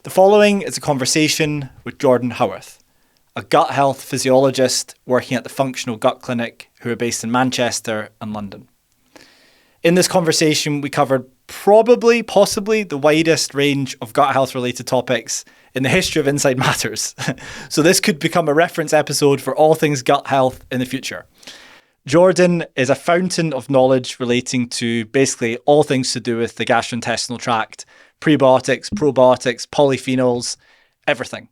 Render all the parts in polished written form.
The following is a conversation with Jordan Haworth, a gut health physiologist working at the Functional Gut Clinic who are based in Manchester and London. In this conversation, we covered possibly the widest range of gut health related topics in the history of Inside Matters. So this could become a reference episode for all things gut health in the future. Jordan is a fountain of knowledge relating to basically all things to do with the gastrointestinal tract, prebiotics, probiotics, polyphenols, everything.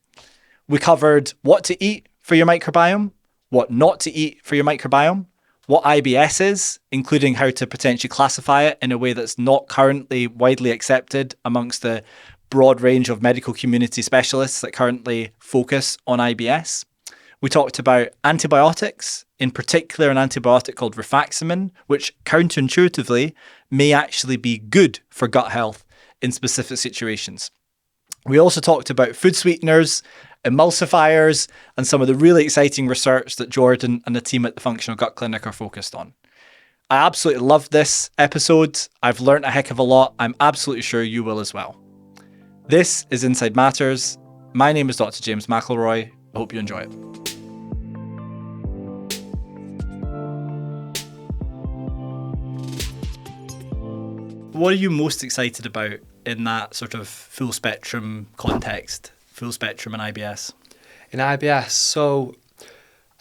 We covered what to eat for your microbiome, what not to eat for your microbiome, what IBS is, including how to potentially classify it in a way that's not currently widely accepted amongst the broad range of medical community specialists that currently focus on IBS. We talked about antibiotics, in particular an antibiotic called rifaximin, which counterintuitively may actually be good for gut health in specific situations. We also talked about food sweeteners, emulsifiers, and some of the really exciting research that Jordan and the team at the Functional Gut Clinic are focused on. I absolutely loved this episode. I've learned a heck of a lot. I'm absolutely sure you will as well. This is Inside Matters. My name is Dr. James McElroy. I hope you enjoy it. What are you most excited about in that sort of full spectrum context, full spectrum in IBS? In IBS, so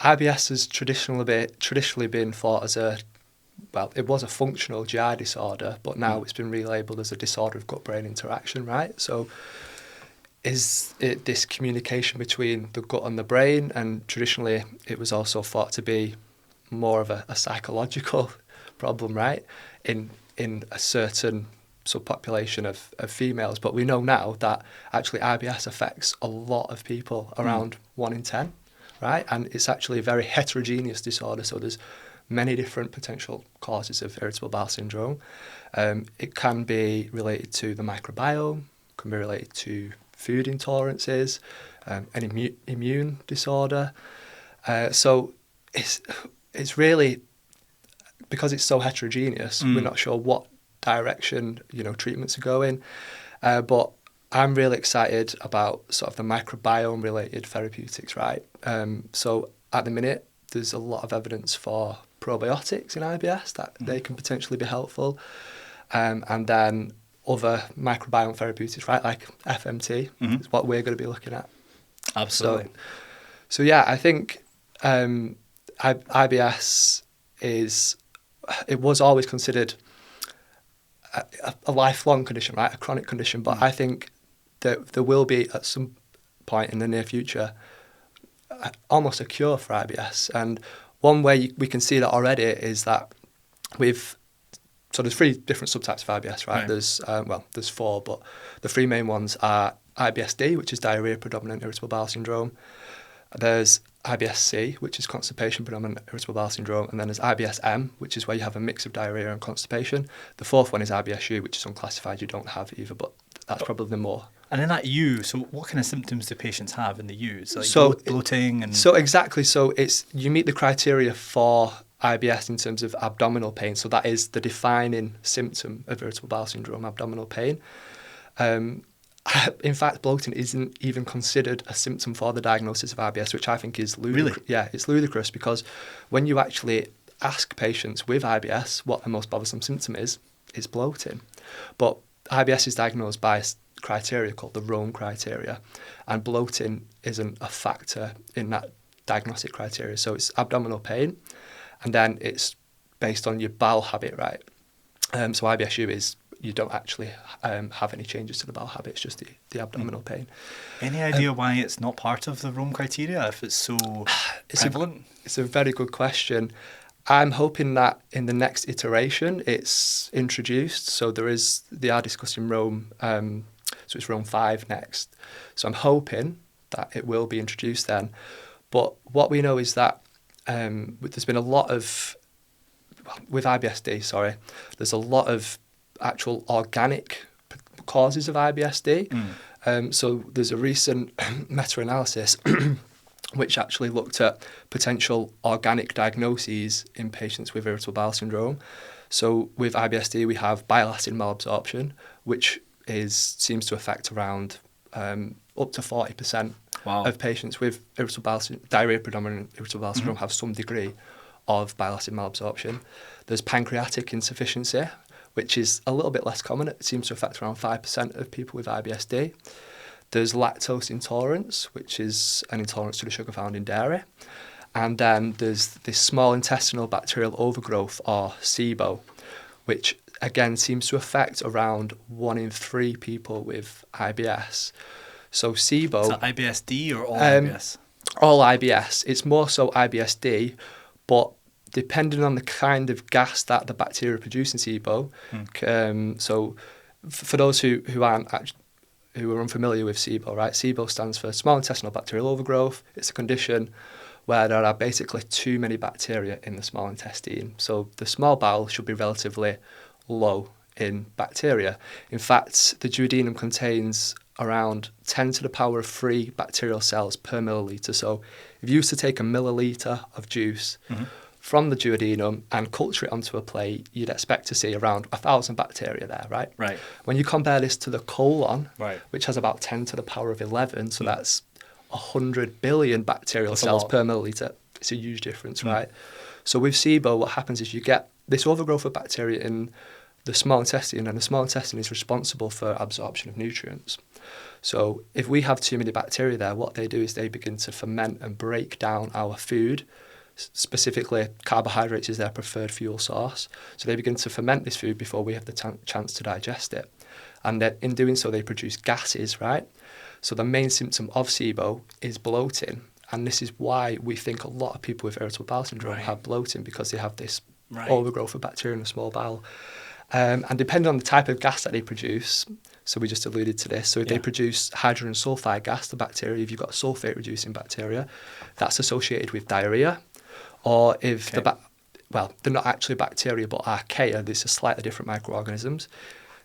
IBS has traditionally been thought as it was a functional GI disorder, but now it's been relabeled as a disorder of gut-brain interaction, right? So is it this communication between the gut and the brain? And traditionally, it was also thought to be more of a psychological problem, right? In a certain subpopulation of females, but we know now that actually IBS affects a lot of people, around 1 in 10, right? And it's actually a very heterogeneous disorder, so there's many different potential causes of irritable bowel syndrome. It can be related to the microbiome, can be related to food intolerances, an immune disorder. So it's really, because it's so heterogeneous, we're not sure what direction treatments are going. But I'm really excited about sort of the microbiome related therapeutics, right? So at the minute, there's a lot of evidence for probiotics in IBS that they can potentially be helpful. And then other microbiome therapeutics, right, like FMT is what we're going to be looking at. Absolutely. So yeah, I think IBS it was always considered a lifelong condition, right, a chronic condition, but I think that there will be at some point in the near future almost a cure for IBS. And one way we can see that already is that so there's 3 different subtypes of IBS, right? There's 4, but the 3 main ones are IBS-D, which is diarrhea predominant irritable bowel syndrome. There's IBS-C, which is constipation predominant irritable bowel syndrome, and then there's IBS-M, which is where you have a mix of diarrhea and constipation. The 4th one is IBS-U, which is unclassified. You don't have either, but that's probably more. And in that U, so what kind of symptoms do patients have in the U? So bloating and... So exactly. So you meet the criteria for IBS in terms of abdominal pain. So that is the defining symptom of irritable bowel syndrome, abdominal pain. In fact, bloating isn't even considered a symptom for the diagnosis of IBS, which I think is ludicrous. Really? Yeah, it's ludicrous because when you actually ask patients with IBS what the most bothersome symptom is, it's bloating. But IBS is diagnosed by a criteria called the Rome criteria, and bloating isn't a factor in that diagnostic criteria. So it's abdominal pain, and then it's based on your bowel habit, right? So IBS-U is you don't actually have any changes to the bowel habit, it's just the abdominal pain. Any idea why it's not part of the Rome criteria if it's so prevalent? It's a very good question. I'm hoping that in the next iteration it's introduced. So they are discussing Rome, so it's Rome 5 next. So I'm hoping that it will be introduced then. But what we know is that there's been a lot of, with IBS-D, there's a lot of actual organic causes of IBS-D. So there's a recent meta-analysis which actually looked at potential organic diagnoses in patients with irritable bowel syndrome. So with IBS-D, we have bile acid malabsorption, which seems to affect around up to 40% Wow. of patients with irritable bowel diarrhea predominant irritable bowel syndrome have some degree of bile acid malabsorption. There's pancreatic insufficiency, which is a little bit less common. It seems to affect around 5% of people with IBSD. There's lactose intolerance, which is an intolerance to the sugar found in dairy. And then there's this small intestinal bacterial overgrowth, or SIBO, which again seems to affect around 1 in 3 people with IBS. So SIBO... Is that IBSD or all IBS? All IBS. It's more so IBSD, but depending on the kind of gas that the bacteria produce in SIBO, so for those who are unfamiliar with SIBO, right? SIBO stands for small intestinal bacterial overgrowth. It's a condition where there are basically too many bacteria in the small intestine. So the small bowel should be relatively low in bacteria. In fact, the duodenum contains around 10 to the power of 3 bacterial cells per milliliter. So if you used to take a milliliter of juice from the duodenum and culture it onto a plate, you'd expect to see around 1,000 bacteria there, right? Right. When you compare this to the colon, Right. which has about 10 to the power of 11, so that's 100 billion bacterial cells per milliliter. It's a huge difference, right? So with SIBO, what happens is you get this overgrowth of bacteria in the small intestine, and the small intestine is responsible for absorption of nutrients. So if we have too many bacteria there, what they do is they begin to ferment and break down our food. Specifically, carbohydrates is their preferred fuel source. So they begin to ferment this food before we have the chance to digest it. And then in doing so, they produce gases, right? So the main symptom of SIBO is bloating. And this is why we think a lot of people with irritable bowel syndrome have bloating, because they have this overgrowth of bacteria in the small bowel. And depending on the type of gas that they produce, so we just alluded to this, so if they produce hydrogen sulfide gas, the bacteria, if you've got sulfate reducing bacteria, that's associated with diarrhea. Or if they're not actually bacteria, but archaea, these are slightly different microorganisms.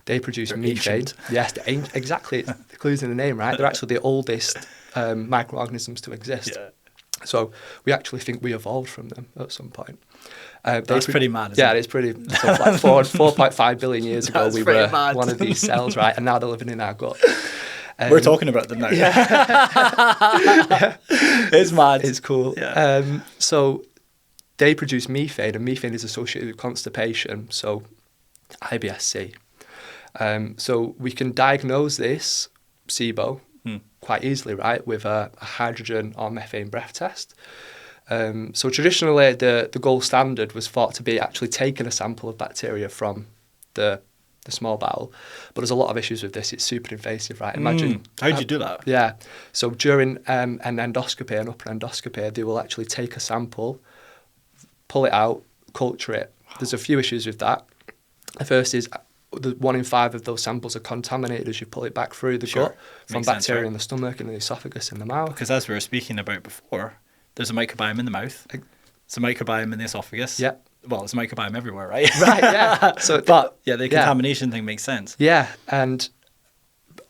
They produce methane. Ancient. Yes, exactly. It's the clues in the name, right? They're actually the oldest microorganisms to exist. Yeah. So we actually think we evolved from them at some point. That's pretty mad, isn't it? Yeah, it's pretty. So like 4.5 billion years ago, we were one of these cells, right? And now they're living in our gut. We're talking about them now. Yeah. It's mad. It's cool. Yeah. So they produce methane, and methane is associated with constipation, so IBS-C. So we can diagnose this SIBO quite easily, right, with a hydrogen or methane breath test. So traditionally, the gold standard was thought to be actually taking a sample of bacteria from the small bowel, but there's a lot of issues with this. It's super invasive, right? Imagine how do you do that? Yeah, so during an endoscopy, an upper endoscopy, they will actually take a sample, pull it out, culture it. There's a few issues with that. The first is 1 in 5 of those samples are contaminated as you pull it back through the gut from Makes bacteria sense, right? in the stomach and the esophagus and the mouth. Because as we were speaking about before, there's a microbiome in the mouth. There's a microbiome in the esophagus. Yeah. Well, there's a microbiome everywhere, right? Right, yeah. So, but yeah, the contamination thing makes sense. Yeah, and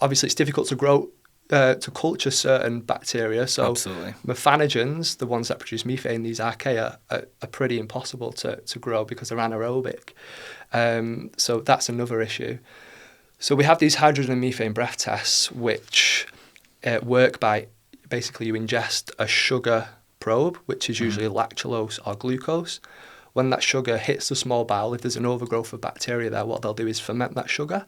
obviously it's difficult to grow, to culture certain bacteria. So absolutely. Methanogens, the ones that produce methane, these archaea, are pretty impossible to grow because they're anaerobic. So that's another issue. So we have these hydrogen and methane breath tests, which work by basically you ingest a sugar probe, which is usually lactulose or glucose. When that sugar hits the small bowel, if there's an overgrowth of bacteria there, what they'll do is ferment that sugar.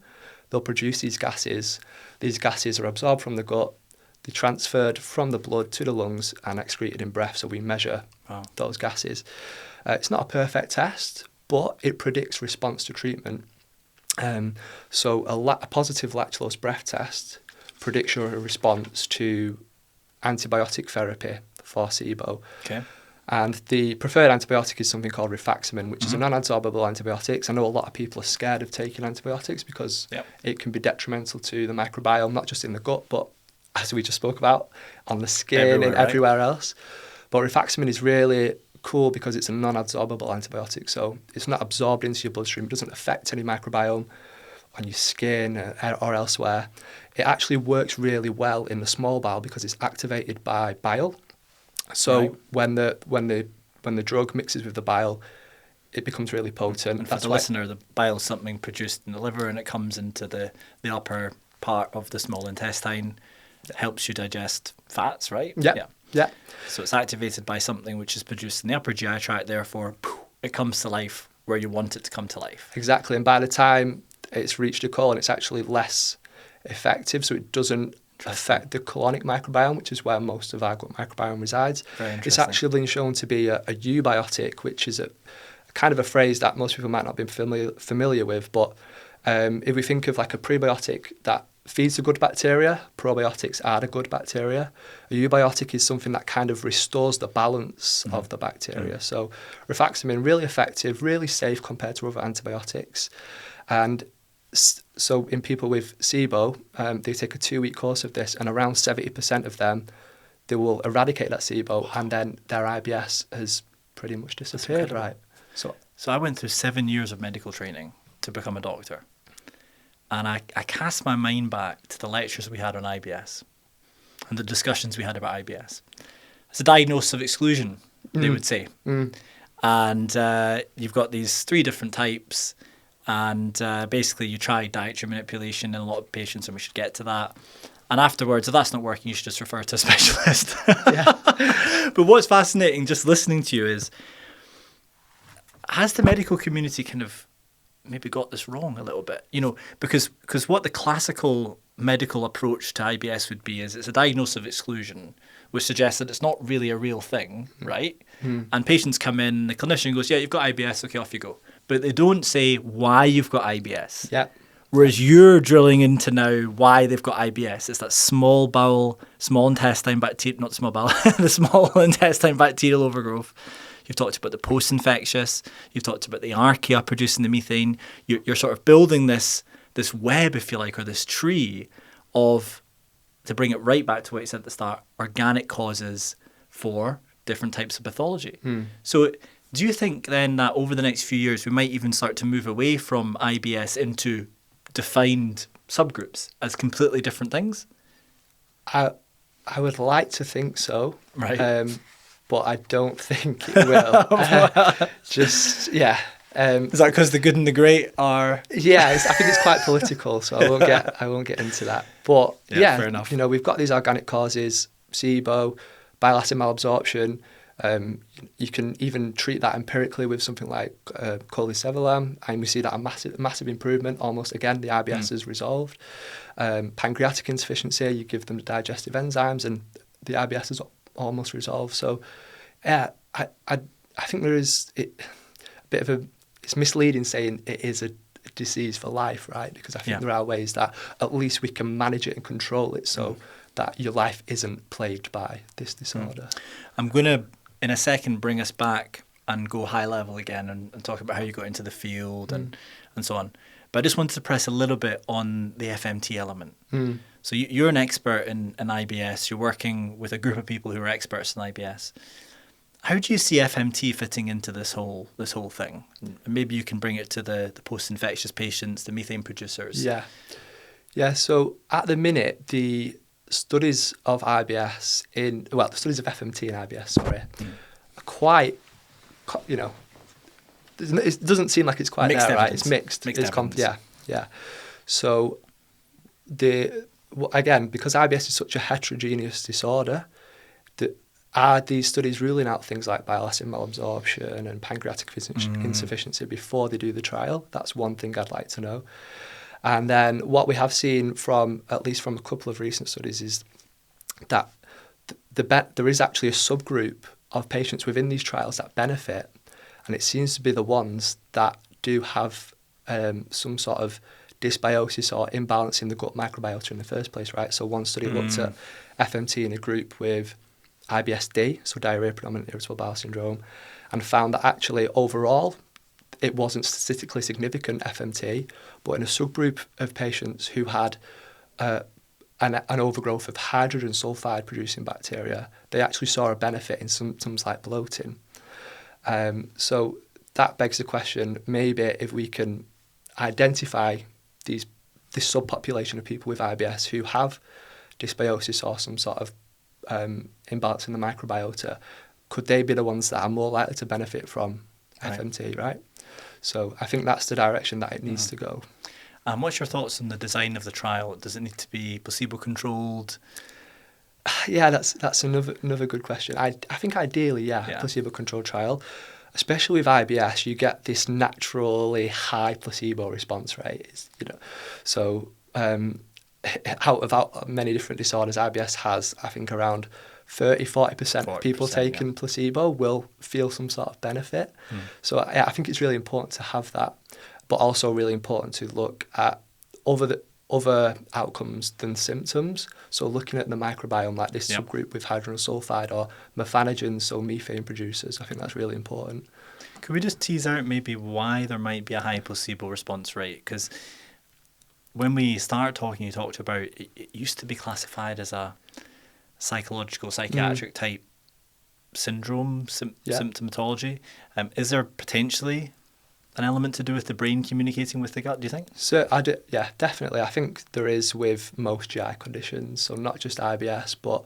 They'll produce these gases. These gases are absorbed from the gut. They're transferred from the blood to the lungs and excreted in breath, so we measure those gases. It's not a perfect test, but it predicts response to treatment. So a positive lactulose breath test predicts your response to antibiotic therapy for SIBO. Okay. And the preferred antibiotic is something called rifaximin, which is a non-adsorbable antibiotic. I know a lot of people are scared of taking antibiotics because it can be detrimental to the microbiome, not just in the gut, but as we just spoke about, on the skin and everywhere else. But rifaximin is really cool because it's a non-adsorbable antibiotic. So it's not absorbed into your bloodstream. It doesn't affect any microbiome on your skin or elsewhere. It actually works really well in the small bowel because it's activated by bile. So when the drug mixes with the bile, it becomes really potent. And for the listener, the bile is something produced in the liver and it comes into the upper part of the small intestine It helps you digest fats, right? Yeah. So it's activated by something which is produced in the upper GI tract, therefore it comes to life where you want it to come to life. Exactly, and by the time it's reached the colon, it's actually less effective, so it doesn't affect the colonic microbiome, which is where most of our gut microbiome resides. Very interesting. It's actually been shown to be a eubiotic, which is a kind of a phrase that most people might not be familiar with, but if we think of like a prebiotic that feeds the good bacteria, probiotics are the good bacteria. A eubiotic is something that kind of restores the balance of the bacteria. So rifaximin, really effective, really safe compared to other antibiotics. And so in people with SIBO, they take a 2-week course of this, and around 70% of them, they will eradicate that SIBO, and then their IBS has pretty much disappeared, right? So I went through 7 years of medical training to become a doctor. And I cast my mind back to the lectures we had on IBS and the discussions we had about IBS. It's a diagnosis of exclusion, they would say. And you've got these 3 different types. And basically you try dietary manipulation in a lot of patients, and we should get to that. And afterwards, if that's not working, you should just refer to a specialist. But what's fascinating, just listening to you, is has the medical community kind of maybe got this wrong a little bit? You know, because what the classical medical approach to IBS would be is it's a diagnosis of exclusion, which suggests that it's not really a real thing, right? And patients come in, the clinician goes, yeah, you've got IBS, okay, off you go. But they don't say why you've got IBS. Yeah. Whereas you're drilling into now why they've got IBS. It's that small intestine bacteria, not small bowel, the small intestine bacterial overgrowth. You've talked about the post-infectious. You've talked about the archaea producing the methane. You're sort of building this web, if you like, or this tree of, to bring it right back to what you said at the start, organic causes for different types of pathology. So do you think then that over the next few years we might even start to move away from IBS into defined subgroups as completely different things? I would like to think so. Right. But I don't think it will. Is that because the good and the great are? Yeah, I think it's quite political, so I won't get into that. But yeah, fair enough. You know, we've got these organic causes: SIBO, bile acid malabsorption. You can even treat that empirically with something like cholesevelam, and we see that a massive improvement. Almost again, the IBS is resolved. Pancreatic insufficiency, you give them the digestive enzymes, and the IBS is almost resolved. So, yeah, I think there is a bit of it's misleading saying it is a disease for life, right? Because I think there are ways that at least we can manage it and control it so that your life isn't plagued by this disorder. I'm going to, in a second, bring us back and go high level again and talk about how you got into the field and so on. But I just wanted to press a little bit on the FMT element. So you're an expert in IBS. You're working with a group of people who are experts in IBS. How do you see FMT fitting into this whole thing? And maybe you can bring it to the post-infectious patients, the methane producers. Yeah. So at the minute, the studies of IBS the studies of FMT and IBS, are quite, it doesn't seem like it's quite mixed there, evidence. Right? It's mixed. Evidence. Yeah. So again, because IBS is such a heterogeneous disorder, are these studies ruling out things like bile acid malabsorption and pancreatic insufficiency before they do the trial? That's one thing I'd like to know. And then what we have seen at least from a couple of recent studies is that there is actually a subgroup of patients within these trials that benefit, and it seems to be the ones that do have some sort of dysbiosis or imbalance in the gut microbiota in the first place, right? So one study looked at FMT in a group with IBS-D, so diarrhea predominant irritable bowel syndrome, and found that actually overall it wasn't statistically significant FMT, but in a subgroup of patients who had an overgrowth of hydrogen sulfide producing bacteria, they actually saw a benefit in symptoms like bloating. So that begs the question, maybe if we can identify this subpopulation of people with IBS who have dysbiosis or some sort of imbalance in the microbiota, could they be the ones that are more likely to benefit from FMT, right? So I think that's the direction that it needs to go. And what's your thoughts on the design of the trial? Does it need to be placebo-controlled? Yeah, that's another good question. I think ideally, yeah, placebo-controlled trial. Especially with IBS, you get this naturally high placebo response rate. So out of many different disorders, IBS has, I think, around 30-40% of people taking placebo will feel some sort of benefit. So I think it's really important to have that, but also really important to look at other outcomes than symptoms. So looking at the microbiome, like this subgroup with hydrogen sulfide or methanogens, so methane producers, I think that's really important. Could we just tease out maybe why there might be a high placebo response rate? Because when we started talking, you talked about it used to be classified as a psychological, psychiatric type syndrome, symptomatology. Is there potentially an element to do with the brain communicating with the gut, do you think? So yeah, definitely. I think there is with most GI conditions, so not just IBS, but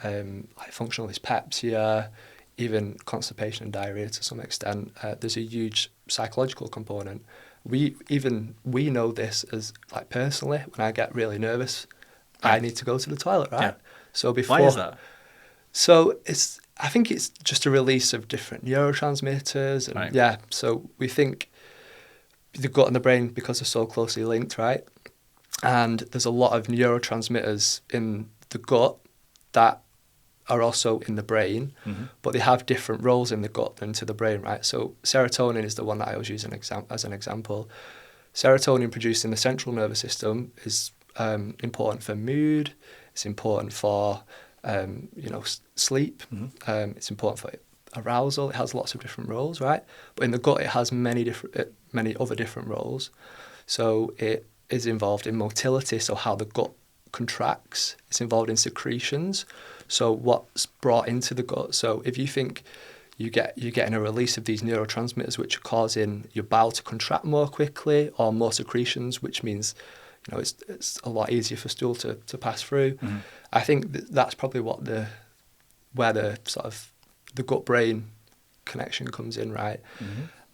like functional dyspepsia, even constipation and diarrhea to some extent. There's a huge psychological component. We know this as, like, personally, when I get really nervous, I need to go to the toilet, right? Yeah. So before, why is that? So I think it's just a release of different neurotransmitters, and so we think the gut and the brain, because they're so closely linked, right? And there's a lot of neurotransmitters in the gut that are also in the brain, but they have different roles in the gut than to the brain, right? So serotonin is the one that I always use as an example. Serotonin produced in the central nervous system is important for mood. It's important for sleep. It's important for arousal. It has lots of different roles, right? But in the gut, it has many other different roles. So it is involved in motility, so how the gut contracts. It's involved in secretions, so what's brought into the gut. So if you think you're getting a release of these neurotransmitters which are causing your bowel to contract more quickly, or more secretions, which means it's a lot easier for stool to pass through. I think that's probably where the sort of the gut-brain connection comes in, right?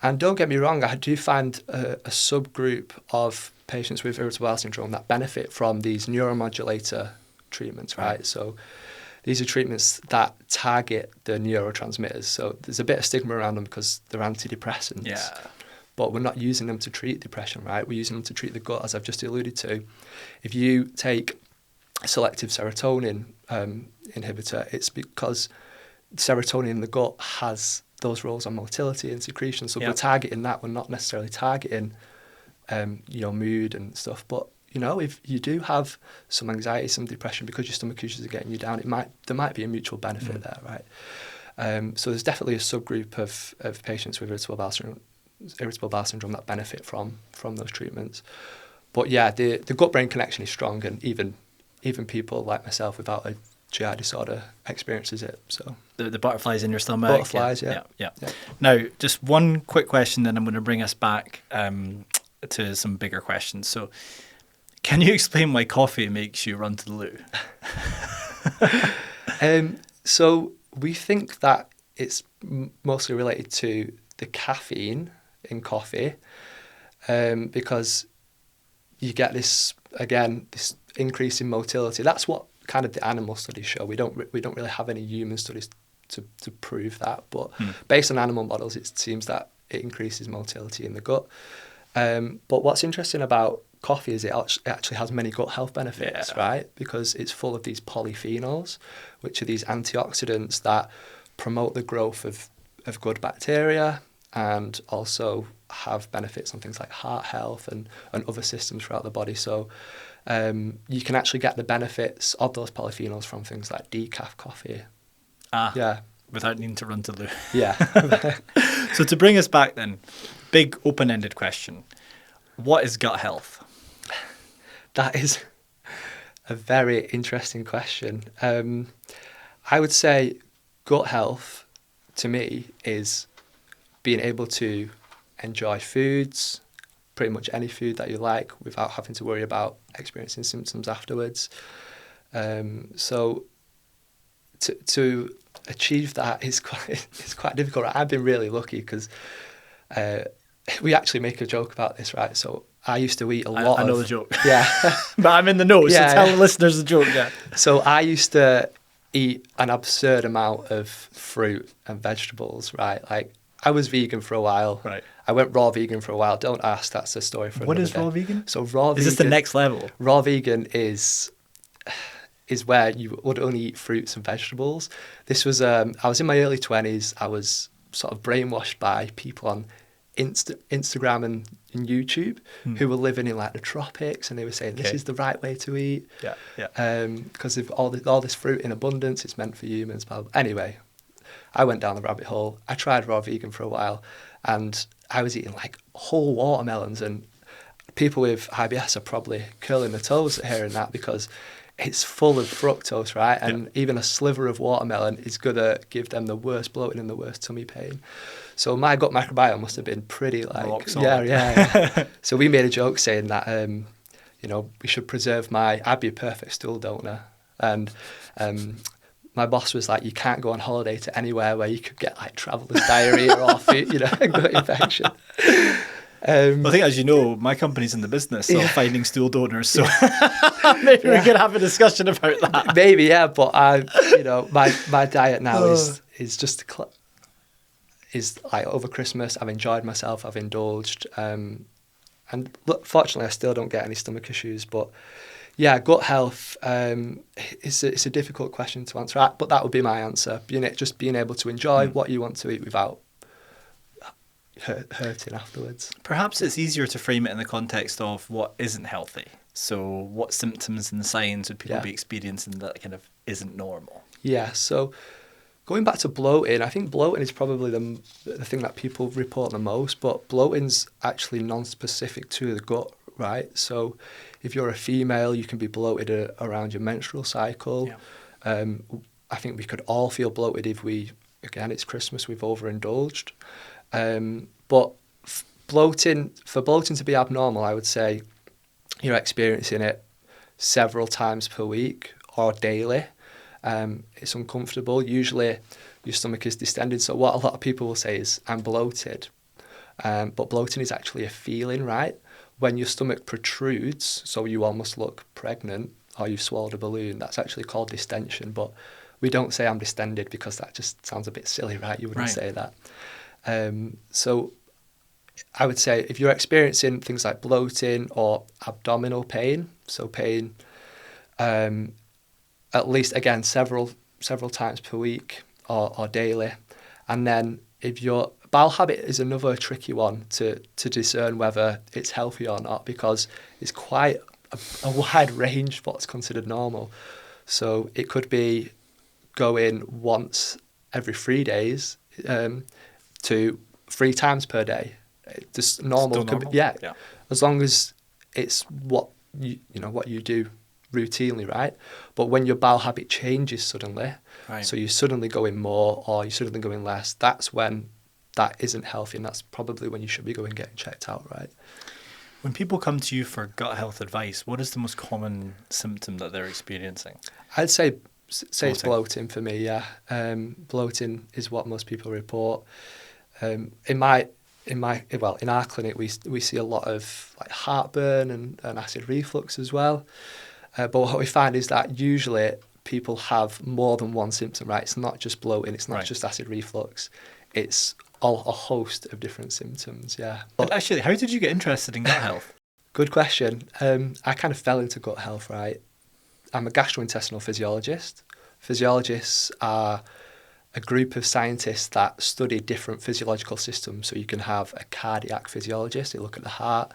And don't get me wrong, I do find a subgroup of patients with irritable bowel syndrome that benefit from these neuromodulator treatments, right? So these are treatments that target the neurotransmitters. So there's a bit of stigma around them because they're antidepressants. Yeah. But we're not using them to treat depression, right? We're using them to treat the gut, as I've just alluded to. If you take a selective serotonin inhibitor, it's because serotonin in the gut has those roles on motility and secretion. So we're targeting that. We're not necessarily targeting, mood and stuff. But, if you do have some anxiety, some depression, because your stomach issues are getting you down, there might be a mutual benefit there, right? So there's definitely a subgroup of patients with irritable bowel syndrome that benefit from those treatments. But yeah, the gut-brain connection is strong, and even people like myself without a GI disorder experiences it. So the butterflies in your stomach. Butterflies, yeah. Now, just one quick question, then I'm going to bring us back to some bigger questions. So, can you explain why coffee makes you run to the loo? So we think that it's mostly related to the caffeine in coffee, because you get this increase in motility. That's what kind of the animal studies show. We don't really have any human studies to prove that, but based on animal models, it seems that it increases motility in the gut. But what's interesting about coffee is it actually has many gut health benefits, right? Because it's full of these polyphenols, which are these antioxidants that promote the growth of good bacteria, and also have benefits on things like heart health and other systems throughout the body. So you can actually get the benefits of those polyphenols from things like decaf coffee. Without needing to run to the loo. Yeah. So to bring us back then, big open-ended question. What is gut health? That is a very interesting question. I would say gut health, to me, is being able to enjoy foods, pretty much any food that you like, without having to worry about experiencing symptoms afterwards. So to achieve that is quite difficult. I've been really lucky because we actually make a joke about this, right? So I used to eat a lot. I know the joke. Yeah. But I'm in the know, so Yeah, tell yeah. the listeners the joke, yeah. So I used to eat an absurd amount of fruit and vegetables, right? Like, I was vegan for a while. Right. I went raw vegan for a while. Don't ask, that's a story for What another is day. raw vegan? So raw vegan... Is this the next level? Raw vegan is where you would only eat fruits and vegetables. This was, I was in my early 20s. I was sort of brainwashed by people on Instagram and YouTube who were living in like the tropics, and they were saying this is the right way to eat. Yeah. Because of all this fruit in abundance, it's meant for humans. Blah, blah. Anyway, I went down the rabbit hole. I tried raw vegan for a while, and I was eating like whole watermelons, and people with IBS are probably curling their toes at hearing that, because it's full of fructose, right? And even a sliver of watermelon is going to give them the worst bloating and the worst tummy pain. So my gut microbiome must have been pretty like... Rock solid. Yeah. So we made a joke saying that, we should preserve I'd be a perfect stool donor. And my boss was like, you can't go on holiday to anywhere where you could get like traveller's diarrhea or food, gut infection. I think, as you know, my company's in the business of finding stool donors, so maybe we could have a discussion about that. Maybe, yeah, but my diet now is just is like over Christmas. I've enjoyed myself. I've indulged, and look, fortunately, I still don't get any stomach issues. But yeah, gut health it's a difficult question to answer, but that would be my answer. Being able to enjoy what you want to eat without hurting afterwards. Perhaps it's easier to frame it in the context of what isn't healthy. So what symptoms and signs would people be experiencing that kind of isn't normal? Yeah, so going back to bloating, I think bloating is probably the thing that people report the most, but bloating's actually non-specific to the gut, right? So if you're a female, you can be bloated around your menstrual cycle. Yeah. I think we could all feel bloated if it's Christmas, we've overindulged. But bloating to be abnormal, I would say you're experiencing it several times per week or daily. It's uncomfortable. Usually your stomach is distended. So what a lot of people will say is, I'm bloated. But bloating is actually a feeling, right? When your stomach protrudes, so you almost look pregnant or you've swallowed a balloon, that's actually called distension. But we don't say I'm distended because that just sounds a bit silly, right? You wouldn't say that. So I would say if you're experiencing things like bloating or abdominal pain, so pain at least, again, several times per week or daily, and then if your bowel habit is another tricky one to discern whether it's healthy or not, because it's quite a wide range of what's considered normal. So it could be going once every 3 days to 3 times per day. Just normal. Still normal? Yeah. As long as it's what you do routinely, right? But when your bowel habit changes suddenly, so you're suddenly going more or you're suddenly going less, that's when that isn't healthy, and that's probably when you should be getting checked out, right? When people come to you for gut health advice, what is the most common symptom that they're experiencing? I'd say it's bloating for me, yeah. Bloating is what most people report. In our clinic, we see a lot of like heartburn and acid reflux as well. But what we find is that usually people have more than one symptom, right? It's not just bloating, it's not just acid reflux. It's a host of different symptoms, yeah. But actually, how did you get interested in gut health? Good question. I kind of fell into gut health, right? I'm a gastrointestinal physiologist. Physiologists are a group of scientists that study different physiological systems. So you can have a cardiac physiologist, they look at the heart,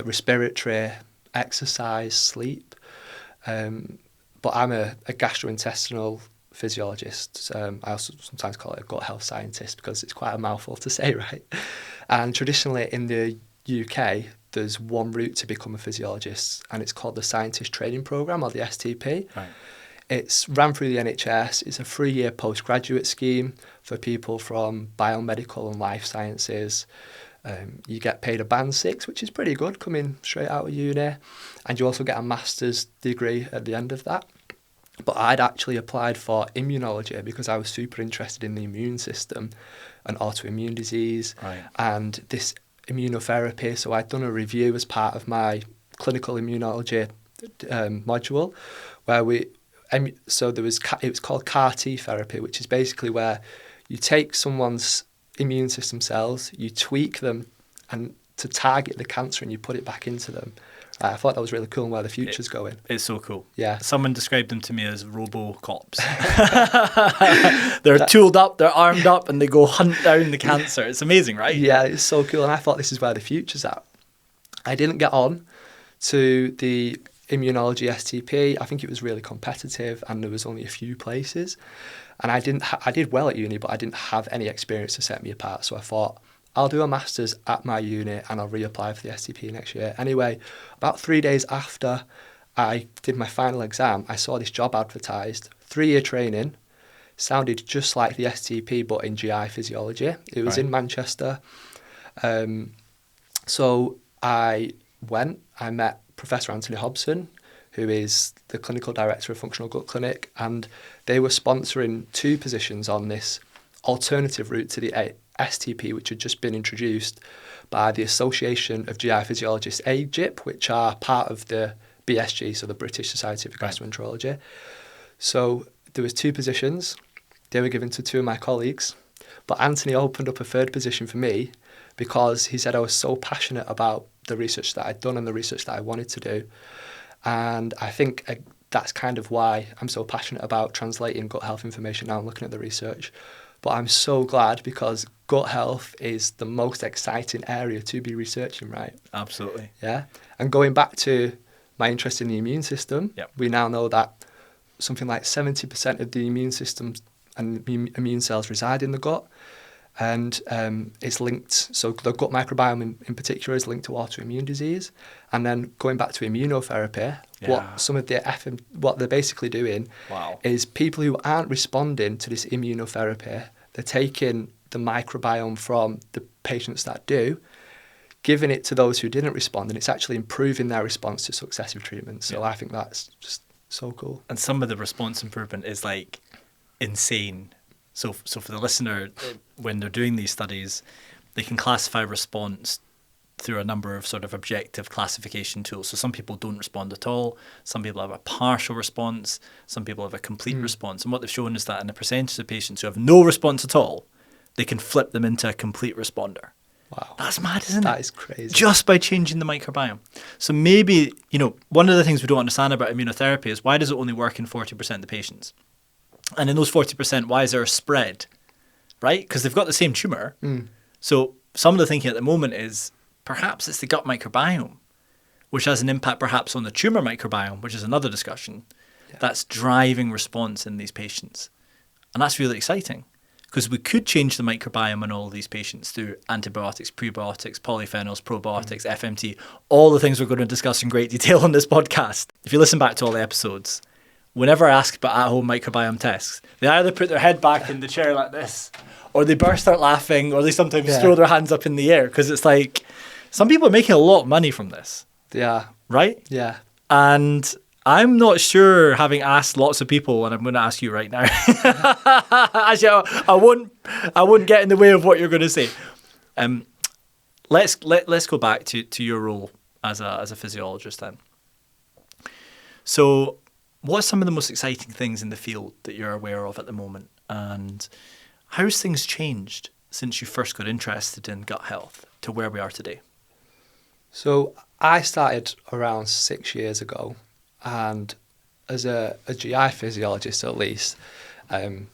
respiratory, exercise, sleep. But I'm a gastrointestinal physiologist. I also sometimes call it a gut health scientist because it's quite a mouthful to say, right? And traditionally in the UK, there's one route to become a physiologist, and it's called the Scientist Training Programme, or the STP. Right. It's ran through the NHS. It's a 3-year postgraduate scheme for people from biomedical and life sciences. You get paid a band 6, which is pretty good, coming straight out of uni. And you also get a master's degree at the end of that. But I'd actually applied for immunology because I was super interested in the immune system and autoimmune disease. Right. And this immunotherapy. So I'd done a review as part of my clinical immunology module, where it was called CAR T therapy, which is basically where you take someone's immune system cells, you tweak them and to target the cancer, and you put it back into them. I thought that was really cool and where the future's going. It's so cool. Yeah. Someone described them to me as robo-cops. They're tooled up, they're armed up, and they go hunt down the cancer. It's amazing, right? Yeah, it's so cool. And I thought this is where the future's at. I didn't get on to the immunology STP. I think it was really competitive and there was only a few places. And I did well at uni, but I didn't have any experience to set me apart. So I thought, I'll do a master's at my uni and I'll reapply for the STP next year. Anyway, about 3 days after I did my final exam, I saw this job advertised, 3-year training, sounded just like the STP but in GI physiology. It was in Manchester. So I went, I met Professor Anthony Hobson, who is the clinical director of Functional Gut Clinic, and they were sponsoring 2 positions on this alternative route to the STP, which had just been introduced by the Association of GI Physiologists, AGIP, which are part of the BSG, so the British Society of Gastroenterology. So there was 2 positions. They were given to 2 of my colleagues, but Anthony opened up a 3rd position for me because he said I was so passionate about the research that I'd done and the research that I wanted to do. And I think that's kind of why I'm so passionate about translating gut health information now. I'm looking at the research. But I'm so glad because gut health is the most exciting area to be researching, right? Absolutely. Yeah. And going back to my interest in the immune system, we now know that something like 70% of the immune system and immune cells reside in the gut. And it's linked, so the gut microbiome in particular is linked to autoimmune disease. And then going back to immunotherapy, what they're basically doing is people who aren't responding to this immunotherapy, they're taking the microbiome from the patients that do, giving it to those who didn't respond, and it's actually improving their response to successive treatments. So I think that's just so cool. And some of the response improvement is like insane. So for the listener, when they're doing these studies, they can classify response through a number of sort of objective classification tools. So some people don't respond at all. Some people have a partial response. Some people have a complete response. And what they've shown is that in a percentage of patients who have no response at all, they can flip them into a complete responder. Wow. That's mad, isn't it? That is crazy. Just by changing the microbiome. So maybe, one of the things we don't understand about immunotherapy is why does it only work in 40% of the patients? And in those 40%, why is there a spread? Right? Because they've got the same tumour. So some of the thinking at the moment is perhaps it's the gut microbiome, which has an impact perhaps on the tumour microbiome, which is another discussion, that's driving response in these patients. And that's really exciting because we could change the microbiome in all of these patients through antibiotics, prebiotics, polyphenols, probiotics, FMT, all the things we're going to discuss in great detail on this podcast. If you listen back to all the episodes, whenever asked about at-home microbiome tests, they either put their head back in the chair like this, or they burst out laughing, or they sometimes throw their hands up in the air, because it's like, some people are making a lot of money from this. Yeah. Right? Yeah. And I'm not sure, having asked lots of people, and I'm going to ask you right now. Actually, I won't get in the way of what you're going to say. Let's go back to your role as a physiologist then. So, what are some of the most exciting things in the field that you're aware of at the moment? And how's things changed since you first got interested in gut health to where we are today? So I started around 6 years ago, and as a GI physiologist at least, the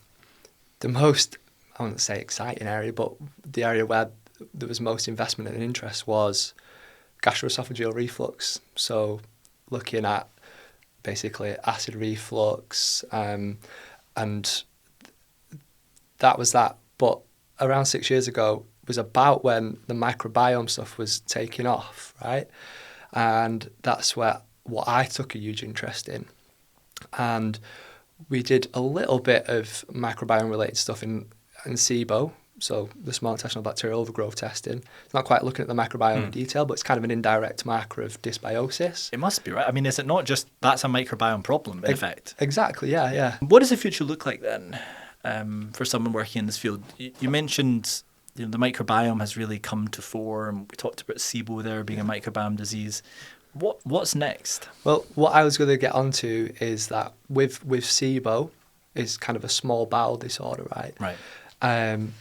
most, I wouldn't say exciting area, but the area where there was most investment and interest was gastroesophageal reflux. So looking at basically acid reflux, and that was that. But around 6 years ago was about when the microbiome stuff was taking off, right? And that's what I took a huge interest in. And we did a little bit of microbiome related stuff in SIBO, so the small intestinal bacterial overgrowth testing. It's not quite looking at the microbiome in detail, but it's kind of an indirect marker of dysbiosis. It must be, right? I mean, is it not just that's a microbiome problem, in effect? Exactly, yeah. What does the future look like then for someone working in this field? You mentioned the microbiome has really come to fore, and we talked about SIBO there being a microbiome disease. What's next? Well, what I was going to get onto is that with SIBO is kind of a small bowel disorder, right? Right.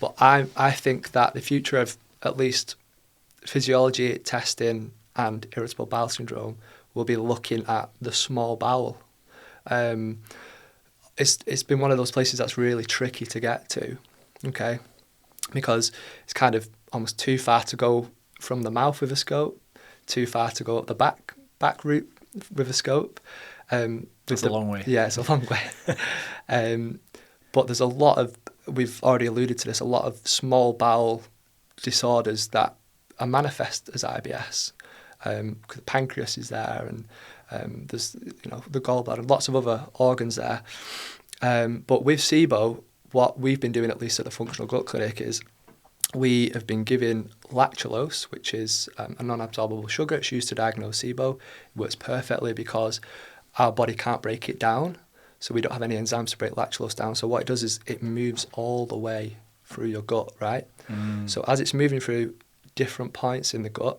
But I think that the future of at least physiology testing and irritable bowel syndrome will be looking at the small bowel. It's been one of those places that's really tricky to get to, okay? Because it's kind of almost too far to go from the mouth with a scope, too far to go up the back route with a scope. It's a long way. Yeah, it's a long way. But there's a lot of, we've already alluded to this, a lot of small bowel disorders that are manifest as IBS. The pancreas is there, and there's the gallbladder, lots of other organs there. But with SIBO, what we've been doing, at least at the Functional Gut Clinic, is we have been giving lactulose, which is a non-absorbable sugar. It's used to diagnose SIBO. It works perfectly because our body can't break it down, so we don't have any enzymes to break lactulose down. So what it does is it moves all the way through your gut, right? So as it's moving through different points in the gut,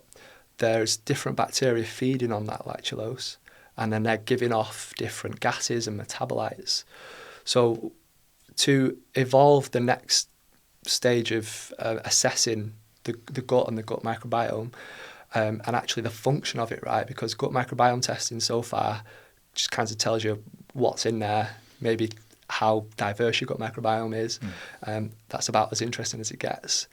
there's different bacteria feeding on that lactulose, and then they're giving off different gases and metabolites. So to evolve the next stage of assessing the gut and the gut microbiome, and actually the function of it, right? Because gut microbiome testing so far just kind of tells you what's in there, maybe how diverse your gut microbiome is. That's about as interesting as it gets.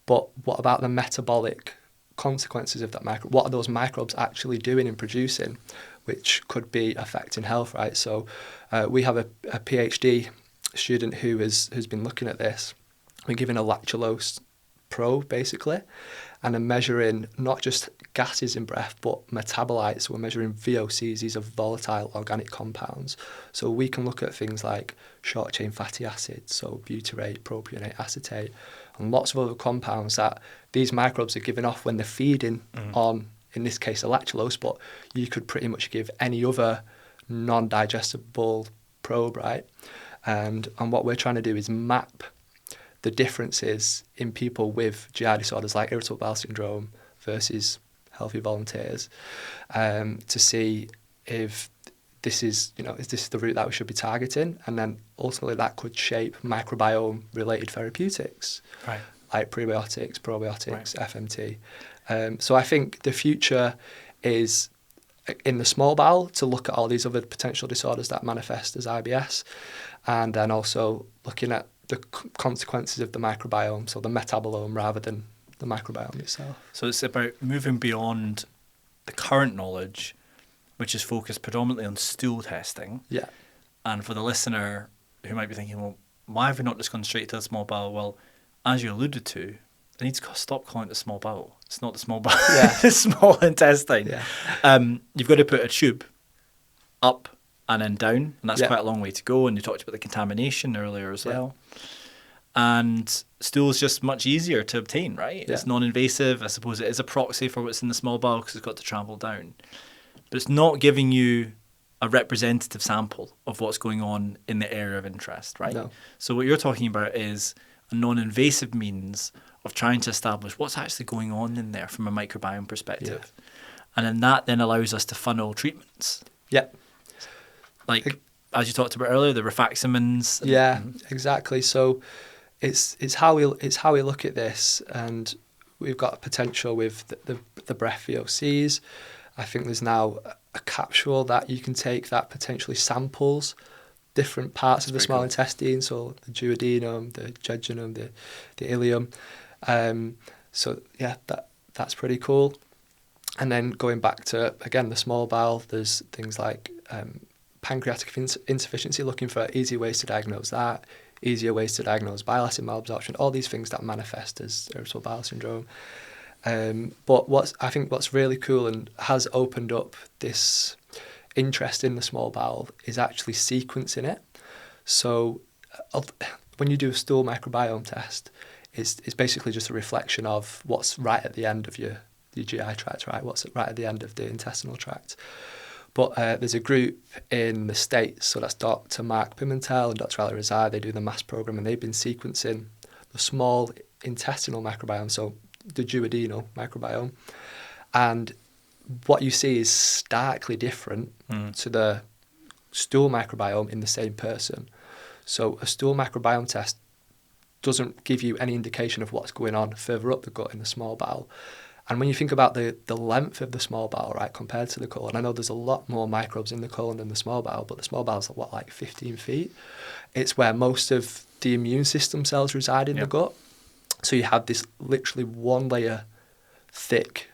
But what about the metabolic consequences of that what are those microbes actually doing and producing, which could be affecting health, right? So we have a PhD student who has been looking at this. We're giving a lactulose probe, basically, and then measuring not just gases in breath, but metabolites. So we're measuring VOCs, these are volatile organic compounds. So we can look at things like short-chain fatty acids, so butyrate, propionate, acetate, and lots of other compounds that these microbes are giving off when they're feeding on, in this case, a lactulose, but you could pretty much give any other non-digestible probe, right? And what we're trying to do is map the differences in people with GI disorders like irritable bowel syndrome versus healthy volunteers, to see if this is the route that we should be targeting, and then ultimately that could shape microbiome related therapeutics, right, like prebiotics, probiotics, right. FMT. So I think the future is in the small bowel to look at all these other potential disorders that manifest as IBS, and then also looking at the consequences of the microbiome, so the metabolome rather than the microbiome itself. So it's about moving beyond the current knowledge, which is focused predominantly on stool testing. Yeah. And for the listener who might be thinking, well, why have we not just gone straight to the small bowel? Well, as you alluded to, I need to stop calling it the small bowel. It's not the small bowel, it's the small intestine. Yeah. You've got to put a tube up and then down, and that's Yeah. quite a long way to go. And you talked about the contamination earlier as well. And stool is just much easier to obtain, right? Yeah. It's non-invasive. I suppose it is a proxy for what's in the small bowel because it's got to travel down. But it's not giving you a representative sample of what's going on in the area of interest, right? No. So what you're talking about is a non-invasive means of trying to establish what's actually going on in there from a microbiome perspective. Yeah. And then that then allows us to funnel treatments. Yeah. Like, as you talked about earlier, the rifaximins. Yeah, exactly. So it's how we look at this, and we've got potential with the breath VOCs. I think there's now a capsule that you can take that potentially samples different parts of the small intestine, so the duodenum, the jejunum, the ileum. So yeah, that's pretty cool. And then going back to, again, the small bowel, there's things like pancreatic insufficiency, looking for easy ways to diagnose that, easier ways to diagnose bile acid malabsorption, all these things that manifest as irritable bowel syndrome. But what's really cool and has opened up this interest in the small bowel is actually sequencing it. So when you do a stool microbiome test, it's basically just a reflection of what's right at the end of your GI tract, right? What's right at the end of the intestinal tract. But there's a group in the States, so that's Dr. Mark Pimentel and Dr. Ali Rezai. They do the MASS program, and they've been sequencing the small intestinal microbiome, so the duodenal microbiome. And what you see is starkly different to the stool microbiome in the same person. So a stool microbiome test doesn't give you any indication of what's going on further up the gut in the small bowel. And when you think about the length of the small bowel, right, compared to the colon, I know there's a lot more microbes in the colon than the small bowel, but the small bowel is like 15 feet? It's where most of the immune system cells reside in the gut. So you have this literally one layer thick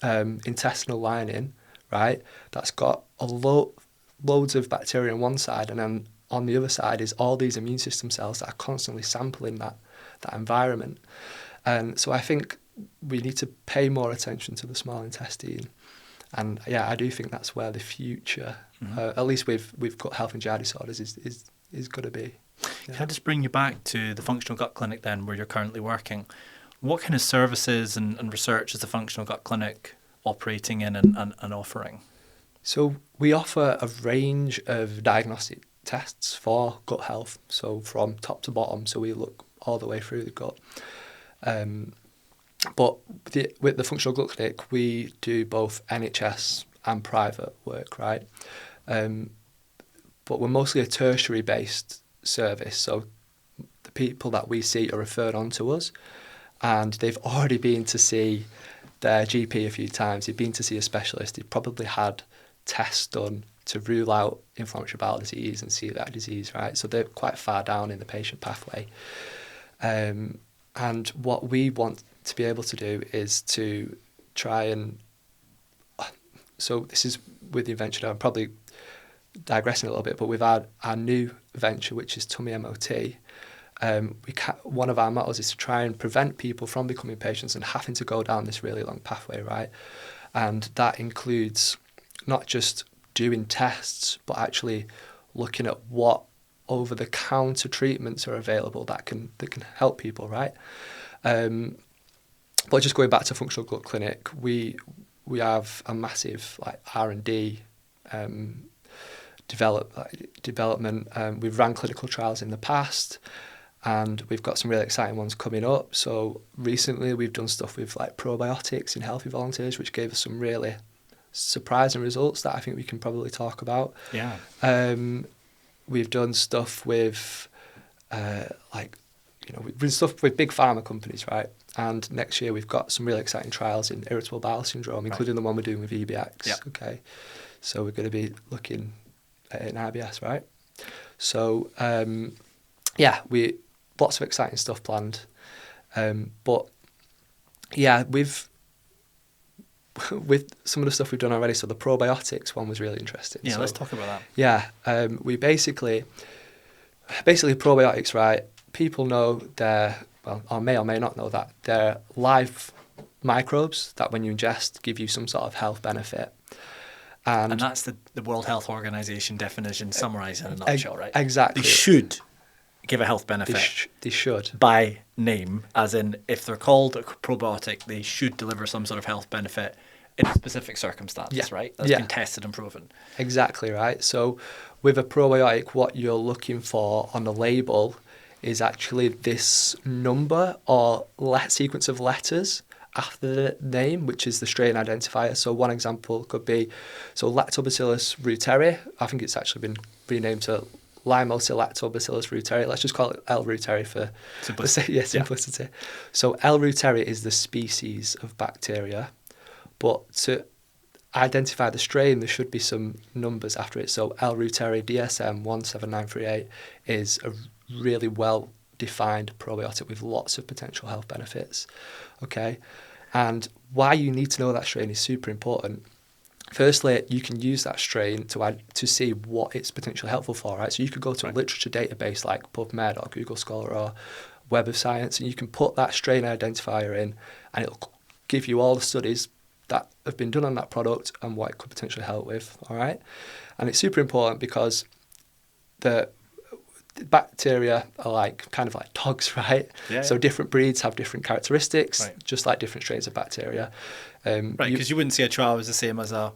intestinal lining, right, that's got loads of bacteria on one side, and then on the other side is all these immune system cells that are constantly sampling that environment. And so I think we need to pay more attention to the small intestine. And yeah, I do think that's where the future, at least with gut health and GI disorders, is going to be. Yeah. Can I just bring you back to the functional gut clinic then, where you're currently working? What kind of services and research is the functional gut clinic operating in and offering? So we offer a range of diagnostic tests for gut health, so from top to bottom, so we look all the way through the gut. But with the functional gut clinic, we do both NHS and private work, right? But we're mostly a tertiary-based service, so the people that we see are referred on to us, and they've already been to see their GP a few times. They've been to see a specialist. They've probably had tests done to rule out inflammatory bowel disease and celiac disease, right? So they're quite far down in the patient pathway. And what we want to be able to do is to try and... So this is with the invention, I'm probably digressing a little bit, but we've had our new venture, which is Tummy MOT. One of our mottos is to try and prevent people from becoming patients and having to go down this really long pathway, right? And that includes not just doing tests, but actually looking at what over-the-counter treatments are available that can help people, right? But just going back to functional gut clinic, we have a massive R&D development. We've ran clinical trials in the past, and we've got some really exciting ones coming up. So recently we've done stuff with probiotics in healthy volunteers, which gave us some really surprising results that I think we can probably talk about. Yeah. We've done stuff with we've done stuff with big pharma companies, right? And next year we've got some really exciting trials in irritable bowel syndrome, including the one we're doing with EBX. Yep. Okay. So we're going to be looking at an IBS, right? So we lots of exciting stuff planned. But yeah, with some of the stuff we've done already, so the probiotics one was really interesting. Yeah, so, let's talk about that. Yeah, we basically probiotics, right? People know or may not know that they're live microbes that when you ingest give you some sort of health benefit. And that's the World Health Organization definition summarised in a nutshell, right? Exactly. They should give a health benefit. They should. By name, as in if they're called a probiotic, they should deliver some sort of health benefit in a specific circumstance, right? That's been tested and proven. Exactly, right? So with a probiotic, what you're looking for on the label is actually this number or sequence of letters after the name, which is the strain identifier. So one example could be, Lactobacillus reuteri. I think it's actually been renamed to Lactobacillus reuteri. Let's just call it L. reuteri for simplicity. Simplicity. Yeah. So L. reuteri is the species of bacteria, but to identify the strain, there should be some numbers after it. So L. reuteri DSM 17938 is a really well-defined probiotic with lots of potential health benefits. Okay, and why you need to know that strain is super important. Firstly, you can use that strain to see what it's potentially helpful for, right? So you could go to a literature database like PubMed or Google Scholar or Web of Science, and you can put that strain identifier in, and it'll give you all the studies that have been done on that product and what it could potentially help with, all right? And it's super important because the bacteria are kind of like dogs, right? Yeah, so different breeds have different characteristics, just like different strains of bacteria. Right, because you wouldn't see a Chihuahua as the same as a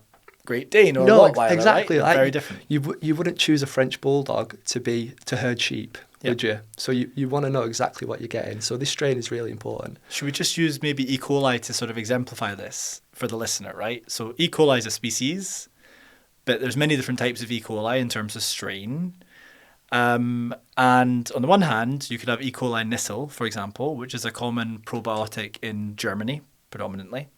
Great Dane or no, a Rottweiler, exactly. right? Very different. You wouldn't choose a French Bulldog to herd sheep, would you? So you want to know exactly what you're getting. So this strain is really important. Should we just use maybe E. coli to sort of exemplify this for the listener, right? So E. coli is a species, but there's many different types of E. coli in terms of strain. And on the one hand, you could have E. coli Nissel, for example, which is a common probiotic in Germany, predominantly.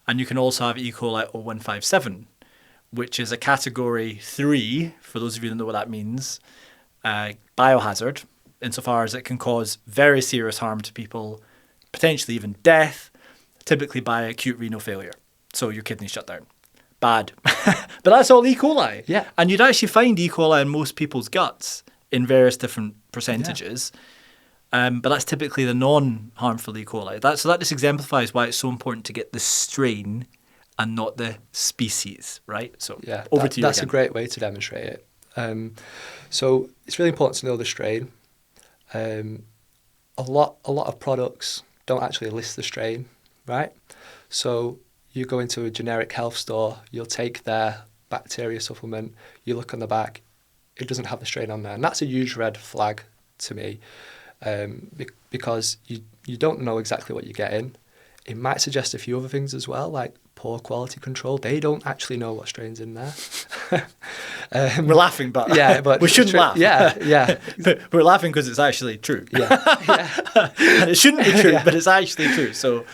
And you can also have E. coli 0157, which is a category 3, for those of you who don't know what that means, biohazard, insofar as it can cause very serious harm to people, potentially even death, typically by acute renal failure. So your kidneys shut down. Bad. But that's all E. coli. Yeah. And you'd actually find E. coli in most people's guts in various different percentages. But that's typically the non-harmful E. coli. So that just exemplifies why it's so important to get the strain and not the species, right? So over to you That's again. a great way to demonstrate it. So it's really important to know the strain. A lot of products don't actually list the strain, right? So you go into a generic health store, you'll take their bacteria supplement, you look on the back, it doesn't have the strain on there. And that's a huge red flag to me, because you don't know exactly what you're getting. It might suggest a few other things as well, like poor quality control. They don't actually know what strain's in there. We're laughing, but, but we shouldn't laugh. Yeah. We're laughing because it's actually true. And it shouldn't be true, but it's actually true. So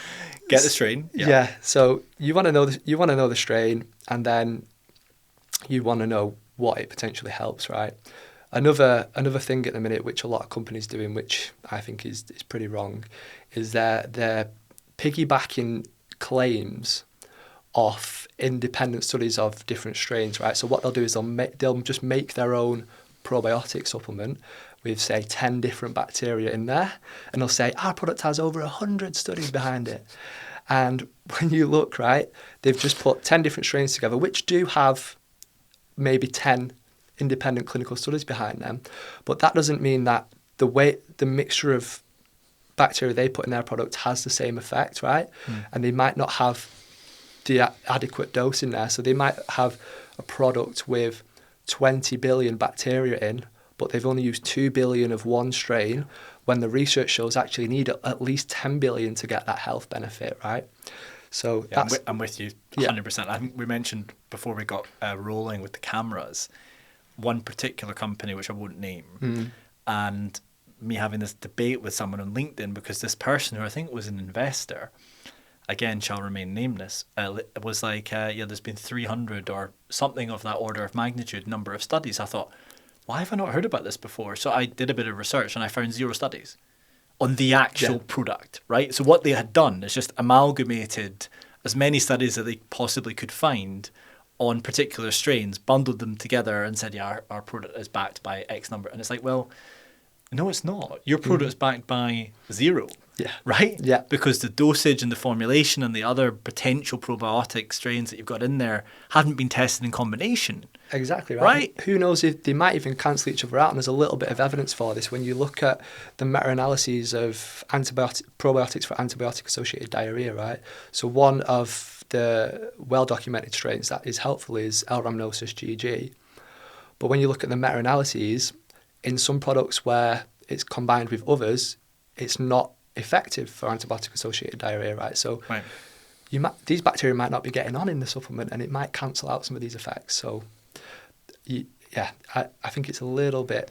get the strain. Yeah. So you want to know the strain, and then you want to know what it potentially helps, right? Another thing at the minute, which a lot of companies doing, which I think is pretty wrong, is they're piggybacking claims off independent studies of different strains, right? So what they'll do is they'll just make their own probiotic supplement with, say, 10 different bacteria in there, and they'll say, our product has over 100 studies behind it. And when you look, right, they've just put 10 different strains together, which do have maybe 10 independent clinical studies behind them, but that doesn't mean that the mixture of bacteria they put in their product has the same effect, right? And they might not have the adequate dose in there. So they might have a product with 20 billion bacteria in, but they've only used 2 billion of one strain, when the research shows actually need at least 10 billion to get that health benefit, right? So I'm with you 100%. I think we mentioned before we got rolling with the cameras, one particular company, which I won't name, and me having this debate with someone on LinkedIn, because this person, who I think was an investor, again, shall remain nameless, was like, there's been 300 or something of that order of magnitude number of studies. I thought, why have I not heard about this before? So I did a bit of research and I found 0 studies on the actual product, right? So what they had done is just amalgamated as many studies that they possibly could find on particular strains, bundled them together and said, our product is backed by X number. And it's like, well, no, it's not. Your product is backed by 0. Yeah. Right? Yeah. Because the dosage and the formulation and the other potential probiotic strains that you've got in there haven't been tested in combination. Exactly right. Right? Who knows if they might even cancel each other out, and there's a little bit of evidence for this when you look at the meta-analyses of probiotics for antibiotic-associated diarrhea, right? So one of the well-documented strains that is helpful is L. rhamnosus GG. But when you look at the meta-analyses, in some products where it's combined with others, it's not effective for antibiotic-associated diarrhea, right? So these bacteria might not be getting on in the supplement, and it might cancel out some of these effects. So, I think it's a little bit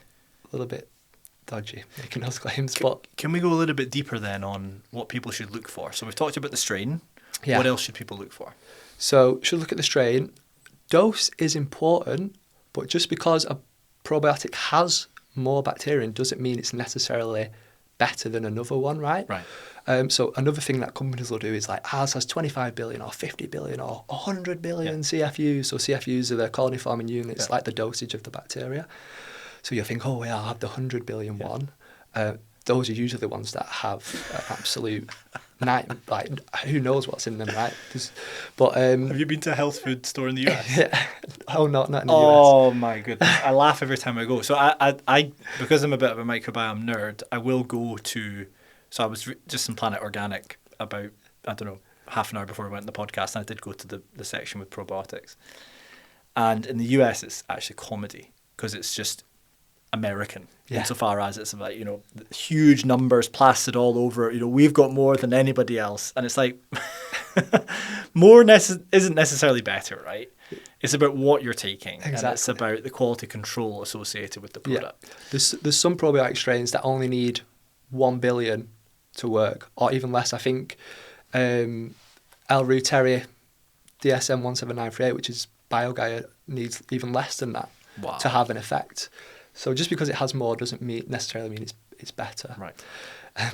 dodgy making those claims. But can we go a little bit deeper then on what people should look for? So we've talked about the strain. Yeah. What else should people look for? So should look at the strain. Dose is important, but just because a probiotic has more bacteria doesn't mean it's necessarily better than another one, right? Right. So another thing that companies will do is like, ours has 25 billion or 50 billion or 100 billion CFUs. So CFUs are the colony forming units, like the dosage of the bacteria. So you think, oh, yeah, I'll have the 100 billion one. Those are usually the ones that have absolute who knows what's in them, right? But have you been to a health food store in the US? Oh, not in the US. Oh my goodness! I laugh every time I go. So I because I'm a bit of a microbiome nerd, I will go to. So I was just in Planet Organic about, I don't know, half an hour before we went on the podcast, and I did go to the section with probiotics. And in the US, it's actually comedy, because it's just American, Yeah. insofar as it's about, you know, huge numbers plastered all over. You know, we've got more than anybody else. And it's like, isn't necessarily better, right? It's about what you're taking. Exactly. And it's about the quality control associated with the product. Yeah. There's some probiotic strains that only need 1 billion to work, or even less. I think L. reuteri DSM 17938, which is BioGaia, needs even less than that to have an effect. So just because it has more doesn't necessarily mean it's better. Right.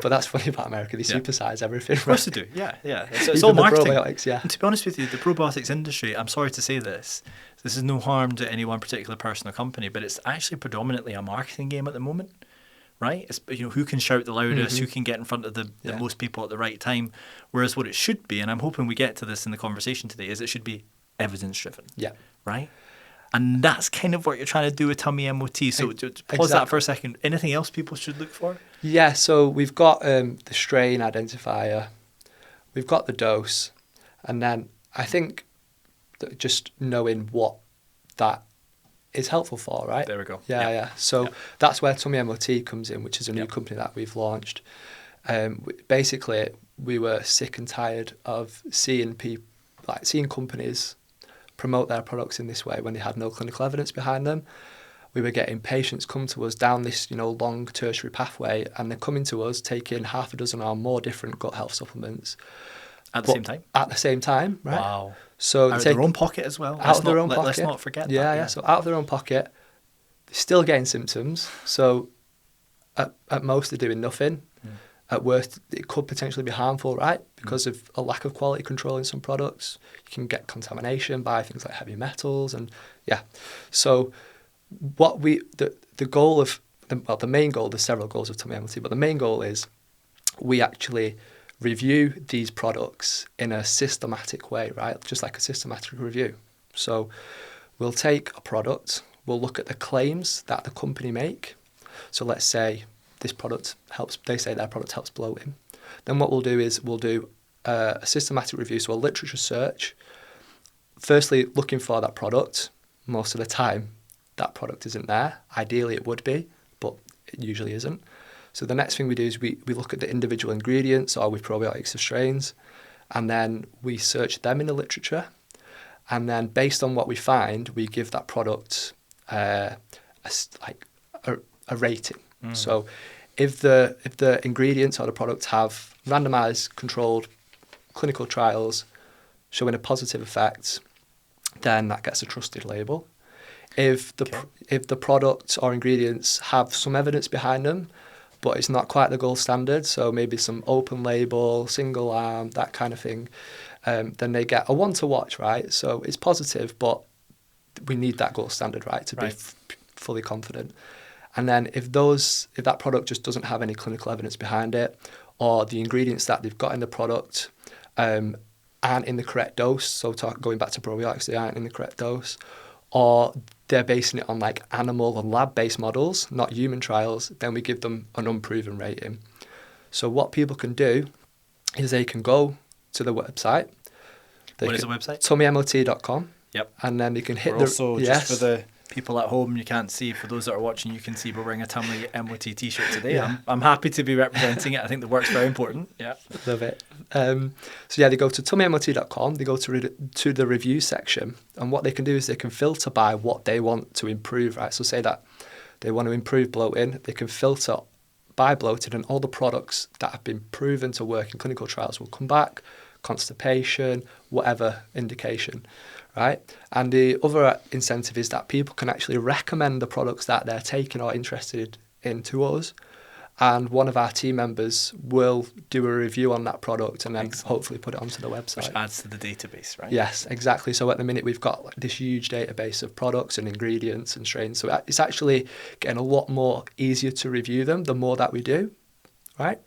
But that's funny about America. They supersize everything. Of course they do. Yeah. It's all marketing. Probiotics, yeah. And to be honest with you, the probiotics industry, I'm sorry to say this is no harm to any one particular person or company, but it's actually predominantly a marketing game at the moment, right? It's, you know, who can shout the loudest, who can get in front of the most people at the right time, whereas what it should be, and I'm hoping we get to this in the conversation today, is it should be evidence-driven. Yeah. Right? And that's kind of what you're trying to do with Tummy MOT. So pause that for a second. Anything else people should look for? Yeah, so we've got the strain identifier, we've got the dose, and then I think that just knowing what that is helpful for, right? There we go. Yeah. So that's where Tummy MOT comes in, which is a new company that we've launched. Basically, we were sick and tired of seeing companies promote their products in this way when they had no clinical evidence behind them. We were getting patients come to us down this, long tertiary pathway, and they're coming to us taking half a dozen or more different gut health supplements. At the same time? At the same time, right? Wow. So out of their own pocket as well. Out of their own pocket. Let's not forget that. Yeah. So out of their own pocket, they're still getting symptoms. So at most, they're doing nothing. At worst, it could potentially be harmful, right? Because of a lack of quality control in some products. You can get contamination by things like heavy metals So what the goal of, the main goal, there's several goals of Tummy MOT, but the main goal is we actually review these products in a systematic way, right? Just like a systematic review. So we'll take a product, we'll look at the claims that the company make. So let's say this product they say their product helps bloating. Then what we'll do is we'll do a systematic review, so a literature search. Firstly, looking for that product. Most of the time, that product isn't there. Ideally, it would be, but it usually isn't. So the next thing we do is we look at the individual ingredients or with probiotics or strains, and then we search them in the literature. And then based on what we find, we give that product a rating. So if the ingredients or the products have randomized, controlled clinical trials showing a positive effect, then that gets a trusted label. If the product or ingredients have some evidence behind them, but it's not quite the gold standard, so maybe some open label, single arm, that kind of thing, then they get a one to watch, right? So it's positive, but we need that gold standard, right, to be fully confident. And then if that product just doesn't have any clinical evidence behind it, or the ingredients that they've got in the product aren't in the correct dose, so going back to probiotics, they aren't in the correct dose, or they're basing it on like animal and lab-based models, not human trials, then we give them an unproven rating. So what people can do is they can go to the website. What is the website? TummyMOT.com. Yep. And then they can hit just for the people at home, you can't see. For those that are watching, you can see we're wearing a Tummy MOT t-shirt today. Yeah. I'm happy to be representing it. I think the work's very important. Yeah. Love it. They go to TummyMOT.com, they go to the review section, and what they can do is they can filter by what they want to improve, right? So say that they want to improve bloating, they can filter by bloating, and all the products that have been proven to work in clinical trials will come back, constipation, whatever indication, right? And the other incentive is that people can actually recommend the products that they're taking or interested in to us, and one of our team members will do a review on that product and then hopefully put it onto the website. Which adds to the database, right? Yes, exactly. So at the minute we've got this huge database of products and ingredients and strains. So it's actually getting a lot more easier to review them the more that we do, right?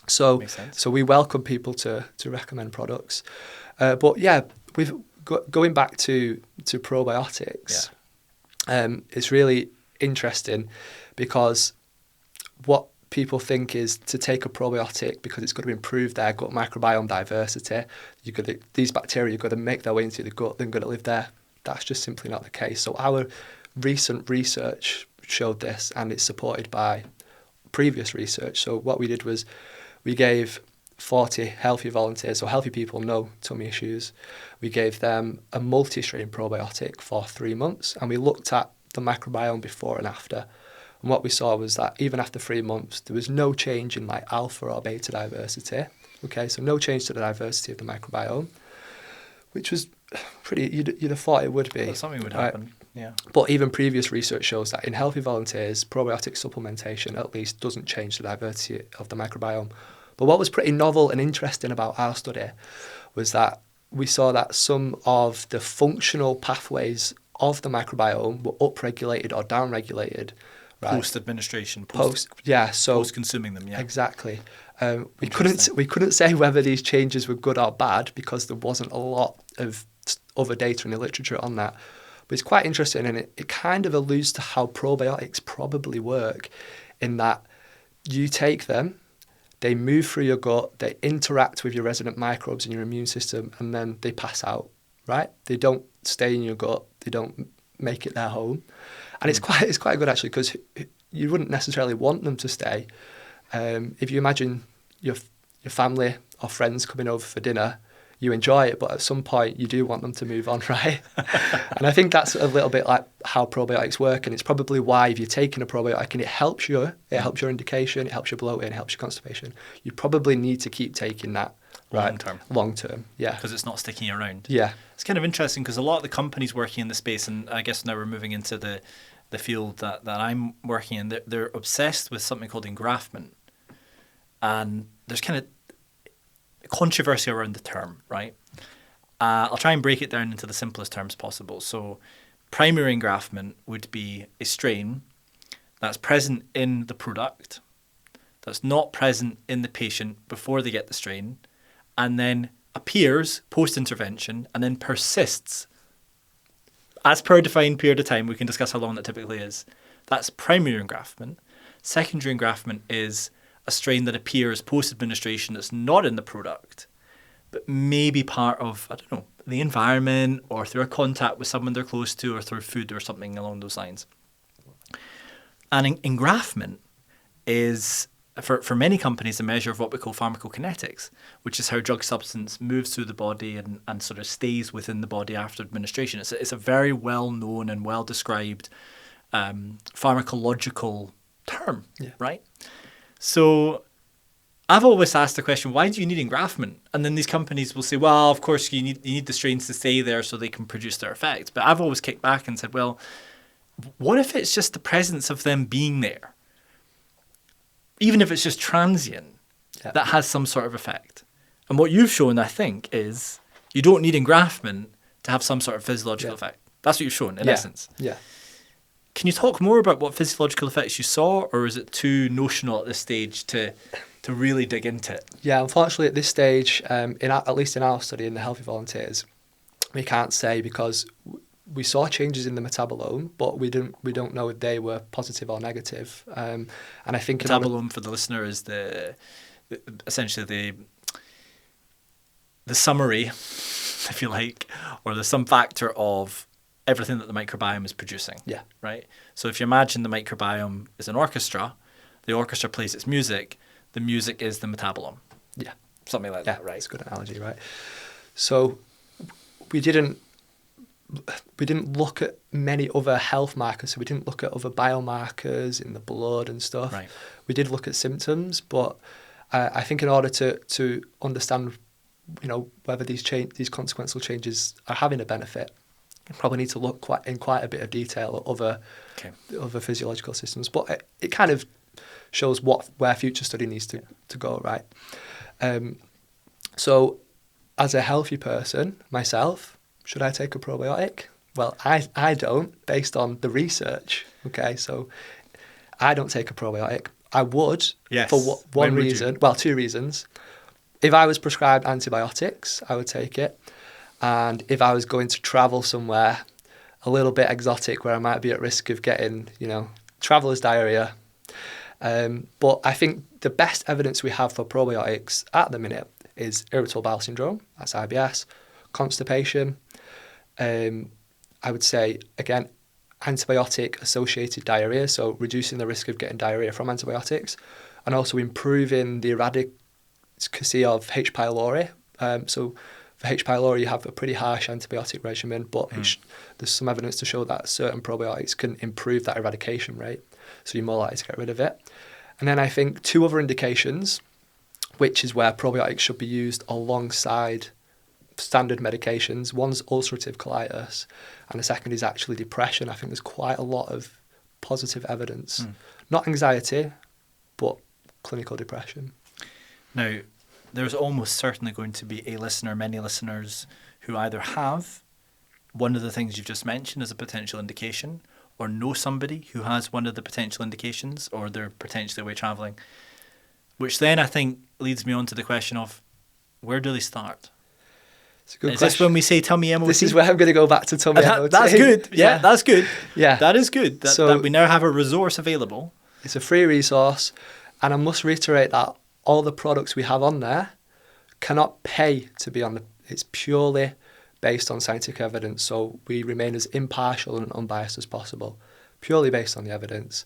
So we welcome people to recommend products. But yeah, going back to probiotics, it's really interesting because what people think is to take a probiotic because it's going to improve their gut microbiome diversity. These bacteria are going to make their way into the gut, they're going to live there. That's just simply not the case. So our recent research showed this, and it's supported by previous research. So what we did was we gave 40 healthy volunteers, so healthy people, no tummy issues. We gave them a multi-strain probiotic for 3 months, and we looked at the microbiome before and after. And what we saw was that even after 3 months, there was no change in like alpha or beta diversity. Okay, so no change to the diversity of the microbiome, which was pretty, you'd have thought it would be. Well, something would happen, right? Yeah. But even previous research shows that in healthy volunteers, probiotic supplementation at least doesn't change the diversity of the microbiome. But what was pretty novel and interesting about our study was that we saw that some of the functional pathways of the microbiome were upregulated or downregulated. Right? Post-administration. Post-consuming them, yeah. Exactly. We couldn't say whether these changes were good or bad because there wasn't a lot of other data in the literature on that. But it's quite interesting, and it kind of alludes to how probiotics probably work, in that you take them, they move through your gut, they interact with your resident microbes in your immune system, and then they pass out, right? They don't stay in your gut, they don't make it their home. And it's quite good actually, because you wouldn't necessarily want them to stay. If you imagine your family or friends coming over for dinner, you enjoy it, but at some point you do want them to move on, right? And I think that's a little bit like how probiotics work, and it's probably why if you're taking a probiotic and it helps your indication, it helps your bloating, it helps your constipation, you probably need to keep taking that. Right? Long term, yeah. Because it's not sticking around. Yeah. It's kind of interesting because a lot of the companies working in the space, and I guess now we're moving into the field that I'm working in, they're obsessed with something called engraftment. And there's kind of controversy around the term, right? I'll try and break it down into the simplest terms possible. So primary engraftment would be a strain that's present in the product, that's not present in the patient before they get the strain, and then appears post-intervention and then persists as per a defined period of time. We can discuss how long that typically is. That's primary engraftment. Secondary engraftment is a strain that appears post-administration that's not in the product, but maybe part of, I don't know, the environment or through a contact with someone they're close to or through food or something along those lines. And engraftment is, for many companies, a measure of what we call pharmacokinetics, which is how drug substance moves through the body and sort of stays within the body after administration. It's a very well-known and well-described pharmacological term, right? So I've always asked the question, why do you need engraftment? And then these companies will say, well, of course, you need the strains to stay there so they can produce their effect. But I've always kicked back and said, well, what if it's just the presence of them being there? Even if it's just transient, that has some sort of effect. And what you've shown, I think, is you don't need engraftment to have some sort of physiological effect. That's what you've shown, in essence. Yeah. Can you talk more about what physiological effects you saw, or is it too notional at this stage to really dig into it? Yeah, unfortunately at this stage, at least in our study in the healthy volunteers, we can't say, because we saw changes in the metabolome, but we don't know if they were positive or negative. And I think metabolome for the listener is essentially the summary, if you like, or the sum factor of everything that the microbiome is producing. Yeah. Right? So if you imagine the microbiome is an orchestra, the orchestra plays its music, the music is the metabolome. Yeah. Something like that, right? That's a good analogy, right? So we didn't look at many other health markers. So we didn't look at other biomarkers in the blood and stuff. Right. We did look at symptoms, but I think in order to understand, whether these consequential changes are having a benefit, you probably need to look in quite a bit of detail at other physiological systems. But it kind of shows where future study needs to go, right? So as a healthy person myself, should I take a probiotic? Well, I don't, based on the research. Okay, so I don't take a probiotic. I would, for one reason. Well, two reasons. If I was prescribed antibiotics, I would take it. And if I was going to travel somewhere a little bit exotic where I might be at risk of getting, traveller's diarrhea. But I think the best evidence we have for probiotics at the minute is irritable bowel syndrome, that's IBS, constipation. I would say, again, antibiotic-associated diarrhea, so reducing the risk of getting diarrhea from antibiotics, and also improving the eradicacy of H. pylori. So for H. pylori, you have a pretty harsh antibiotic regimen, but there's some evidence to show that certain probiotics can improve that eradication rate, so you're more likely to get rid of it. And then I think 2 other indications, which is where probiotics should be used alongside standard medications. One's ulcerative colitis, and the second is actually depression. I think there's quite a lot of positive evidence. Not anxiety, but clinical depression. Now, there's almost certainly going to be a listener, many listeners, who either have one of the things you've just mentioned as a potential indication, or know somebody who has one of the potential indications, or they're potentially away travelling. Which then I think leads me on to the question of, where do they start? It's a good Is question. this when we say tummy MOT? This is where I'm going to go back to tummy MOT. That's good. Yeah, that's good. Yeah. That is good. That we now have a resource available. It's a free resource, and I must reiterate that all the products we have on there cannot pay to be on the... It's purely based on scientific evidence, so we remain as impartial and unbiased as possible, purely based on the evidence.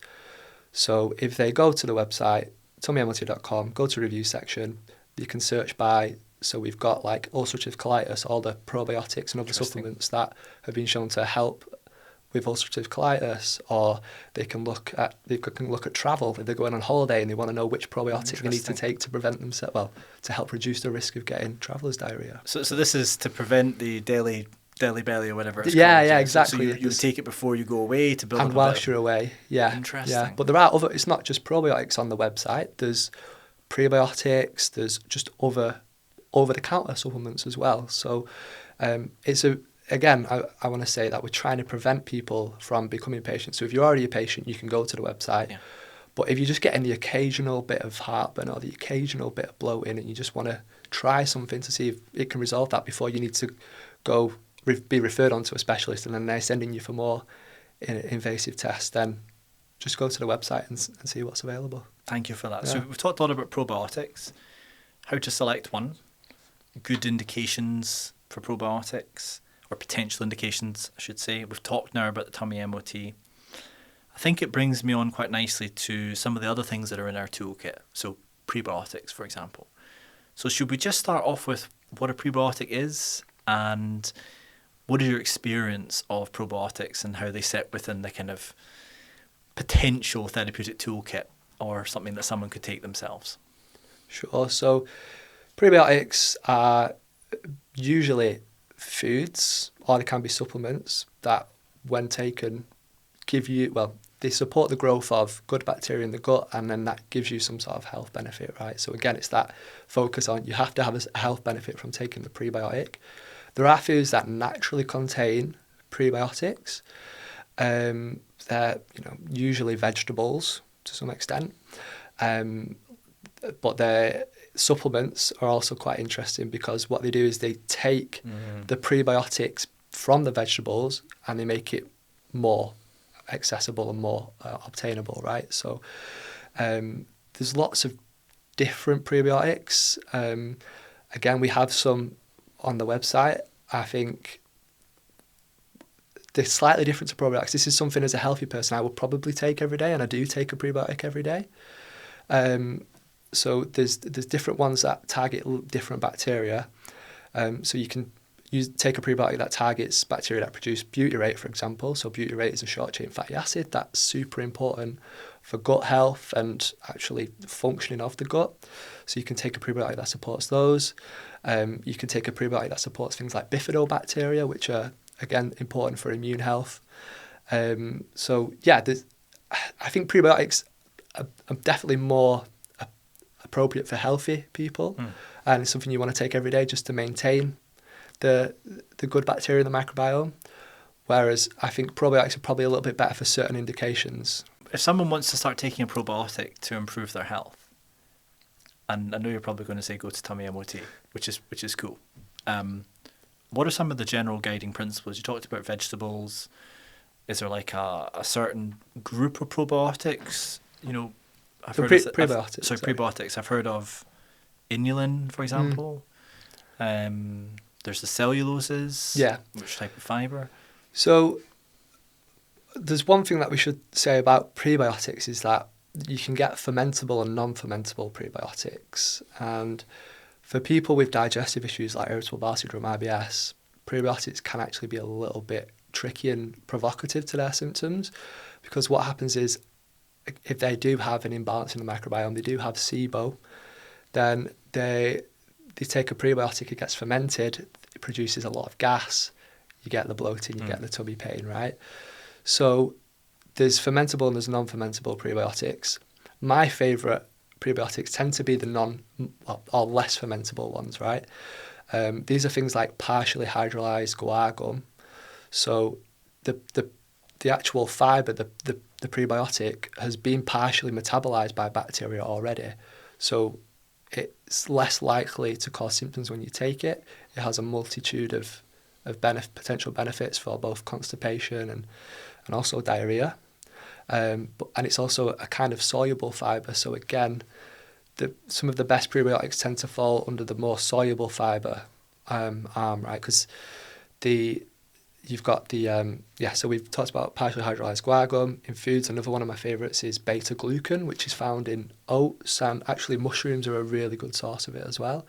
So if they go to the website, tummymot.com, go to review section, you can search by... So we've got like ulcerative colitis, all the probiotics and other supplements that have been shown to help with ulcerative colitis, or they can look at travel. If they're going on holiday and they want to know which probiotic they need to take to prevent themselves, to help reduce the risk of getting traveller's diarrhea. So this is to prevent the deli belly or whatever it's called. Yeah, exactly. So you take it before you go away to build up. And whilst you're away, yeah. Interesting. Yeah. But there are other. It's not just probiotics on the website. There's prebiotics. There's just other over-the-counter supplements as well. So it's a... Again, I want to say that we're trying to prevent people from becoming patients. So if you're already a patient, you can go to the website. Yeah. But if you're just getting the occasional bit of heartburn or the occasional bit of bloating, and you just want to try something to see if it can resolve that before you need to go be referred on to a specialist, and then they're sending you for more invasive tests, then just go to the website and see what's available. Thank you for that. Yeah. So we've talked a lot about probiotics, how to select one, good indications for probiotics, or potential indications, I should say. We've talked now about the tummy MOT. I think it brings me on quite nicely to some of the other things that are in our toolkit. So prebiotics, for example. So should we just start off with what a prebiotic is, and what is your experience of probiotics and how they sit within the kind of potential therapeutic toolkit, or something that someone could take themselves? Sure. So prebiotics are usually foods, or they can be supplements that, when taken, they support the growth of good bacteria in the gut, and then that gives you some sort of health benefit, right? So again, it's that focus on, you have to have a health benefit from taking the prebiotic. There are foods that naturally contain prebiotics. They're usually vegetables to some extent, but their supplements are also quite interesting, because what they do is they take the prebiotics from the vegetables and they make it more accessible and more obtainable, right? So there's lots of different prebiotics. Again, we have some on the website. I think they're slightly different to probiotics. This is something, as a healthy person, I would probably take every day, and I do take a prebiotic every day. So there's different ones that target different bacteria. So you can take a prebiotic that targets bacteria that produce butyrate, for example. So butyrate is a short-chain fatty acid that's super important for gut health and actually functioning of the gut. So you can take a prebiotic that supports those. You can take a prebiotic that supports things like bifidobacteria, which are, again, important for immune health. So yeah, I think prebiotics are definitely more appropriate for healthy people, and it's something you want to take every day just to maintain the good bacteria in the microbiome, whereas I think probiotics are probably a little bit better for certain indications. If someone wants to start taking a probiotic to improve their health, and I know you're probably going to say go to Tummy MOT, which is cool, what are some of the general guiding principles? You talked about vegetables. Is there like a certain group of probiotics? Prebiotics. I've heard of inulin, for example. There's the celluloses. Yeah. Which type of fibre? So there's one thing that we should say about prebiotics is that you can get fermentable and non-fermentable prebiotics. And for people with digestive issues like irritable bowel syndrome, IBS, prebiotics can actually be a little bit tricky and provocative to their symptoms, because what happens is if they do have an imbalance in the microbiome, they do have SIBO, then they take a probiotic, it gets fermented, it produces a lot of gas, you get the bloating, you get the tummy pain, right? So there's fermentable and there's non-fermentable prebiotics. My favourite prebiotics tend to be the or less fermentable ones, right? These are things like partially hydrolyzed guar gum. So the actual fibre, the prebiotic, has been partially metabolized by bacteria already. So it's less likely to cause symptoms when you take it. It has a multitude of potential benefits for both constipation and also diarrhea. And it's also a kind of soluble fibre. So again, some of the best prebiotics tend to fall under the more soluble fibre arm, right? Because you've got so we've talked about partially hydrolyzed guar gum. In foods, another one of my favourites is beta-glucan, which is found in oats, and actually mushrooms are a really good source of it as well.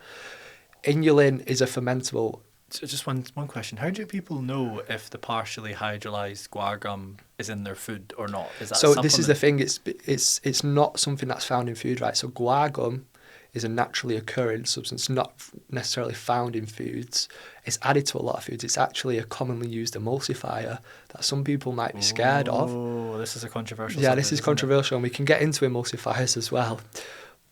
Inulin is a fermentable. So just one question. How do people know if the partially hydrolyzed guar gum is in their food or not? Is that so this is the thing, it's not something that's found in food, right? So guar gum is a naturally occurring substance, not necessarily found in foods. It's added to a lot of foods. It's actually a commonly used emulsifier that some people might be scared of. Oh, this is a controversial Yeah, subject, this is controversial, and we can get into emulsifiers as well.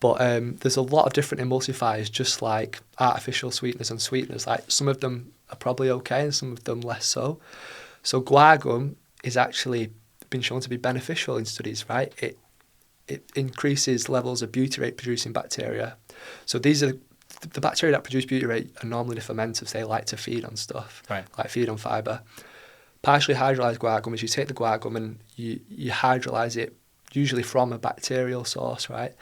But there's a lot of different emulsifiers, just like artificial sweeteners and sweeteners. Like some of them are probably okay and some of them less so. So guar gum is actually been shown to be beneficial in studies, right? It increases levels of butyrate producing bacteria. So these are the bacteria that produce butyrate are normally the fermenters. They like to feed on stuff, right? Like feed on fibre. Partially hydrolyzed guar gum is you take the guar gum and you hydrolyze it, usually from a bacterial source, right?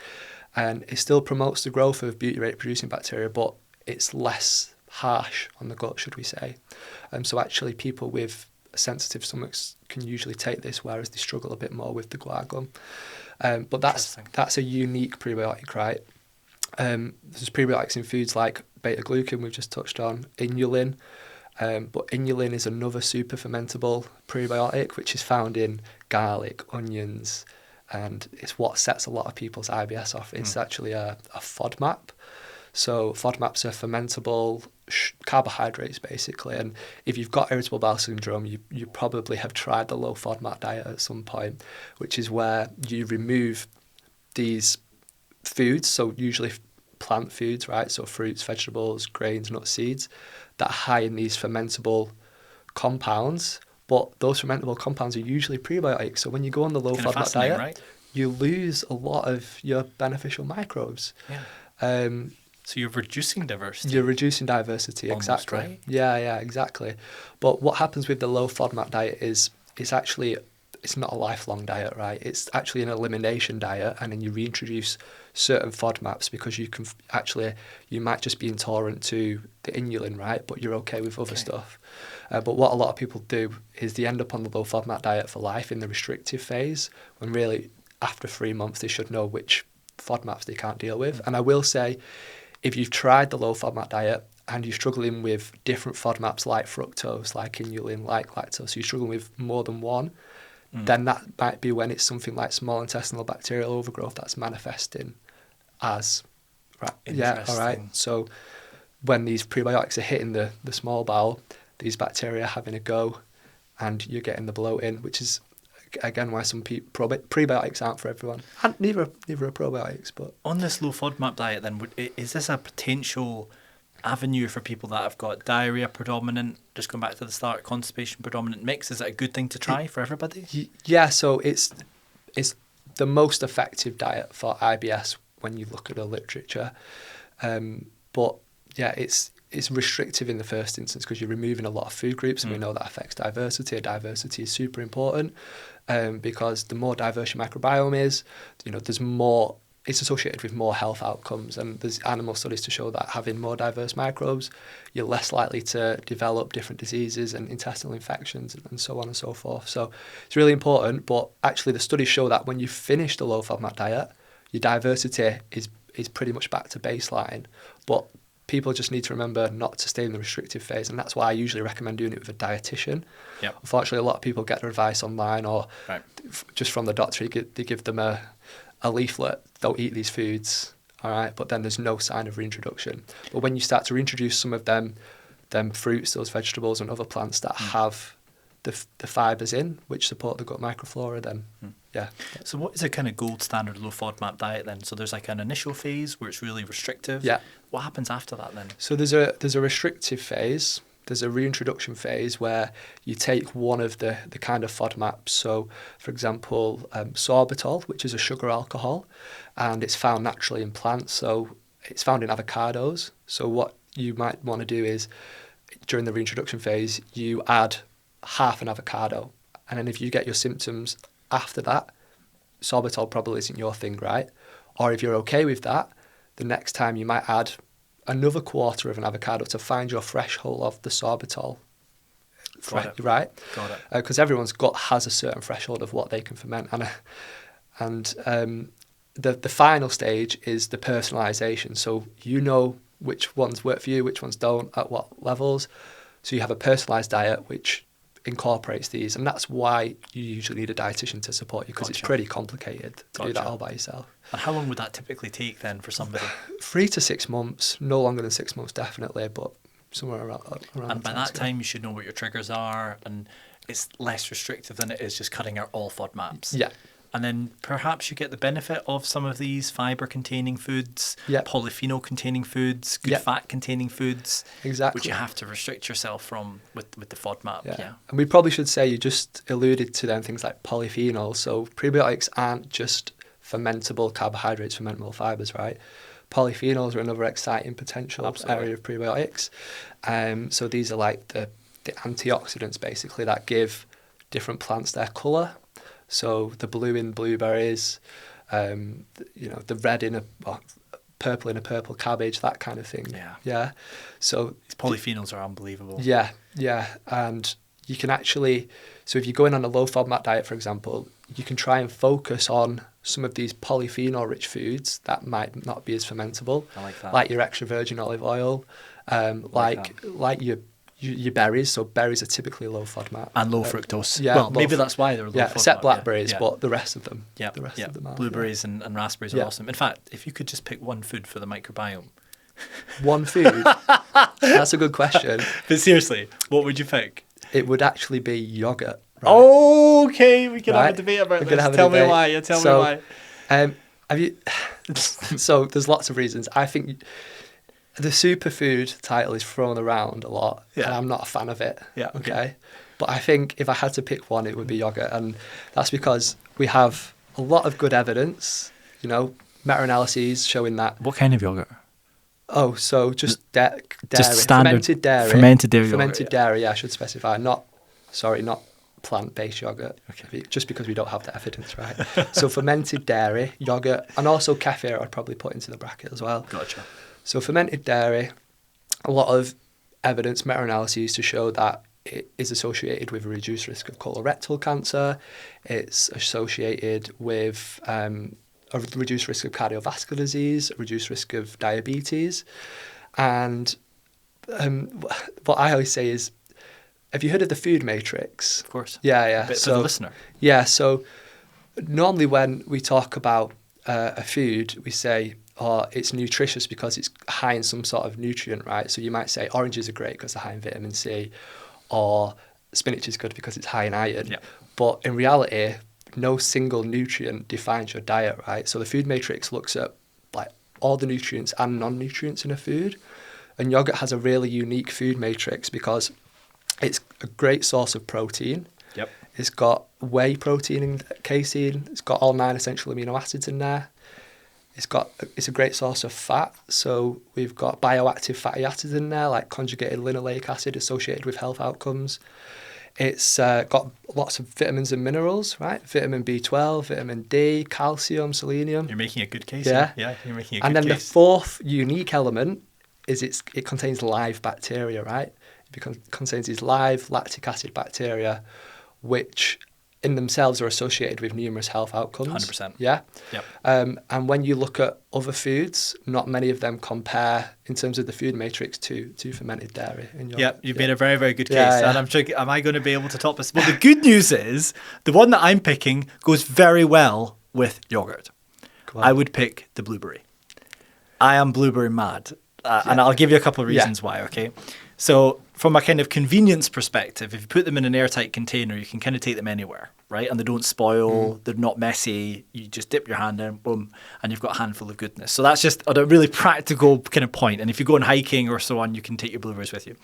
And it still promotes the growth of butyrate-producing bacteria, but it's less harsh on the gut, should we say. So actually people with sensitive stomachs can usually take this, whereas they struggle a bit more with the guar gum. But that's a unique prebiotic, right? There's prebiotics in foods like beta-glucan we've just touched on, inulin. But inulin is another super fermentable prebiotic, which is found in garlic, onions, and it's what sets a lot of people's IBS off. It's actually a FODMAP. So FODMAPs are fermentable carbohydrates, basically. And if you've got irritable bowel syndrome, you probably have tried the low FODMAP diet at some point, which is where you remove these foods, so usually plant foods, right? So fruits, vegetables, grains, nuts, seeds, that are high in these fermentable compounds. But those fermentable compounds are usually prebiotics. So when you go on the low FODMAP diet, right? You lose a lot of your beneficial microbes. Yeah. So you're reducing diversity. You're reducing diversity, almost, exactly. Right? Yeah, exactly. But what happens with the low FODMAP diet is it's not a lifelong diet, right? It's actually an elimination diet, and then you reintroduce certain FODMAPs because you might just be intolerant to the inulin, right? But you're okay with other stuff. But what a lot of people do is they end up on the low FODMAP diet for life in the restrictive phase, when really after 3 months they should know which FODMAPs they can't deal with. And I will say, if you've tried the low FODMAP diet and you're struggling with different FODMAPs like fructose, like inulin, like lactose, you're struggling with more than one, then that might be when it's something like small intestinal bacterial overgrowth that's manifesting as. Right. Yeah, all right. So when these prebiotics are hitting the small bowel, these bacteria are having a go, and you're getting the bloating, which is, again, why some prebiotics aren't for everyone. And neither are probiotics. But on this low FODMAP diet, then, is this a potential avenue for people that have got diarrhea predominant, just going back to the start, constipation predominant mix? Is it a good thing to try for everybody? Yeah, so it's the most effective diet for IBS when you look at the literature. But yeah, it's restrictive in the first instance because you're removing a lot of food groups, and we know that affects diversity. Diversity is super important because the more diverse your microbiome is, there's more it's associated with more health outcomes, and there's animal studies to show that having more diverse microbes, you're less likely to develop different diseases and intestinal infections and so on and so forth. So it's really important, but actually the studies show that when you finish the low FODMAP diet, your diversity is pretty much back to baseline, but people just need to remember not to stay in the restrictive phase, and that's why I usually recommend doing it with a dietitian. Yep. Unfortunately, a lot of people get their advice online or just from the doctor. They give them a leaflet, don't eat these foods, all right, but then there's no sign of reintroduction. But when you start to reintroduce some of them fruits, those vegetables and other plants that have the fibres in, which support the gut microflora, then yeah. So what is a kind of gold standard low FODMAP diet then? So there's like an initial phase where it's really restrictive. Yeah. What happens after that then? So there's a restrictive phase. There's a reintroduction phase where you take one of the kind of FODMAPs. So, for example, sorbitol, which is a sugar alcohol, and it's found naturally in plants. So it's found in avocados. So what you might want to do is, during the reintroduction phase, you add half an avocado. And then if you get your symptoms after that, sorbitol probably isn't your thing, right? Or if you're okay with that, the next time you might add another quarter of an avocado to find your threshold of the sorbitol. Right? Got it. Because everyone's gut has a certain threshold of what they can ferment. And the final stage is the personalisation. So you know which ones work for you, which ones don't, at what levels. So you have a personalised diet which incorporates these, and that's why you usually need a dietitian to support you, because it's pretty complicated to do that all by yourself. And how long would that typically take then for somebody? 3 to 6 months, no longer than 6 months definitely, but somewhere around. And by that time you should know what your triggers are, and it's less restrictive than it is just cutting out all FODMAPs. Yeah. And then perhaps you get the benefit of some of these fibre-containing foods, polyphenol-containing foods, good fat-containing foods, exactly, which you have to restrict yourself from with the FODMAP. Yeah. And we probably should say, you just alluded to them, things like polyphenols. So prebiotics aren't just fermentable carbohydrates, fermentable fibres, right? Polyphenols are another exciting potential area of prebiotics. So these are like the antioxidants, basically, that give different plants their colour. So the blue in blueberries, the red in purple in a purple cabbage, that kind of thing. Yeah. So these polyphenols are unbelievable. Yeah. And you can actually, so if you're going on a low FODMAP diet, for example, you can try and focus on some of these polyphenol-rich foods that might not be as fermentable. I like that. Like your extra virgin olive oil, like your berries. So berries are typically low FODMAP. And low fructose. Yeah, well, maybe that's why they're low FODMAP. Except blackberries, but the rest of them. Yeah, the rest of them are. Blueberries and raspberries are awesome. In fact, if you could just pick one food for the microbiome. One food? That's a good question. But seriously, what would you pick? It would actually be yogurt. Right? Oh, okay. We can have a debate about this. Tell me why. Tell me why. Have you? So there's lots of reasons. I think the superfood title is thrown around a lot, and I'm not a fan of it. Yeah. Okay. But I think if I had to pick one, it would be yogurt, and that's because we have a lot of good evidence. Meta-analyses showing that. What kind of yogurt? Oh, so just dairy. Just standard fermented dairy. Fermented dairy. Fermented dairy. Yeah, I should specify. Not plant-based yogurt. Okay. Just because we don't have the evidence, right? So fermented dairy, yogurt, and also kefir I'd probably put into the bracket as well. Gotcha. So fermented dairy, a lot of evidence, meta-analyses to show that it is associated with a reduced risk of colorectal cancer. It's associated with a reduced risk of cardiovascular disease, a reduced risk of diabetes. And what I always say is, have you heard of the food matrix? Of course. Yeah. A bit for the listener. Yeah, so normally when we talk about a food, we say, it's nutritious because it's high in some sort of nutrient, right? So you might say oranges are great because they're high in vitamin C, or spinach is good because it's high in iron. Yeah. But in reality, no single nutrient defines your diet, right? So the food matrix looks at like all the nutrients and non-nutrients in a food. And yogurt has a really unique food matrix because it's a great source of protein. Yep. It's got whey protein and casein. It's got all 9 essential amino acids in there. It's a great source of fat. So we've got bioactive fatty acids in there, like conjugated linoleic acid associated with health outcomes. It's got lots of vitamins and minerals, right? Vitamin B12, vitamin D, calcium, selenium. You're making a good case. Yeah. Yeah, you're making a good And then case. the fourth unique element is it contains live bacteria, right? It contains these live lactic acid bacteria, which in themselves are associated with numerous health outcomes. 100%. Yeah. Yep. And when you look at other foods, not many of them compare in terms of the food matrix to fermented dairy. You've made a very, very good case. Yeah. And I'm sure, am I going to be able to top this? Well, the good news is the one that I'm picking goes very well with yogurt. I would pick the blueberry. I am blueberry mad. And I'll give you a couple of reasons why, okay? So from a kind of convenience perspective, if you put them in an airtight container, you can kind of take them anywhere, right? And they don't spoil, they're not messy. You just dip your hand in, boom, and you've got a handful of goodness. So that's just a really practical kind of point. And if you go on hiking or so on, you can take your blueberries with you.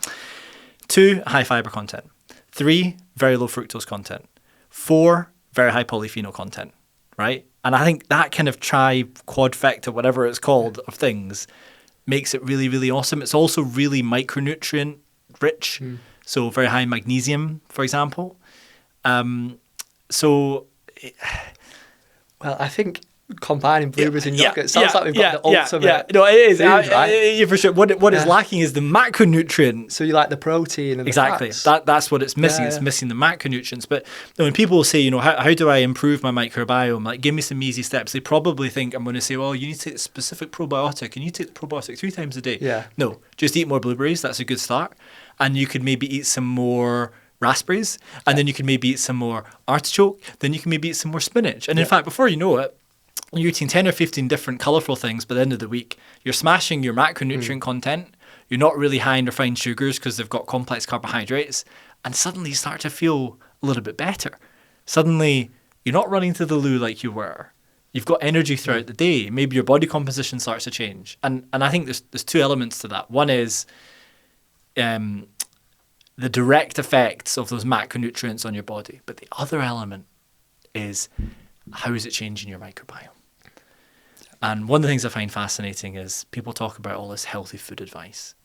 2, high fiber content. 3, very low fructose content. 4, very high polyphenol content, right? And I think that kind of quadfecta, whatever it's called, of things makes it really, really awesome. It's also really micronutrient rich. So very high in magnesium, for example. Well, I think combining blueberries and yogurt sounds like we've got the ultimate. Yeah, no, it is. Food, right? For sure. What is lacking is the macronutrient. So you like the protein and Exactly. the fats. That's what it's missing. It's missing the macronutrients. But when people say, how do I improve my microbiome? Like, give me some easy steps. They probably think I'm going to say, well, you need to take a specific probiotic, and you take the probiotic 3 times a day. Yeah. No, just eat more blueberries. That's a good start. And you could maybe eat some more raspberries, and then you can maybe eat some more artichoke. Then you can maybe eat some more spinach. And in fact, before you know it, you're eating 10 or 15 different colourful things by the end of the week. You're smashing your macronutrient content. You're not really high in refined sugars because they've got complex carbohydrates. And suddenly you start to feel a little bit better. Suddenly you're not running to the loo like you were. You've got energy throughout the day. Maybe your body composition starts to change. And I think there's 2 elements to that. One is the direct effects of those macronutrients on your body. But the other element is, how is it changing your microbiome? And one of the things I find fascinating is people talk about all this healthy food advice.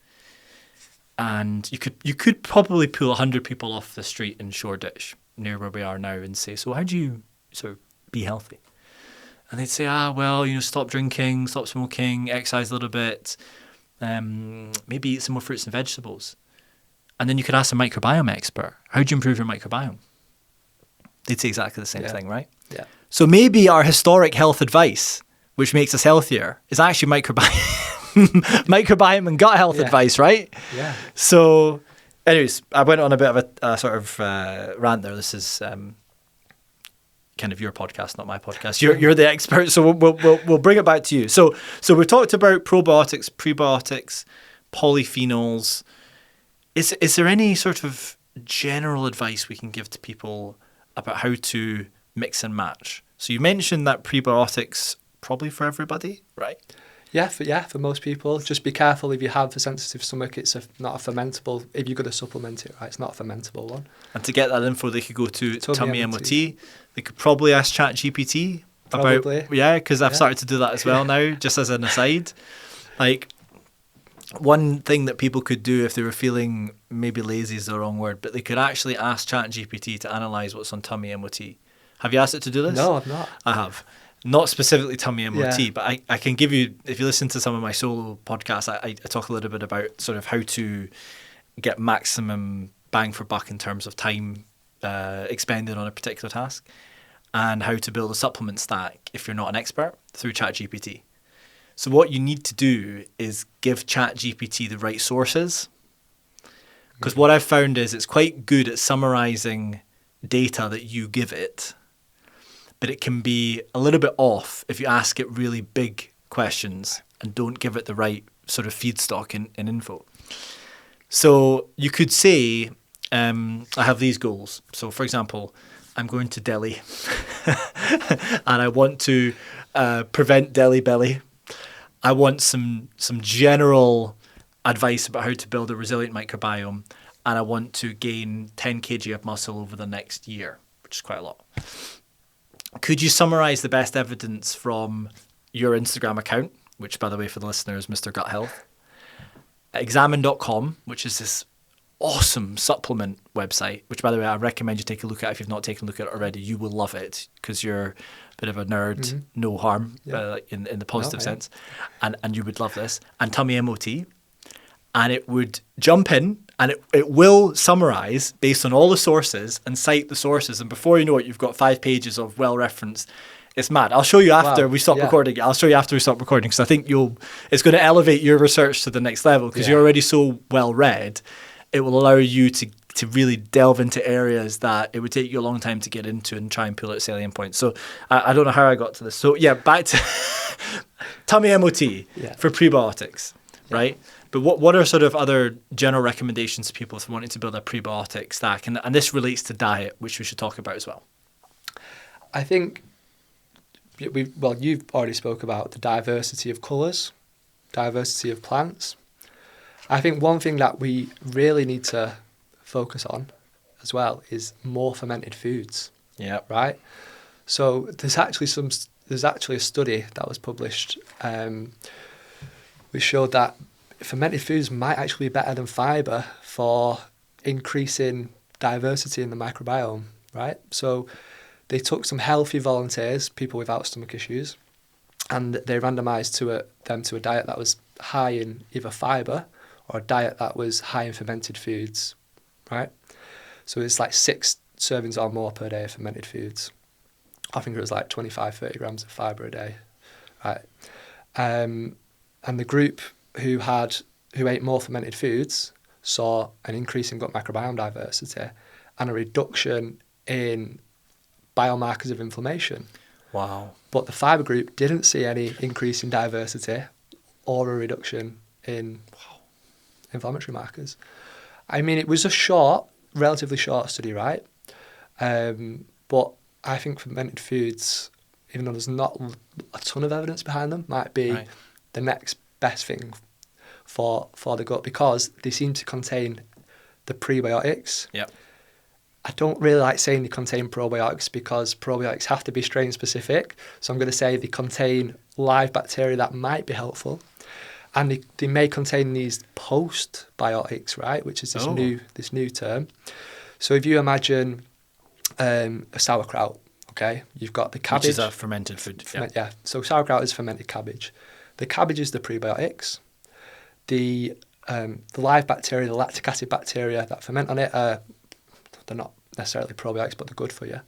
And you could probably pull 100 people off the street in Shoreditch, near where we are now, and say, so how do you sort of be healthy? And they'd say, stop drinking, stop smoking, exercise a little bit, maybe eat some more fruits and vegetables. And then you could ask a microbiome expert, how do you improve your microbiome? They'd say exactly the same thing, right? Yeah. So maybe our historic health advice, which makes us healthier, is actually microbiome and gut health advice, right? Yeah. So, anyways, I went on a bit of a sort of rant there. This is kind of your podcast, not my podcast. You're the expert, so we'll bring it back to you. So we've talked about probiotics, prebiotics, polyphenols. Is there any sort of general advice we can give to people about how to mix and match? So you mentioned that prebiotics probably for everybody, right? Yeah, for most people. Just be careful if you have a sensitive stomach. It's not a fermentable. If you're going to supplement it, right, it's not a fermentable one. And to get that info, they could go to Tummy MOT. MOT. They could probably ask ChatGPT Probably. about because I've started to do that as well now. Just as an aside, like one thing that people could do if they were feeling, maybe lazy is the wrong word, but they could actually ask ChatGPT to analyse what's on Tummy MOT. Have you asked it to do this? No, I've not. I have. Not specifically Tummy MOT, Yeah. but I can give you, if you listen to some of my solo podcasts, I talk a little bit about sort of how to get maximum bang for buck in terms of time expended on a particular task, and how to build a supplement stack if you're not an expert through ChatGPT. So what you need to do is give ChatGPT the right sources, because what I've found is it's quite good at summarizing data that you give it, but it can be a little bit off if you ask it really big questions and don't give it the right sort of feedstock in info. So you could say, I have these goals. So for example, I'm going to Delhi and I want to prevent Delhi belly. I want some general advice about how to build a resilient microbiome, and I want to gain 10 kg of muscle over the next year, which is quite a lot. Could you summarize the best evidence from your Instagram account, which, by the way, for the listeners, Mr. Gut Health, examine.com, which is this awesome supplement website, which, by the way, I recommend you take a look at if you've not taken a look at it already. You will love it because you're a bit of a nerd, no harm in the positive sense, and you would love this. And Tummy MOT, and it would jump in and it will summarize based on all the sources and cite the sources. And before you know it, you've got 5 pages of well-referenced. It's mad. I'll show you after we stop recording. I'll show you after we stop recording because I think it's going to elevate your research to the next level because you're already so well read. It will allow you to really delve into areas that it would take you a long time to get into and try and pull out salient points. So I don't know how I got to this. So yeah, back to Tummy MOT for prebiotics, right? But what are sort of other general recommendations to people if wanting to build a prebiotic stack? And this relates to diet, which we should talk about as well. I think you've already spoke about the diversity of colours, diversity of plants. I think one thing that we really need to focus on as well is more fermented foods. Yeah. Right? So there's actually a study that was published which showed that fermented foods might actually be better than fibre for increasing diversity in the microbiome, right? So they took some healthy volunteers, people without stomach issues, and they randomised them to a diet that was high in either fibre or a diet that was high in fermented foods, right? So it's like 6 servings or more per day of fermented foods. I think it was like 25, 30 grams of fibre a day, right? And the group who ate more fermented foods saw an increase in gut microbiome diversity and a reduction in biomarkers of inflammation. Wow. But the fibre group didn't see any increase in diversity or a reduction in inflammatory markers. I mean, it was a relatively short study, right? But I think fermented foods, even though there's not a ton of evidence behind them, might be the next best thing for the gut because they seem to contain the prebiotics. Yep. I don't really like saying they contain probiotics because probiotics have to be strain specific. So I'm going to say they contain live bacteria that might be helpful. And they may contain these postbiotics, right, which is this new term. So if you imagine a sauerkraut, okay, you've got the cabbage. Which is a fermented food. Yeah. So sauerkraut is fermented cabbage. The cabbage is the prebiotics. The live bacteria, the lactic acid bacteria that ferment on it, they're not necessarily probiotics, but they're good for you.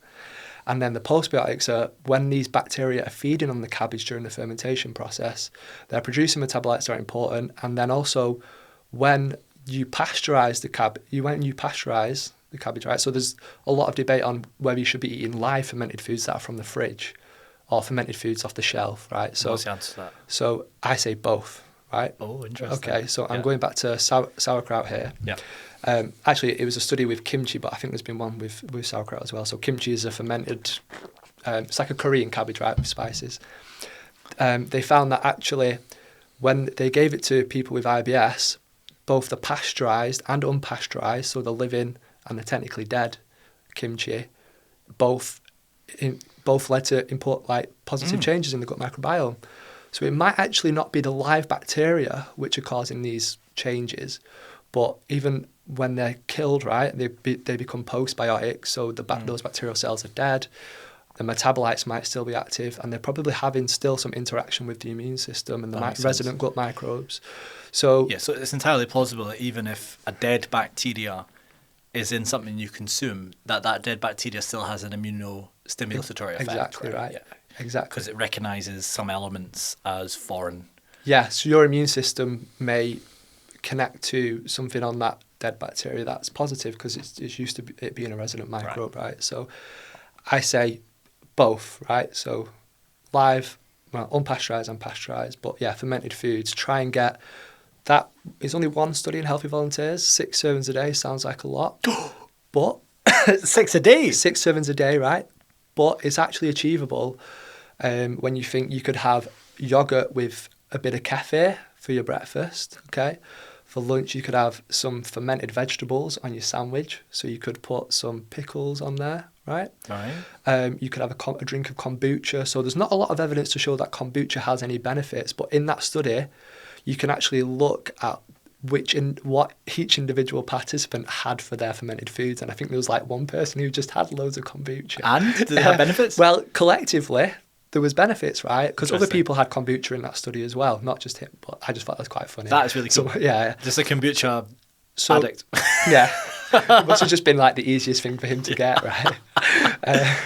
And then the postbiotics are when these bacteria are feeding on the cabbage during the fermentation process, they're producing metabolites that are important. And then also when you pasteurize the cabbage, right? So there's a lot of debate on whether you should be eating live fermented foods that are from the fridge or fermented foods off the shelf, right? So what's the answer to that? So I say both, right? Oh, interesting. Okay, so I'm going back to sauerkraut here. Yeah. Actually, it was a study with kimchi, but I think there's been one with sauerkraut as well. So kimchi is a fermented, it's like a Korean cabbage, right, with spices. They found that actually when they gave it to people with IBS, both the pasteurised and unpasteurised, so the living and the technically dead kimchi, both led to positive changes in the gut microbiome. So it might actually not be the live bacteria which are causing these changes, but even when they're killed, right, they become postbiotic. So those bacterial cells are dead. The metabolites might still be active, and they're probably having still some interaction with the immune system and the resident gut microbes. So so it's entirely plausible that even if a dead bacteria is in something you consume, that dead bacteria still has an immunostimulatory effect. Exactly right. Yeah. Exactly. Because it recognises some elements as foreign. Yeah, so your immune system may connect to something on that dead bacteria that's positive because it's used to it being a resident microbe, right? So I say both, right? So live, unpasteurised and pasteurised, but yeah, fermented foods. Try and get that. It's only one study in healthy volunteers. 6 servings a day sounds like a lot, but 6 a day? 6 servings a day, right? But it's actually achievable when you think you could have yogurt with a bit of kefir for your breakfast, okay? For lunch, you could have some fermented vegetables on your sandwich. So you could put some pickles on there, right? Right. You could have a drink of kombucha. So there's not a lot of evidence to show that kombucha has any benefits. But in that study, you can actually look at what each individual participant had for their fermented foods. And I think there was like one person who just had loads of kombucha. And did they have benefits? Well, collectively, there was benefits, right? Because other Interesting. people had kombucha in that study as well, not just him. But I just thought that was quite funny. That is really cool. So, yeah. Just a kombucha So, addict. Yeah. It must have just been like the easiest thing for him to get, right?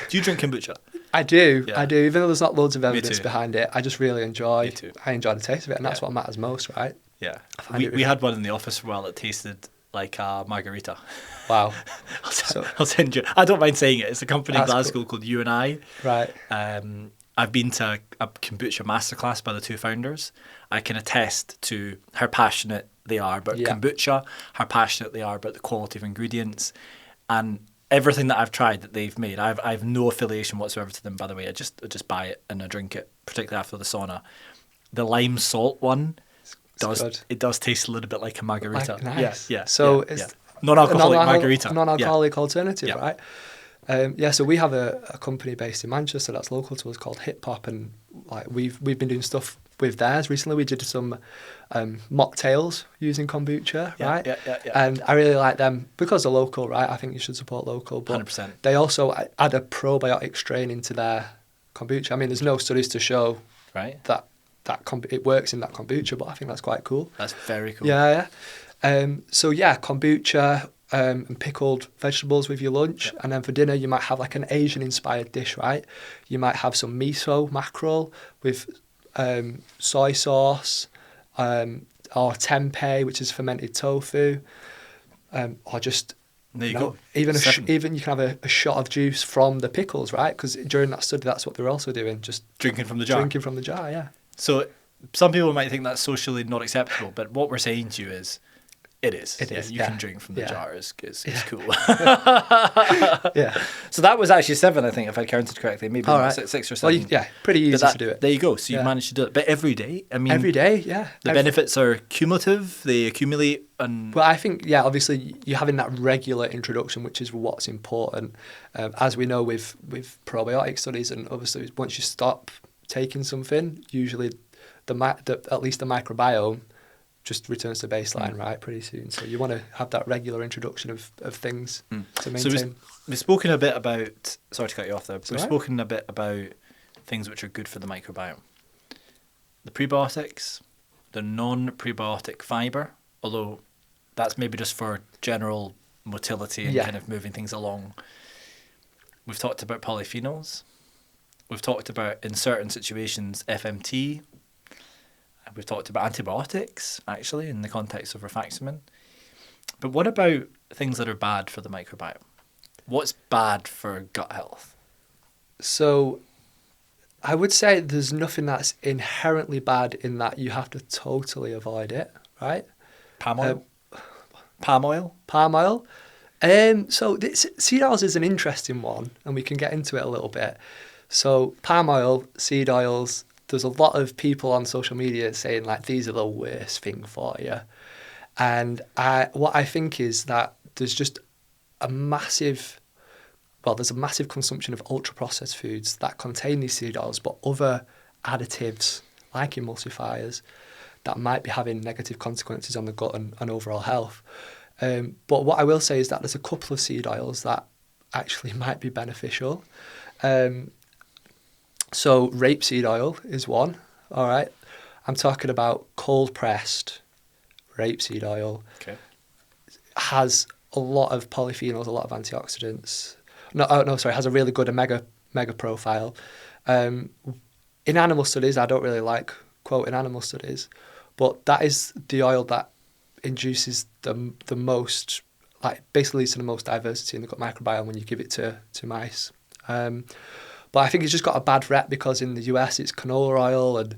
Do you drink kombucha? I do. Yeah. I do. Even though there's not loads of Me evidence too. behind it, I just really Me enjoy too. the taste of it, and that's Yeah. what matters most, right? Yeah. find it We had one in the office for a while that tasted like a margarita. Wow. I'll send you. I don't mind saying it. It's a company in That's Glasgow called You and I. Right. I've been to a kombucha masterclass by the two founders. I can attest to how passionate they are about Yeah. kombucha, how passionate they are about the quality of ingredients, and everything that I've tried that they've made. I've no affiliation whatsoever to them, by the way. I just buy it and I drink it, particularly after the sauna. The lime salt one does taste a little bit like a margarita. Like, nice. Yeah. So yeah, it's yeah. Non-alcoholic margarita. Non-alcoholic alternative, Yeah. right? So we have a company based in Manchester that's local to us called Hip Hop, and like we've been doing stuff with theirs recently. We did some mocktails using kombucha, Yeah, right? yeah. And I really like them because they're local, right? I think you should support local. But 100%. they also add a probiotic strain into their kombucha. I mean, there's no studies to show Right. that it works in that kombucha, but I think that's quite cool. That's very cool. Yeah. Kombucha and pickled vegetables with your lunch. Yep. And then for dinner, you might have like an Asian-inspired dish, right? You might have some miso mackerel with soy sauce, or tempeh, which is fermented tofu, or just... There you go. Even Seven. even you can have a shot of juice from the pickles, right? Because during that study, that's what they're also doing, just Drinking from the jar. drinking from the jar, yeah. So some people might think that's socially not acceptable, but what we're saying to you is, it is. It is, You yeah. can drink from the Yeah. jar. It's cool. Yeah. So that was actually 7, I think, if I counted correctly. Maybe All not right. 6 or Well, 7. pretty easy But to do it. There you go. So you Yeah. managed to do it. But every day, I mean, Every day, yeah. the benefits are cumulative. They accumulate. And Well, I think, yeah, obviously you're having that regular introduction, which is what's important. As we know with probiotic studies, and obviously once you stop taking something, usually at least the microbiome just returns to baseline, right, pretty soon. So you want to have that regular introduction of things to maintain. So we've spoken a bit about, sorry to cut you off there, but we've all right. spoken a bit about things which are good for the microbiome. The prebiotics, the non-prebiotic fibre, although that's maybe just for general motility and Yeah. kind of moving things along. We've talked about polyphenols. We've talked about, in certain situations, FMT. And we've talked about antibiotics, actually, in the context of rifaximin. But what about things that are bad for the microbiome? What's bad for gut health? So I would say there's nothing that's inherently bad in that you have to totally avoid it, right? Palm oil? Palm oil? Palm oil. So seed oils is an interesting one, and we can get into it a little bit. So palm oil, seed oils, there's a lot of people on social media saying like these are the worst thing for you. And what I think is that there's just a massive consumption of ultra-processed foods that contain these seed oils, but other additives like emulsifiers that might be having negative consequences on the gut and overall health. But what I will say is that there's a couple of seed oils that actually might be beneficial. So rapeseed oil is one, all right? I'm talking about cold-pressed rapeseed oil. Okay. Has a lot of polyphenols, a lot of antioxidants. Has a really good omega profile. In animal studies, I don't really like quoting animal studies, but that is the oil that induces the most, like basically leads to the most diversity in the gut microbiome when you give it to mice. But I think it's just got a bad rep because in the US it's canola oil and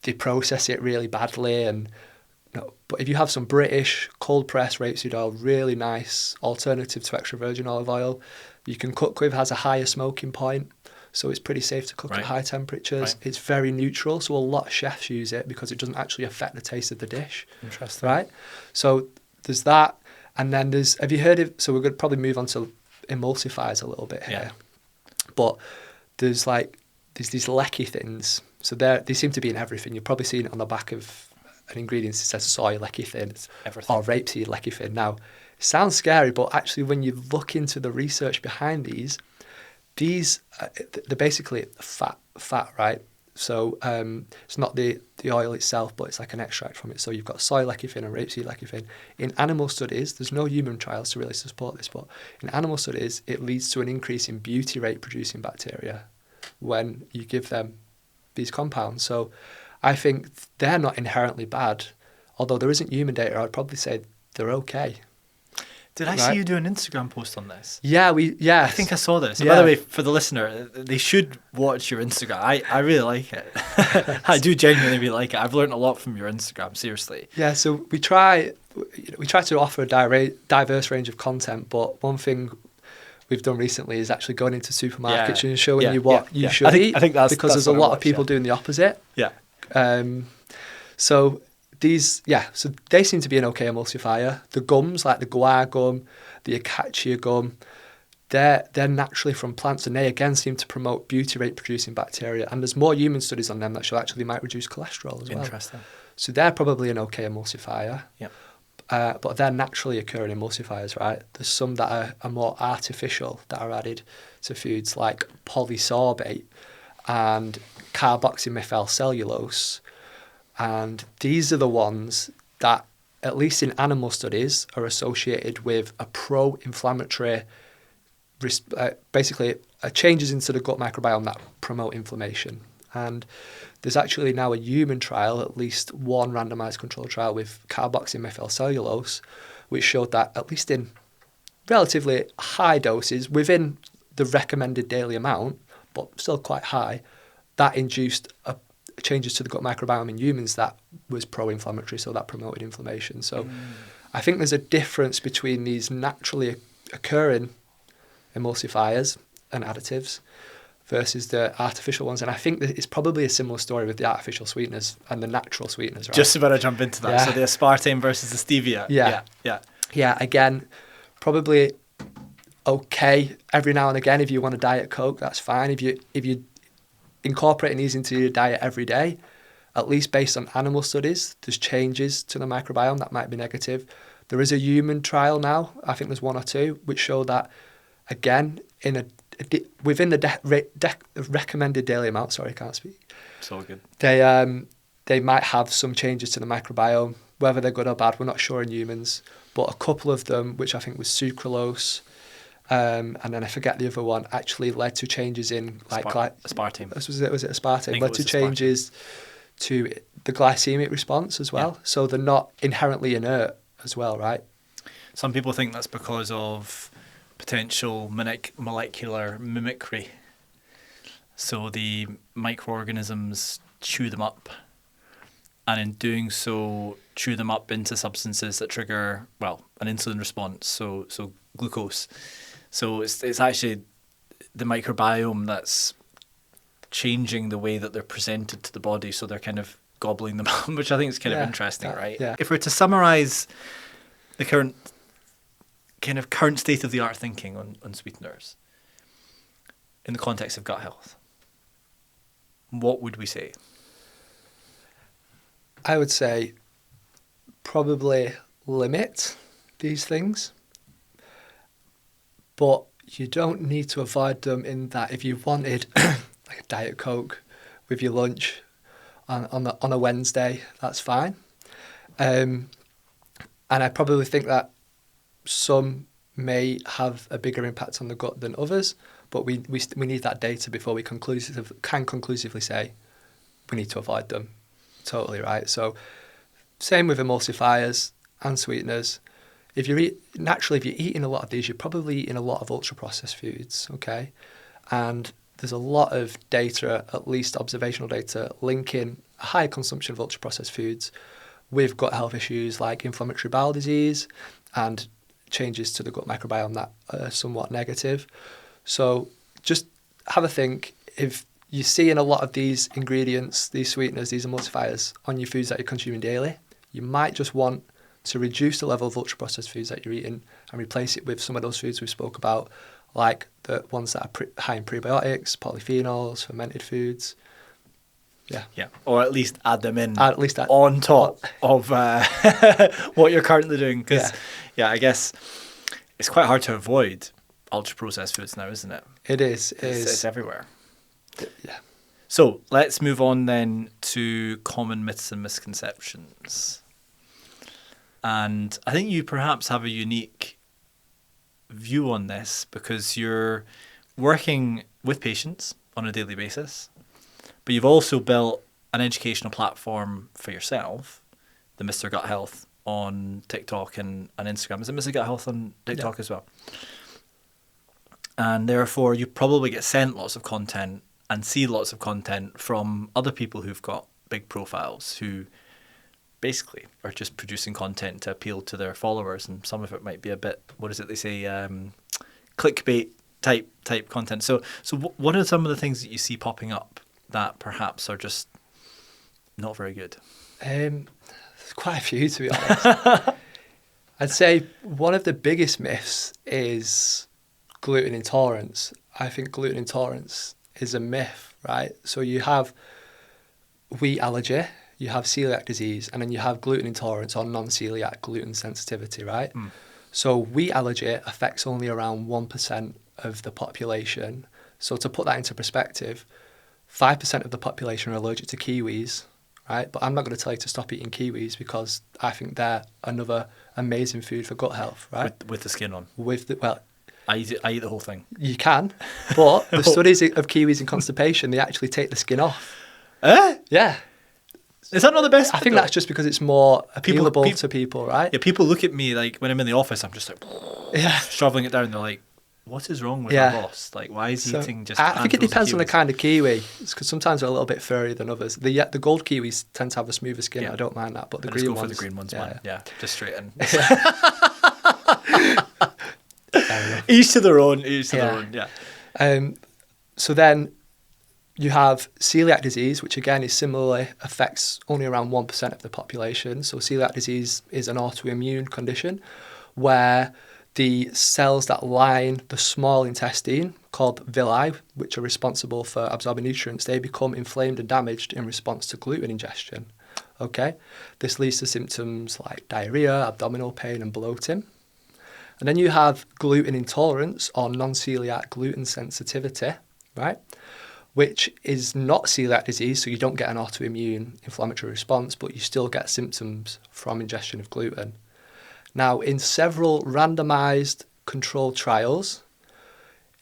they process it really badly. And but if you have some British cold pressed rapeseed oil, really nice alternative to extra virgin olive oil, you can cook with, has a higher smoking point, so it's pretty safe to cook at high temperatures. Right. It's very neutral, so a lot of chefs use it because it doesn't actually affect the taste of the dish. Interesting. Right? So there's that, and then have you heard of? So we're going to probably move on to emulsifiers a little bit here. Yeah. But there's these lecithins. So they seem to be in everything. You've probably seen it on the back of an ingredient that says soy lecithin Everything. or rapeseed lecithin. Now, it sounds scary, but actually when you look into the research behind these they're basically fat, right? So it's not the oil itself, but it's like an extract from it. So you've got soy lecithin and rapeseed lecithin. In animal studies, there's no human trials to really support this, but in animal studies, it leads to an increase in butyrate producing bacteria when you give them these compounds. So I think they're not inherently bad. Although there isn't human data, I'd probably say they're okay. Did I see you do an Instagram post on this? Yeah, I think I saw this. Yeah. By the way, for the listener, they should watch your Instagram. I really like it. I do genuinely really like it. I've learned a lot from your Instagram, seriously. Yeah, so we try to offer a diverse range of content, but one thing we've done recently is actually going into supermarkets and showing you what you should eat. I think that's because there's a lot of people doing the opposite. Yeah. So so they seem to be an okay emulsifier. The gums, like the guar gum, the acacia gum, they're naturally from plants, and they again seem to promote butyrate producing bacteria. And there's more human studies on them that show actually they might reduce cholesterol as well. Interesting. So they're probably an okay emulsifier. Yeah. But they're naturally occurring emulsifiers, right? There's some that are more artificial that are added to foods, like polysorbate and carboxymethyl cellulose. And these are the ones that, at least in animal studies, are associated with a pro-inflammatory, basically changes into the gut microbiome that promote inflammation. And there's actually now a human trial, at least one randomized controlled trial with carboxymethyl cellulose, which showed that, at least in relatively high doses, within the recommended daily amount, but still quite high, that induced changes to the gut microbiome in humans that was pro-inflammatory, so that promoted inflammation. So I think there's a difference between these naturally occurring emulsifiers and additives versus the artificial ones. And I think that it's probably a similar story with the artificial sweeteners and the natural sweeteners, right? Just about to jump into that. Yeah. So the aspartame versus the stevia. Yeah, again, probably okay every now and again. If you want a Diet Coke, that's fine. If you incorporating these into your diet every day, at least based on animal studies, there's changes to the microbiome that might be negative. There is a human trial now, I think there's one or two, which show that, again, within the recommended daily amount, sorry, I can't speak. It's all good. They might have some changes to the microbiome. Whether they're good or bad, we're not sure in humans. But a couple of them, which I think was sucralose, and then I forget the other one, actually led to changes in aspartame. Was it aspartame? Led to changes to the glycemic response as well. Yeah. So they're not inherently inert as well, right? Some people think that's because of potential molecular mimicry. So the microorganisms chew them up, and in doing so, chew them up into substances that trigger, an insulin response, so glucose. So it's actually the microbiome that's changing the way that they're presented to the body, so they're kind of gobbling them up, which I think is kind of interesting, right? Yeah. If we're to summarise the current state-of-the-art thinking on sweeteners in the context of gut health, what would we say? I would say probably limit these things. But you don't need to avoid them in that if you wanted like a Diet Coke with your lunch on a Wednesday, that's fine. And I probably think that some may have a bigger impact on the gut than others, but we need that data before we can conclusively say we need to avoid them. Totally right. So same with emulsifiers and sweeteners. If you're eating a lot of these, you're probably eating a lot of ultra-processed foods, okay? And there's a lot of data, at least observational data, linking a high consumption of ultra-processed foods with gut health issues like inflammatory bowel disease and changes to the gut microbiome that are somewhat negative. So just have a think. If you're seeing a lot of these ingredients, these sweeteners, these emulsifiers on your foods that you're consuming daily, you might just want to reduce the level of ultra-processed foods that you're eating and replace it with some of those foods we spoke about, like the ones that are high in prebiotics, polyphenols, fermented foods. Yeah. Yeah, or at least add them in At least on top of what you're currently doing. Because, I guess it's quite hard to avoid ultra-processed foods now, isn't it? It is. It's everywhere. Yeah. So let's move on then to common myths and misconceptions. And I think you perhaps have a unique view on this because you're working with patients on a daily basis, but you've also built an educational platform for yourself, the Mr. Gut Health, on TikTok and Instagram. Is it Mr. Gut Health on TikTok as well? And therefore, you probably get sent lots of content and see lots of content from other people who've got big profiles who basically are just producing content to appeal to their followers, and some of it might be a bit, what is it they say, clickbait type content. So what are some of the things that you see popping up that perhaps are just not very good? There's quite a few, to be honest. I'd say one of the biggest myths is gluten intolerance. I think gluten intolerance is a myth, right? So you have wheat allergy, you have celiac disease, and then you have gluten intolerance or non-celiac gluten sensitivity, right? So wheat allergy affects only around 1% of the population. So to put that into perspective, 5% of the population are allergic to kiwis, right? But I'm not going to tell you to stop eating kiwis because I think they're another amazing food for gut health, right? With the skin on. I eat the whole thing. You can, but the studies of kiwis and constipation, they actually take the skin off. Yeah. Is that not the best? I think that's just because it's more appealable to people, right? Yeah, people look at me like when I'm in the office, I'm just like shoveling it down. They're like, "What is wrong with our boss? Like, why is he eating just?" I think it depends on the kind of kiwi, because sometimes they're a little bit furrier than others. The gold kiwis tend to have a smoother skin. I don't mind that, but the green ones, for the green ones, man. Yeah, just straight in. Each to their own. Yeah. So then you have celiac disease, which again is similarly affects only around 1% of the population. So celiac disease is an autoimmune condition where the cells that line the small intestine, called villi, which are responsible for absorbing nutrients, they become inflamed and damaged in response to gluten ingestion. Okay? This leads to symptoms like diarrhea, abdominal pain, and bloating. And then you have gluten intolerance or non-celiac gluten sensitivity, right? Which is not celiac disease, so you don't get an autoimmune inflammatory response, but you still get symptoms from ingestion of gluten. Now, in several randomized controlled trials,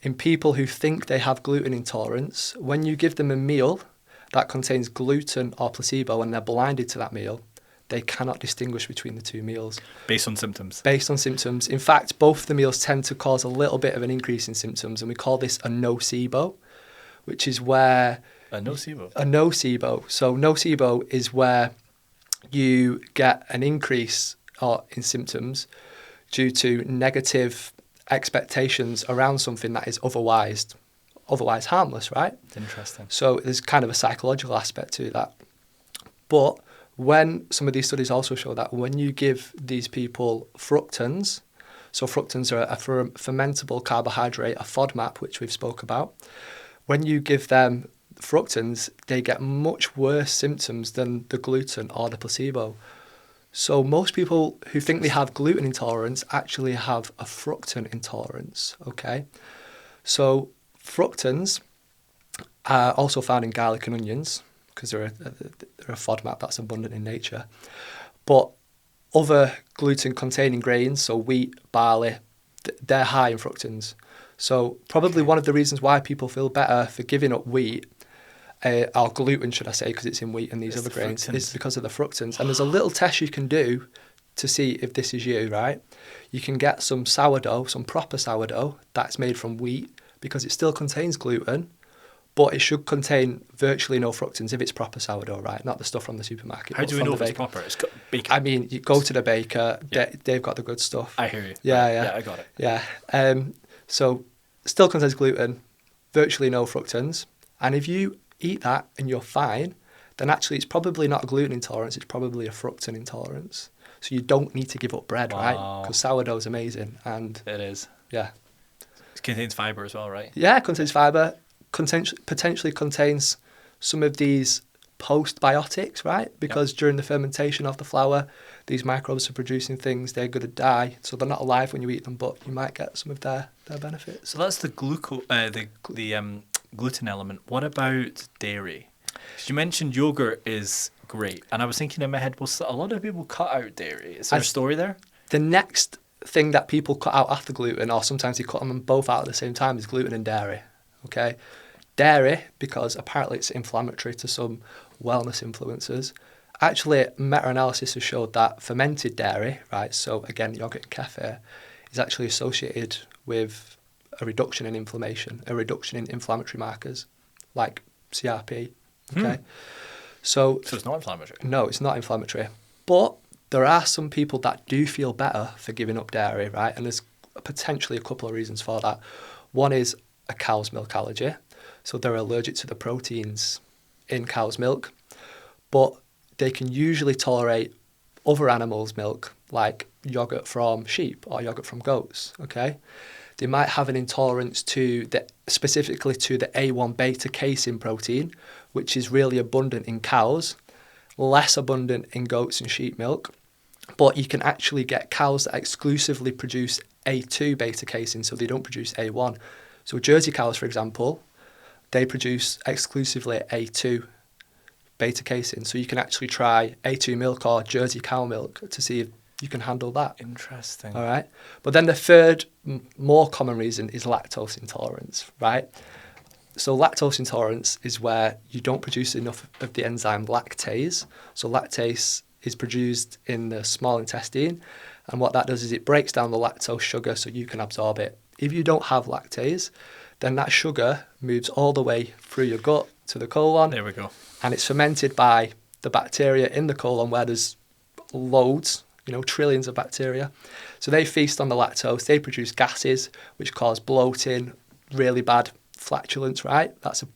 in people who think they have gluten intolerance, when you give them a meal that contains gluten or placebo and they're blinded to that meal, they cannot distinguish between the two meals. Based on symptoms? Based on symptoms. In fact, both the meals tend to cause a little bit of an increase in symptoms, and we call this a nocebo, which is where... A nocebo? A nocebo. So nocebo is where you get an increase in symptoms due to negative expectations around something that is otherwise harmless, right? Interesting. So there's kind of a psychological aspect to that. But when some of these studies also show that when you give these people fructans, so fructans are a fermentable carbohydrate, a FODMAP, which we've spoke about. When you give them fructans, they get much worse symptoms than the gluten or the placebo. So most people who think they have gluten intolerance actually have a fructan intolerance, okay? So fructans are also found in garlic and onions because they're a FODMAP that's abundant in nature. But other gluten-containing grains, so wheat, barley, they're high in fructans. So probably one of the reasons why people feel better for giving up wheat, or gluten, should I say, because it's in wheat and these other grains, fructans. Is because of the fructans. And there's a little test you can do to see if this is you, right? You can get some sourdough, some proper sourdough that's made from wheat, because it still contains gluten, but it should contain virtually no fructans if it's proper sourdough, right? Not the stuff from the supermarket. How do we know if it's proper? It's got baker. I mean, you go to the baker, they've got the good stuff. I hear you. Yeah, I got it. Yeah. So still contains gluten, virtually no fructans. And if you eat that and you're fine, then actually it's probably not a gluten intolerance, it's probably a fructan intolerance. So you don't need to give up bread, right? Because sourdough is amazing. And it is. Yeah. It contains fibre as well, right? Yeah, it contains fibre. Potentially contains some of these postbiotics, right? Because during the fermentation of the flour, these microbes are producing things, they're going to die. So they're not alive when you eat them, but you might get some of their benefits. So that's the gluten element. What about dairy? 'Cause you mentioned yogurt is great. And I was thinking in my head, well, a lot of people cut out dairy. Is there a story there? The next thing that people cut out after gluten, or sometimes they cut them both out at the same time, is gluten and dairy. Okay? Dairy, because apparently it's inflammatory to some wellness influencers. Actually, meta-analysis has showed that fermented dairy, right, so again, yogurt and kefir, is actually associated with a reduction in inflammation, a reduction in inflammatory markers, like CRP, okay? So it's not inflammatory? No, it's not inflammatory. But there are some people that do feel better for giving up dairy, right? And there's potentially a couple of reasons for that. One is a cow's milk allergy. So they're allergic to the proteins in cow's milk, but they can usually tolerate other animals' milk, like yogurt from sheep or yogurt from goats, okay? They might have an intolerance specifically to the A1 beta casein protein, which is really abundant in cows, less abundant in goats and sheep milk. But you can actually get cows that exclusively produce A2 beta casein, so they don't produce A1. So Jersey cows, for example, they produce exclusively A2 beta casein. So you can actually try A2 milk or Jersey cow milk to see if you can handle that. Interesting. All right. But then the third, more common reason is lactose intolerance, right? So lactose intolerance is where you don't produce enough of the enzyme lactase. So lactase is produced in the small intestine. And what that does is it breaks down the lactose sugar so you can absorb it. If you don't have lactase, then that sugar moves all the way through your gut to the colon. There we go. And it's fermented by the bacteria in the colon where there's loads, trillions of bacteria. So they feast on the lactose. They produce gases, which cause bloating, really bad flatulence, right? That's a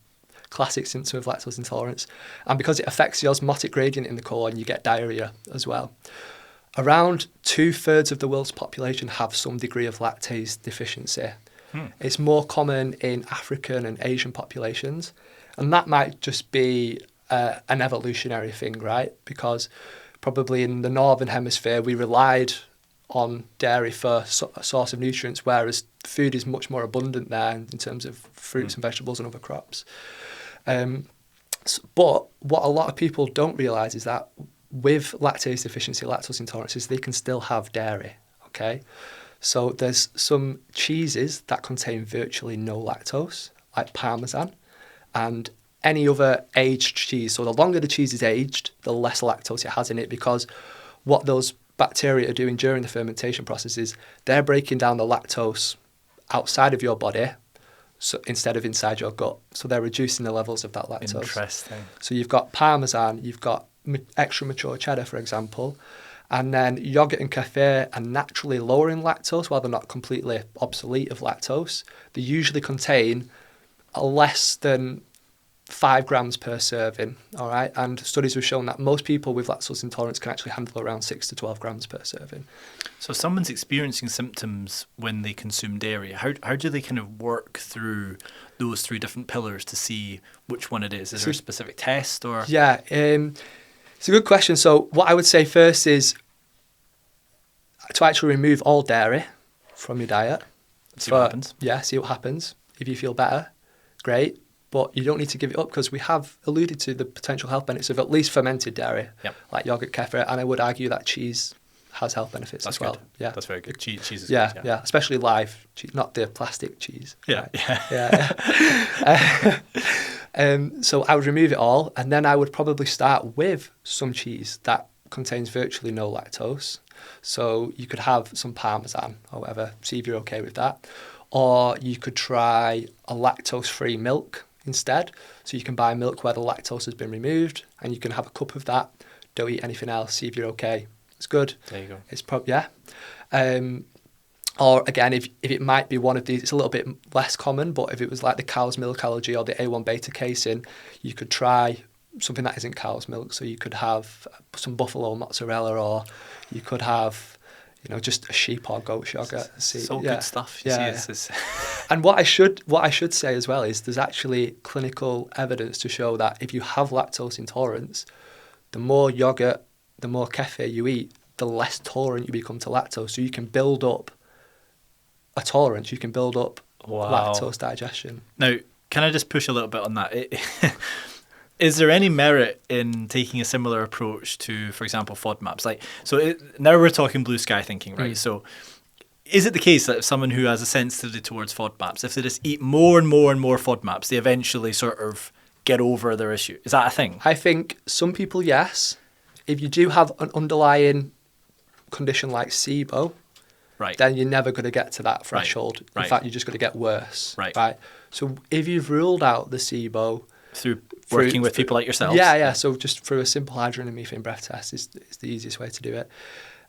classic symptom of lactose intolerance. And because it affects the osmotic gradient in the colon, you get diarrhea as well. Around 2/3 of the world's population have some degree of lactase deficiency. It's more common in African and Asian populations. And that might just be an evolutionary thing, right? Because probably in the Northern Hemisphere, we relied on dairy for a source of nutrients, whereas food is much more abundant there in terms of fruits and vegetables and other crops. But what a lot of people don't realise is that with lactase deficiency, lactose intolerances, they can still have dairy, okay? So there's some cheeses that contain virtually no lactose, like Parmesan, and any other aged cheese. So the longer the cheese is aged, the less lactose it has in it, because what those bacteria are doing during the fermentation process is they're breaking down the lactose outside of your body instead of inside your gut. So they're reducing the levels of that lactose. Interesting. So you've got Parmesan, you've got extra mature cheddar, for example, and then yogurt and kefir are naturally lower in lactose while they're not completely obsolete of lactose. They usually contain less than 5 grams per serving, all right? And studies have shown that most people with lactose intolerance can actually handle around 6 to 12 grams per serving. So if someone's experiencing symptoms when they consume dairy, how do they kind of work through those 3 different pillars to see which one it is? Is there a specific test or? Yeah, it's a good question. So what I would say first is to actually remove all dairy from your diet. See what happens. Yeah, see what happens. If you feel better, great. But you don't need to give it up because we have alluded to the potential health benefits of at least fermented dairy, like yogurt, kefir, and I would argue that cheese has health benefits as well. Good. Yeah, that's very good. Cheese is good. Yeah, yeah, especially live cheese, not the plastic cheese. Yeah, right? So I would remove it all, and then I would probably start with some cheese that contains virtually no lactose. So you could have some Parmesan or whatever, see if you're okay with that. Or you could try a lactose-free milk instead. So you can buy milk where the lactose has been removed, and you can have a cup of that. Don't eat anything else. See if you're okay. It's good. There you go. It's or again, if it might be one of these, it's a little bit less common, but if it was like the cow's milk allergy or the A1 beta casein, you could try something that isn't cow's milk. So you could have some buffalo mozzarella, or you could have, just a sheep or goat's yogurt. It's all good stuff. And what I should say as well is there's actually clinical evidence to show that if you have lactose intolerance, the more yogurt, the more kefir you eat, the less tolerant you become to lactose. So you can build up a tolerance. You can build up lactose digestion. Now, can I just push a little bit on that? Is there any merit in taking a similar approach to, for example, FODMAPs? Now we're talking blue sky thinking, right? So is it the case that if someone who has a sensitivity towards FODMAPs, if they just eat more and more and more FODMAPs, they eventually sort of get over their issue? Is that a thing? I think some people, yes. If you do have an underlying condition like SIBO, right, then you're never going to get to that threshold. Right. In fact, you're just going to get worse. Right. So if you've ruled out the SIBO through working with people like yourselves, so just through a simple hydrogen and methane breath test is the easiest way to do it.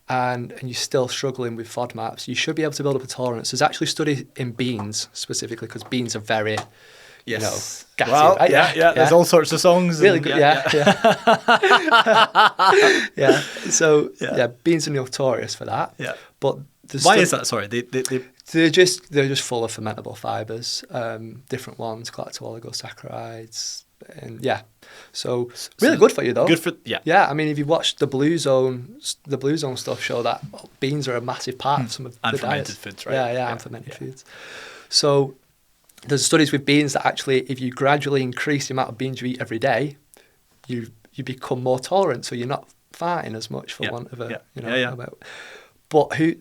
And you're still struggling with FODMAPs, you should be able to build up a tolerance. There's actually studies in beans specifically, because beans are very, gassy. Well, right? Yeah. There's all sorts of songs. Really good. Yeah. So beans are notorious for that. Yeah. But why is that? Sorry, they're just full of fermentable fibers, different ones, galacto-oligosaccharides, and so really good for you though. Good for I mean, if you watch the Blue Zone stuff show that beans are a massive part of some of the fermented diets. foods, right? And fermented foods. So there's studies with beans that actually, if you gradually increase the amount of beans you eat every day, you become more tolerant, so you're not farting as much for want of a But who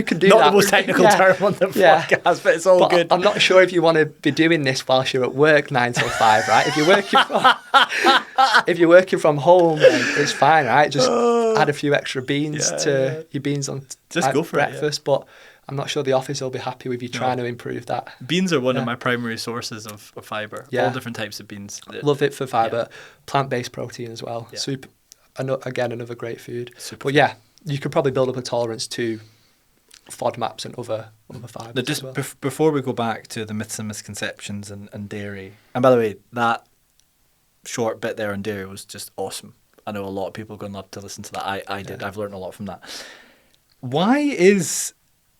can do that? Not the most technical term on the podcast, but it's all good. I'm not sure if you want to be doing this whilst you're at work 9 till 5, right? If you're working from home, then it's fine, right? Just add a few extra beans to your beans on just go for breakfast. But I'm not sure the office will be happy with you trying to improve that. Beans are one of my primary sources of fibre. All different types of beans. Love it for fibre. Plant-based protein as well. Yeah. Soup, again, another great food. Super. But you could probably build up a tolerance to FODMAPs and other fibres just as well. Before we go back to the myths and misconceptions and dairy, and by the way, that short bit there on dairy was just awesome. I know a lot of people are going to love to listen to that. I did. I've learned a lot from that. Why is,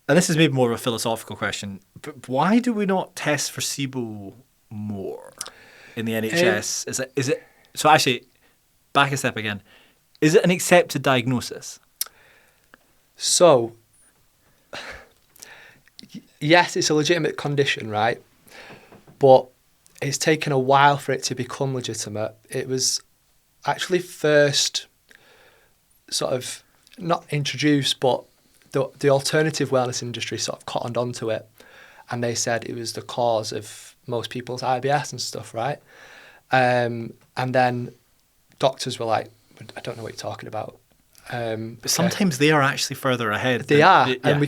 and this is maybe more of a philosophical question, but why do we not test for SIBO more in the NHS? Is it so actually, back a step again, is it an accepted diagnosis? So, yes, it's a legitimate condition, right? But it's taken a while for it to become legitimate. It was actually first sort of not introduced, but the alternative wellness industry sort of cottoned onto it. And they said it was the cause of most people's IBS and stuff, right? And then doctors were like, I don't know what you're talking about. But sometimes they are actually further ahead. They are, and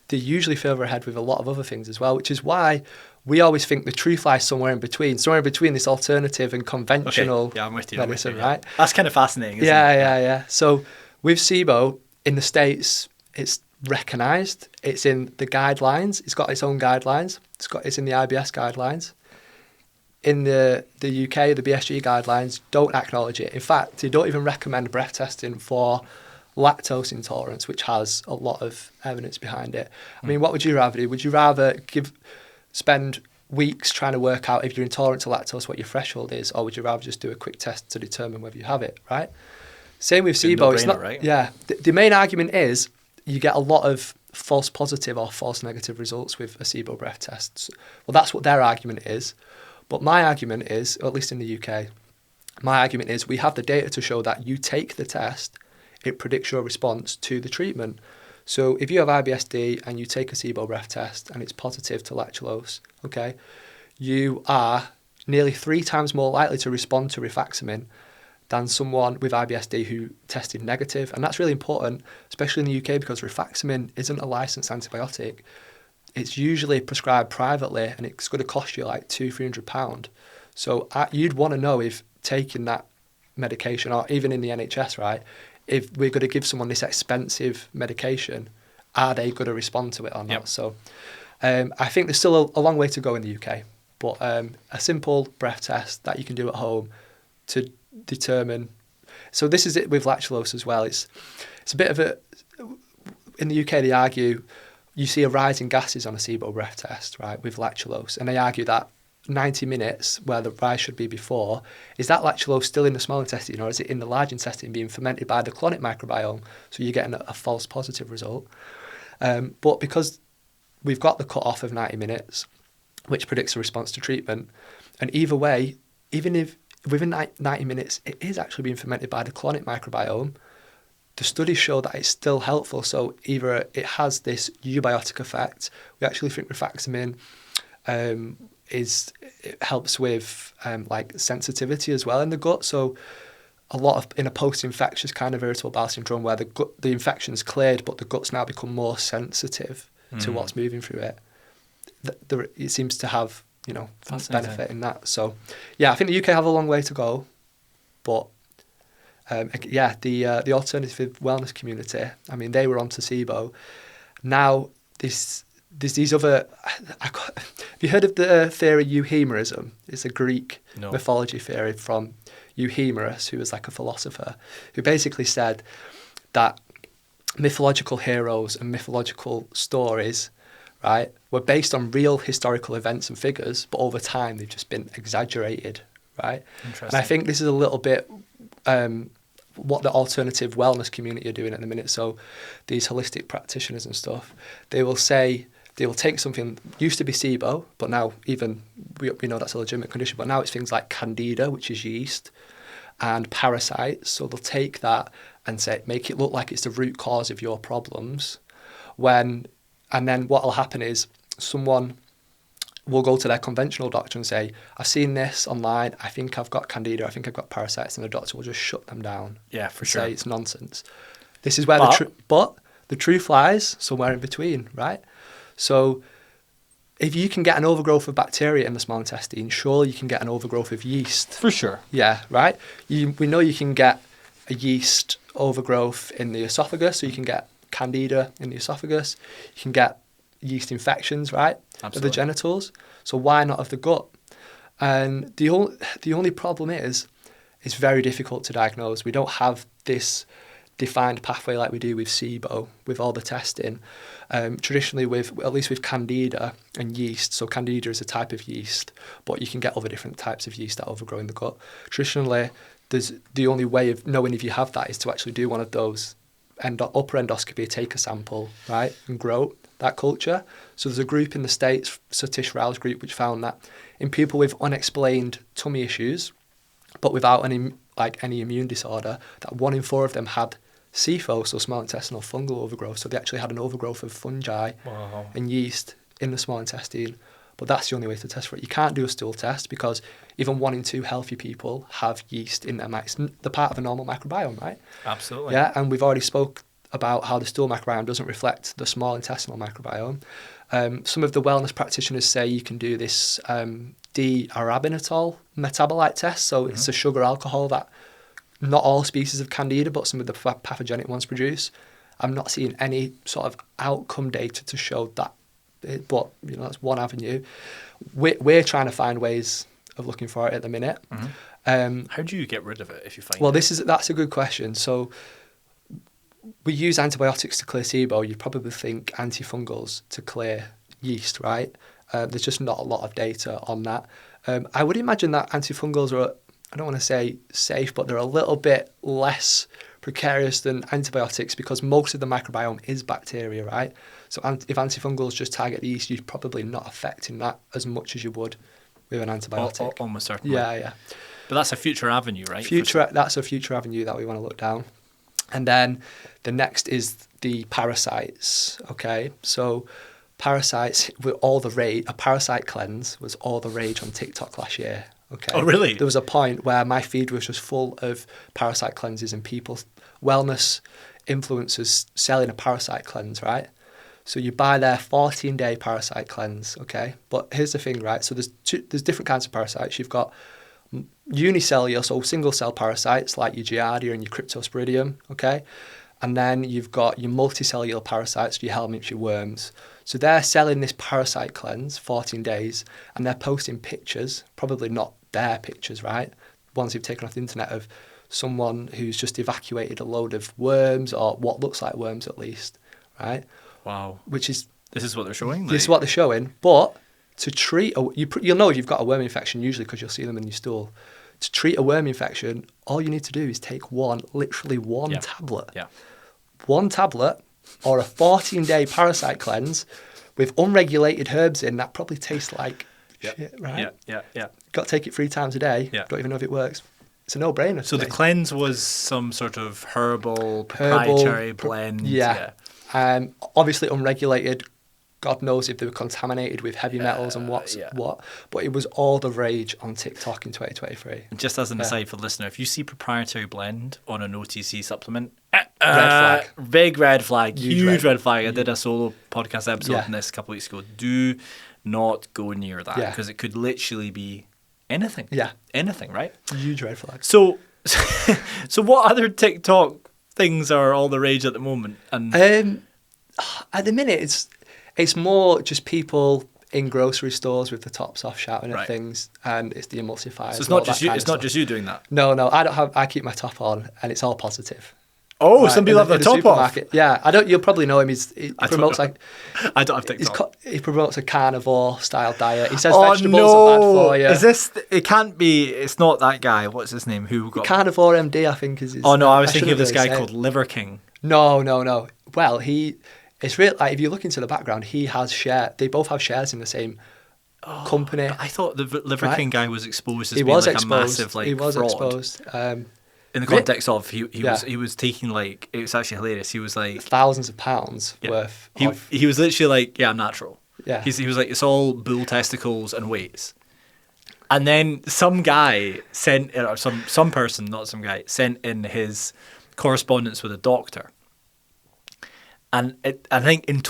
they're usually further ahead with a lot of other things as well, which is why we always think the truth lies somewhere in between this alternative and conventional I'm with you, medicine, right? That's kind of fascinating, isn't it? Yeah. So with SIBO, in the States, it's recognised, it's in the guidelines, it's got its own guidelines, it's in the IBS guidelines. In the UK, the BSG guidelines don't acknowledge it. In fact, they don't even recommend breath testing for lactose intolerance, which has a lot of evidence behind it. I mean, what would you rather do? Would you rather spend weeks trying to work out if you're intolerant to lactose, what your threshold is, or would you rather just do a quick test to determine whether you have it, right? Same with SIBO. It's not, right? Yeah. The main argument is you get a lot of false positive or false negative results with a SIBO breath test. Well, that's what their argument is. But my argument is, or at least in the UK, my argument is we have the data to show that you take the test, it predicts your response to the treatment. So if you have IBSD and you take a SIBO breath test and it's positive to lactulose, okay, you are nearly 3 times more likely to respond to rifaximin than someone with IBSD who tested negative. And that's really important, especially in the UK, because rifaximin isn't a licensed antibiotic. It's usually prescribed privately and it's going to cost you like £200-300. So you'd want to know if taking that medication, or even in the NHS, right, if we're going to give someone this expensive medication, are they going to respond to it or not? Yep. So I think there's still a long way to go in the UK, but a simple breath test that you can do at home to determine. So this is it with lactulose as well. It's a bit of in the UK, they argue you see a rise in gases on a SIBO breath test, right, with lactulose. And they argue that 90 minutes, where the rise should be before, is that lactulose still in the small intestine, or is it in the large intestine being fermented by the colonic microbiome? So you're getting a false positive result. But because we've got the cut-off of 90 minutes, which predicts a response to treatment, and either way, even if within 90 minutes it is actually being fermented by the colonic microbiome, the studies show that it's still helpful. So either it has this eubiotic effect. We actually think rifaximin it helps with like sensitivity as well in the gut. So a lot of in a post-infectious kind of irritable bowel syndrome where the infection's cleared, but the gut's now become more sensitive to what's moving through it. It seems to have benefit in that. So yeah, I think the UK have a long way to go, but the alternative wellness community, I mean, they were onto SIBO. Now there's these other. Have you heard of the theory euhemerism? It's a Greek mythology theory from Euhemerus, who was like a philosopher, who basically said that mythological heroes and mythological stories, right, were based on real historical events and figures, but over time they've just been exaggerated, right? And I think this is a little bit what the alternative wellness community are doing at the minute. So these holistic practitioners and stuff, they will take something used to be SIBO, but now even we know that's a legitimate condition, but now it's things like candida, which is yeast, and parasites. So they'll take that and make it look like it's the root cause of your problems. And then what will happen is someone will go to their conventional doctor and say, I've seen this online, I think I've got candida, I think I've got parasites, and the doctor will just shut them down. Yeah, for sure. Say it's nonsense. This is where the truth lies somewhere in between, right? So if you can get an overgrowth of bacteria in the small intestine, surely you can get an overgrowth of yeast. For sure. Yeah, right? We know you can get a yeast overgrowth in the esophagus, so you can get candida in the esophagus. You can get yeast infections, right? Absolutely. Of the genitals. So why not of the gut? And the only problem is it's very difficult to diagnose. We don't have this defined pathway like we do with SIBO, with all the testing. Traditionally, at least with candida and yeast, so candida is a type of yeast, but you can get other different types of yeast that overgrow in the gut. Traditionally, the only way of knowing if you have that is to actually do one of those upper endoscopy, take a sample, right, and grow that culture. So there's a group in the States, Satish Rao's group, which found that in people with unexplained tummy issues, but without any immune disorder, that 1 in 4 of them had SIFO, so small intestinal fungal overgrowth. So they actually had an overgrowth of fungi and yeast in the small intestine. But that's the only way to test for it. You can't do a stool test because even 1 in 2 healthy people have yeast in their mouth. It's the part of a normal microbiome, right? Absolutely. Yeah, and we've already spoke about how the stool microbiome doesn't reflect the small intestinal microbiome. Some of the wellness practitioners say you can do this D-arabinitol metabolite test. So it's a sugar alcohol that not all species of candida, but some of the pathogenic ones produce. I'm not seeing any sort of outcome data to show that, but that's one avenue. We're trying to find ways of looking for it at the minute. How do you get rid of it if you find it? Well, that's a good question. So we use antibiotics to clear SIBO. You'd probably think antifungals to clear yeast, right? There's just not a lot of data on that. I would imagine that antifungals are, I don't want to say safe, but they're a little bit less precarious than antibiotics because most of the microbiome is bacteria, right? So if antifungals just target the yeast, you're probably not affecting that as much as you would with an antibiotic. Almost certainly. Yeah. But that's a future avenue, right? That's a future avenue that we want to look down. And then the next is the parasites, okay? So parasites were all the rage. A parasite cleanse was all the rage on TikTok last year. Okay. Oh, really? There was a point where my feed was just full of parasite cleanses and people, wellness influencers selling a parasite cleanse, right? So you buy their 14-day parasite cleanse, okay? But here's the thing, right? So there's different kinds of parasites. You've got unicellular, so single-cell parasites like your Giardia and your Cryptosporidium, okay? And then you've got your multicellular parasites, your helminths, your worms. So they're selling this parasite cleanse, 14 days, and they're posting pictures, probably not their pictures, right? Ones they've taken off the internet of someone who's just evacuated a load of worms or what looks like worms at least, right? Wow. Which is This is what they're showing? this is what they're showing. But to treat, you'll know you've got a worm infection usually because you'll see them in your stool. To treat a worm infection, all you need to do is take literally one tablet. Yeah. One tablet or a 14-day parasite cleanse with unregulated herbs in that probably tastes like shit, right? Yeah. Got to take it 3 times a day. Yeah. Don't even know if it works. It's a no-brainer. So the cleanse was some sort of herbal proprietary blend. Yeah. Obviously unregulated. God knows if they were contaminated with heavy metals and what. But it was all the rage on TikTok in 2023. And just as an aside for the listener, if you see proprietary blend on an OTC supplement, red flag. Big red flag. Huge red flag. I did a Yeah. solo podcast episode on this a couple weeks ago. Do not go near that because it could literally be anything. Yeah. Anything, right? Huge red flag. So what other TikTok things are all the rage at the moment? And At the minute, it's more just people in grocery stores with the tops off shouting at things, and it's the emulsifiers. So it's not just you. It's not just you doing that. No, I don't have. I keep my top on, and it's all positive. Oh, right. Some people have their top off. Yeah, I don't. You'll probably know him. He promotes like. I don't have TikTok. He promotes a carnivore style diet. He says vegetables are bad for you. Is this? It can't be. It's not that guy. What's his name? Who got Carnivore MD? I think is his. Oh no, I was thinking of this guy called Liver King. No. Well, it's real. Like if you look into the background, he has share. They both have shares in the same company. I thought the Liver King guy was exposed as he being was like exposed. a massive He was fraud. exposed. In the context of he was taking like, it was actually hilarious. He was like thousands of pounds worth. He was literally like, I'm natural. Yeah. He was like, it's all bull testicles and weights. And then some guy sent, or some person, not some guy, sent in his correspondence with a doctor. And I think in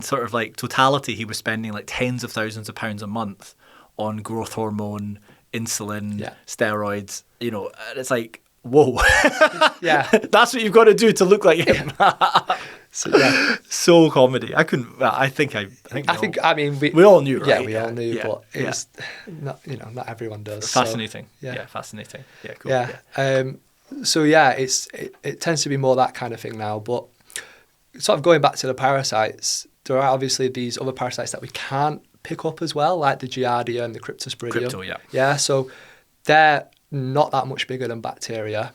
sort of like totality, he was spending like tens of thousands of pounds a month on growth hormone, insulin, steroids. You know, and it's like, whoa, yeah, that's what you've got to do to look like him. So comedy. I couldn't. I think. I mean, we all knew, right? Yeah, we all knew, but it's not. Not everyone does. Fascinating. So, fascinating. Yeah, cool. Yeah. So it tends to be more that kind of thing now, but. Sort of going back to the parasites, there are obviously these other parasites that we can't pick up as well, like the Giardia and the Cryptosporidium. Yeah, so they're not that much bigger than bacteria.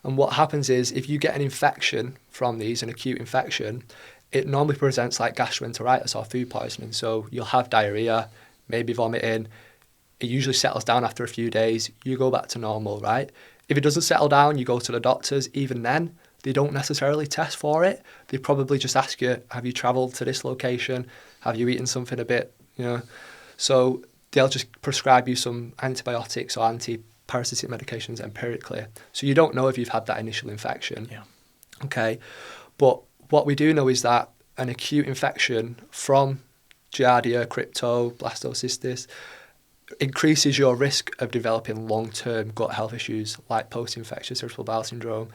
And what happens is if you get an infection from these, an acute infection, it normally presents like gastroenteritis or food poisoning. So you'll have diarrhea, maybe vomiting. It usually settles down after a few days. You go back to normal, right? If it doesn't settle down, you go to the doctors. Even then, they don't necessarily test for it. They probably just ask you, have you travelled to this location? Have you eaten something a bit, So they'll just prescribe you some antibiotics or anti-parasitic medications empirically. So you don't know if you've had that initial infection. Yeah. Okay. But what we do know is that an acute infection from Giardia, Crypto, Blastocystis increases your risk of developing long-term gut health issues like post-infectious irritable bowel syndrome.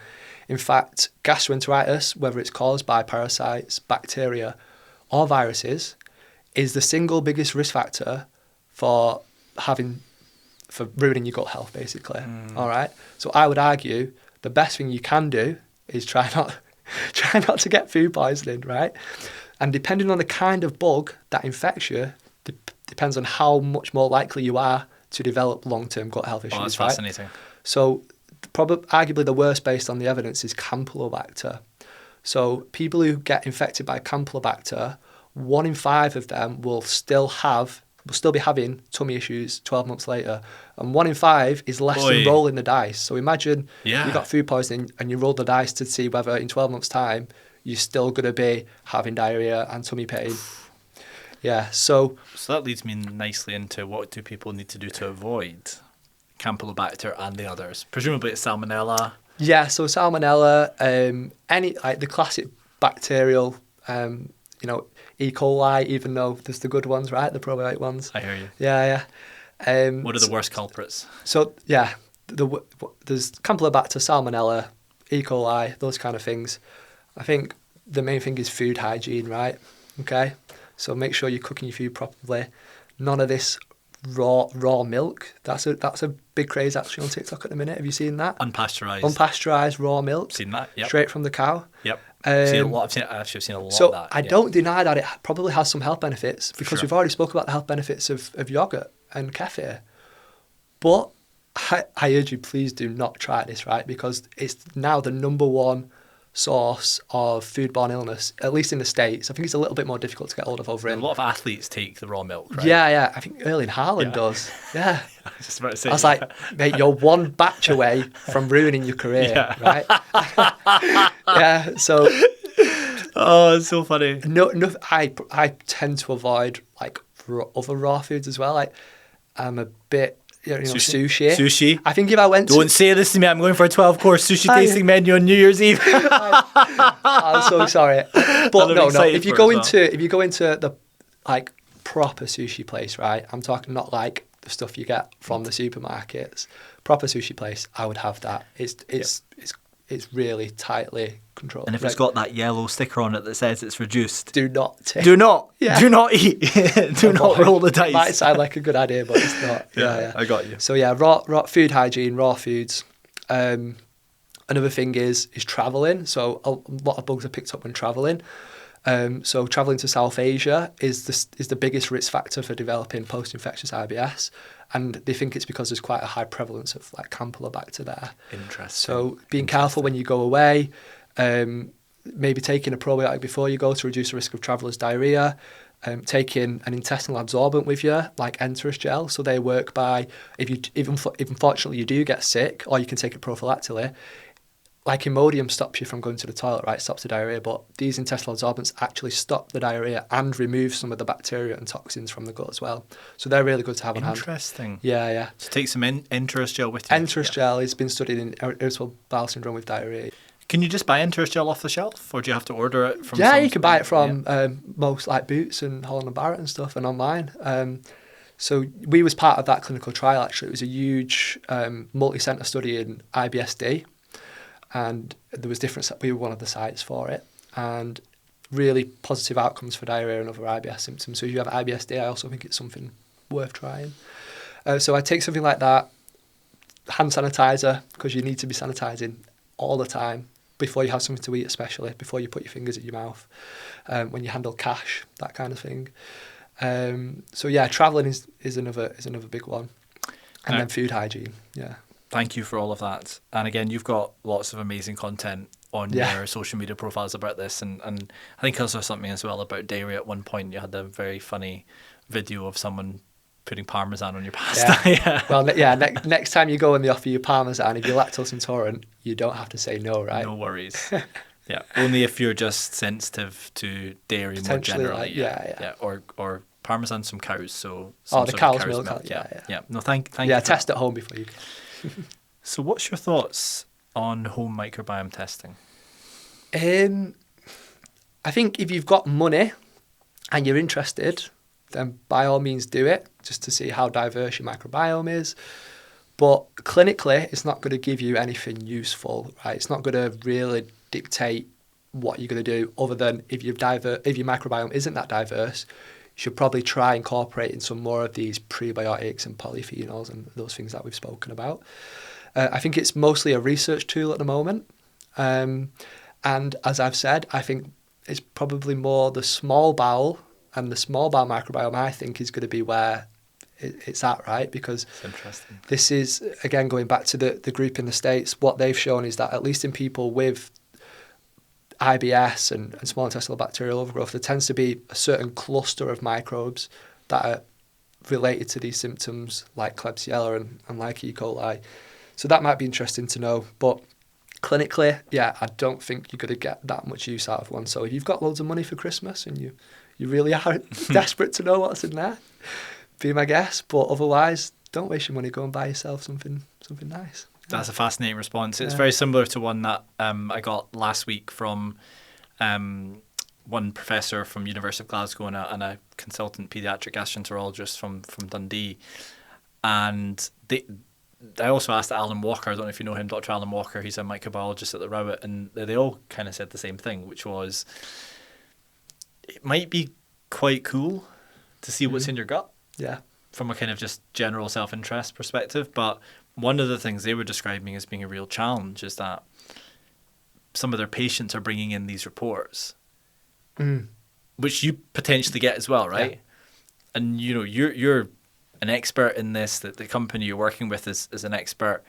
In fact, gastroenteritis, whether it's caused by parasites, bacteria, or viruses, is the single biggest risk factor for ruining your gut health, basically. All right. So I would argue the best thing you can do is try not to get food poisoning, right? And depending on the kind of bug that infects you, depends on how much more likely you are to develop long-term gut health issues. Oh, that's fascinating. So arguably the worst based on the evidence is Campylobacter. So people who get infected by Campylobacter, 1 in 5 of them will still be having tummy issues 12 months later. And 1 in 5 is less than rolling the dice. So imagine you got food poisoning and you roll the dice to see whether in 12 months' time you're still going to be having diarrhea and tummy pain. Yeah, so that leads me nicely into what do people need to do to avoid Campylobacter and the others? Presumably it's Salmonella. Yeah, so Salmonella, any like the classic bacterial, E. coli, even though there's the good ones, right? The probiotic ones. I hear you. Yeah. What are the worst culprits? So there's Campylobacter, Salmonella, E. coli, those kind of things. I think the main thing is food hygiene, right? Okay. So make sure you're cooking your food properly. None of this raw milk. That's a big craze actually on TikTok at the minute. Have you seen that? Unpasteurized raw milk. Seen that? Yep. Straight from the cow. Yep. I've seen a lot of that. I don't deny that it probably has some health benefits, because Sure. we've already spoke about the health benefits of yogurt and kefir. But I urge you, please do not try this, right? Because it's now the number one source of foodborne illness, at least in the States. I think it's a little bit more difficult to get hold of over A in. lot of athletes take the raw milk, right? Yeah. I think Erling Haaland does. Yeah. I was just about to say. I was like, mate, you're one batch away from ruining your career, right? Yeah. So. Oh, it's so funny. No, I tend to avoid like other raw foods as well. Like, I'm a bit. Sushi. I think if I went Don't say this to me. I'm going for a 12-course sushi tasting menu on New Year's Eve. I'm so sorry. But no. If you go into the like proper sushi place, right? I'm talking not like the stuff you get from the supermarkets. Proper sushi place, I would have that. It's really tightly controlled. And if it's got that yellow sticker on it that says it's reduced, do not eat. Do not eat. Do not roll the dice. It might sound like a good idea, but it's not. Yeah. I got you. So yeah, raw food hygiene, raw foods. Another thing is traveling. So a lot of bugs are picked up when traveling. So traveling to South Asia is the biggest risk factor for developing post-infectious IBS. And they think it's because there's quite a high prevalence of like Campylobacter there. Interesting. So being careful when you go away, maybe taking a probiotic before you go to reduce the risk of traveller's diarrhea, taking an intestinal absorbent with you, like Enterus gel. So they work by, if unfortunately you do get sick, or you can take it prophylactically, like Imodium stops you from going to the toilet, right? Stops the diarrhea, but these intestinal absorbents actually stop the diarrhea and remove some of the bacteria and toxins from the gut as well. So they're really good to have on hand. Interesting. Yeah. So take some Enterus gel with you. Enterus gel has been studied in irritable bowel syndrome with diarrhea. Can you just buy Enterus gel off the shelf, or do you have to order it from? Yeah, you can buy it from most like Boots and Holland & Barrett and stuff, and online. So we was part of that clinical trial. Actually, it was a huge multi-centre study in IBSD. And there was we were one of the sites for it, and really positive outcomes for diarrhea and other IBS symptoms. So if you have IBSD, I also think it's something worth trying. So I take something like that, hand sanitizer, because you need to be sanitising all the time before you have something to eat, especially before you put your fingers in your mouth, when you handle cash, that kind of thing. So yeah, travelling is another big one, and then food hygiene. Yeah. Thank you for all of that. And again, you've got lots of amazing content on your social media profiles about this. And I think I saw something as well about dairy at one point. You had a very funny video of someone putting Parmesan on your pasta. Yeah. Well, next time you go and they offer you Parmesan, if you're lactose intolerant, you don't have to say no, right? No worries. Yeah. Only if you're just sensitive to dairy more generally. Yeah. Or Parmesan's from cows, so the cow's milk. Yeah. No, thank you. Yeah, test at home before you. So what's your thoughts on home microbiome testing? I think if you've got money and you're interested, then by all means do it, just to see how diverse your microbiome is. But clinically, it's not going to give you anything useful, right? It's not going to really dictate what you're going to do, other than if your microbiome isn't that diverse, you should probably try incorporating some more of these prebiotics and polyphenols and those things that we've spoken about. I think it's mostly a research tool at the moment. And as I've said, I think it's probably more the small bowel, and the small bowel microbiome, I think, is going to be where it's at, right? Because this is, again, going back to the group in the States, what they've shown is that at least in people with IBS and small intestinal bacterial overgrowth, there tends to be a certain cluster of microbes that are related to these symptoms, like Klebsiella and like E. coli. So that might be interesting to know. But clinically, I don't think you're going to get that much use out of one. So if you've got loads of money for Christmas and you really are desperate to know what's in there, be my guest. But otherwise, don't waste your money. Go and buy yourself something nice. That's a fascinating response. It's very similar to one that I got last week from one professor from University of Glasgow and a consultant paediatric gastroenterologist from Dundee. And I also asked Alan Walker, I don't know if you know him, Dr. Alan Walker, he's a microbiologist at the Rowett, and they all kind of said the same thing, which was it might be quite cool to see what's in your gut. Yeah. from a kind of just general self-interest perspective, but one of the things they were describing as being a real challenge is that some of their patients are bringing in these reports, which you potentially get as well, right? Yeah. And you know, you're an expert in this, that the company you're working with is an expert.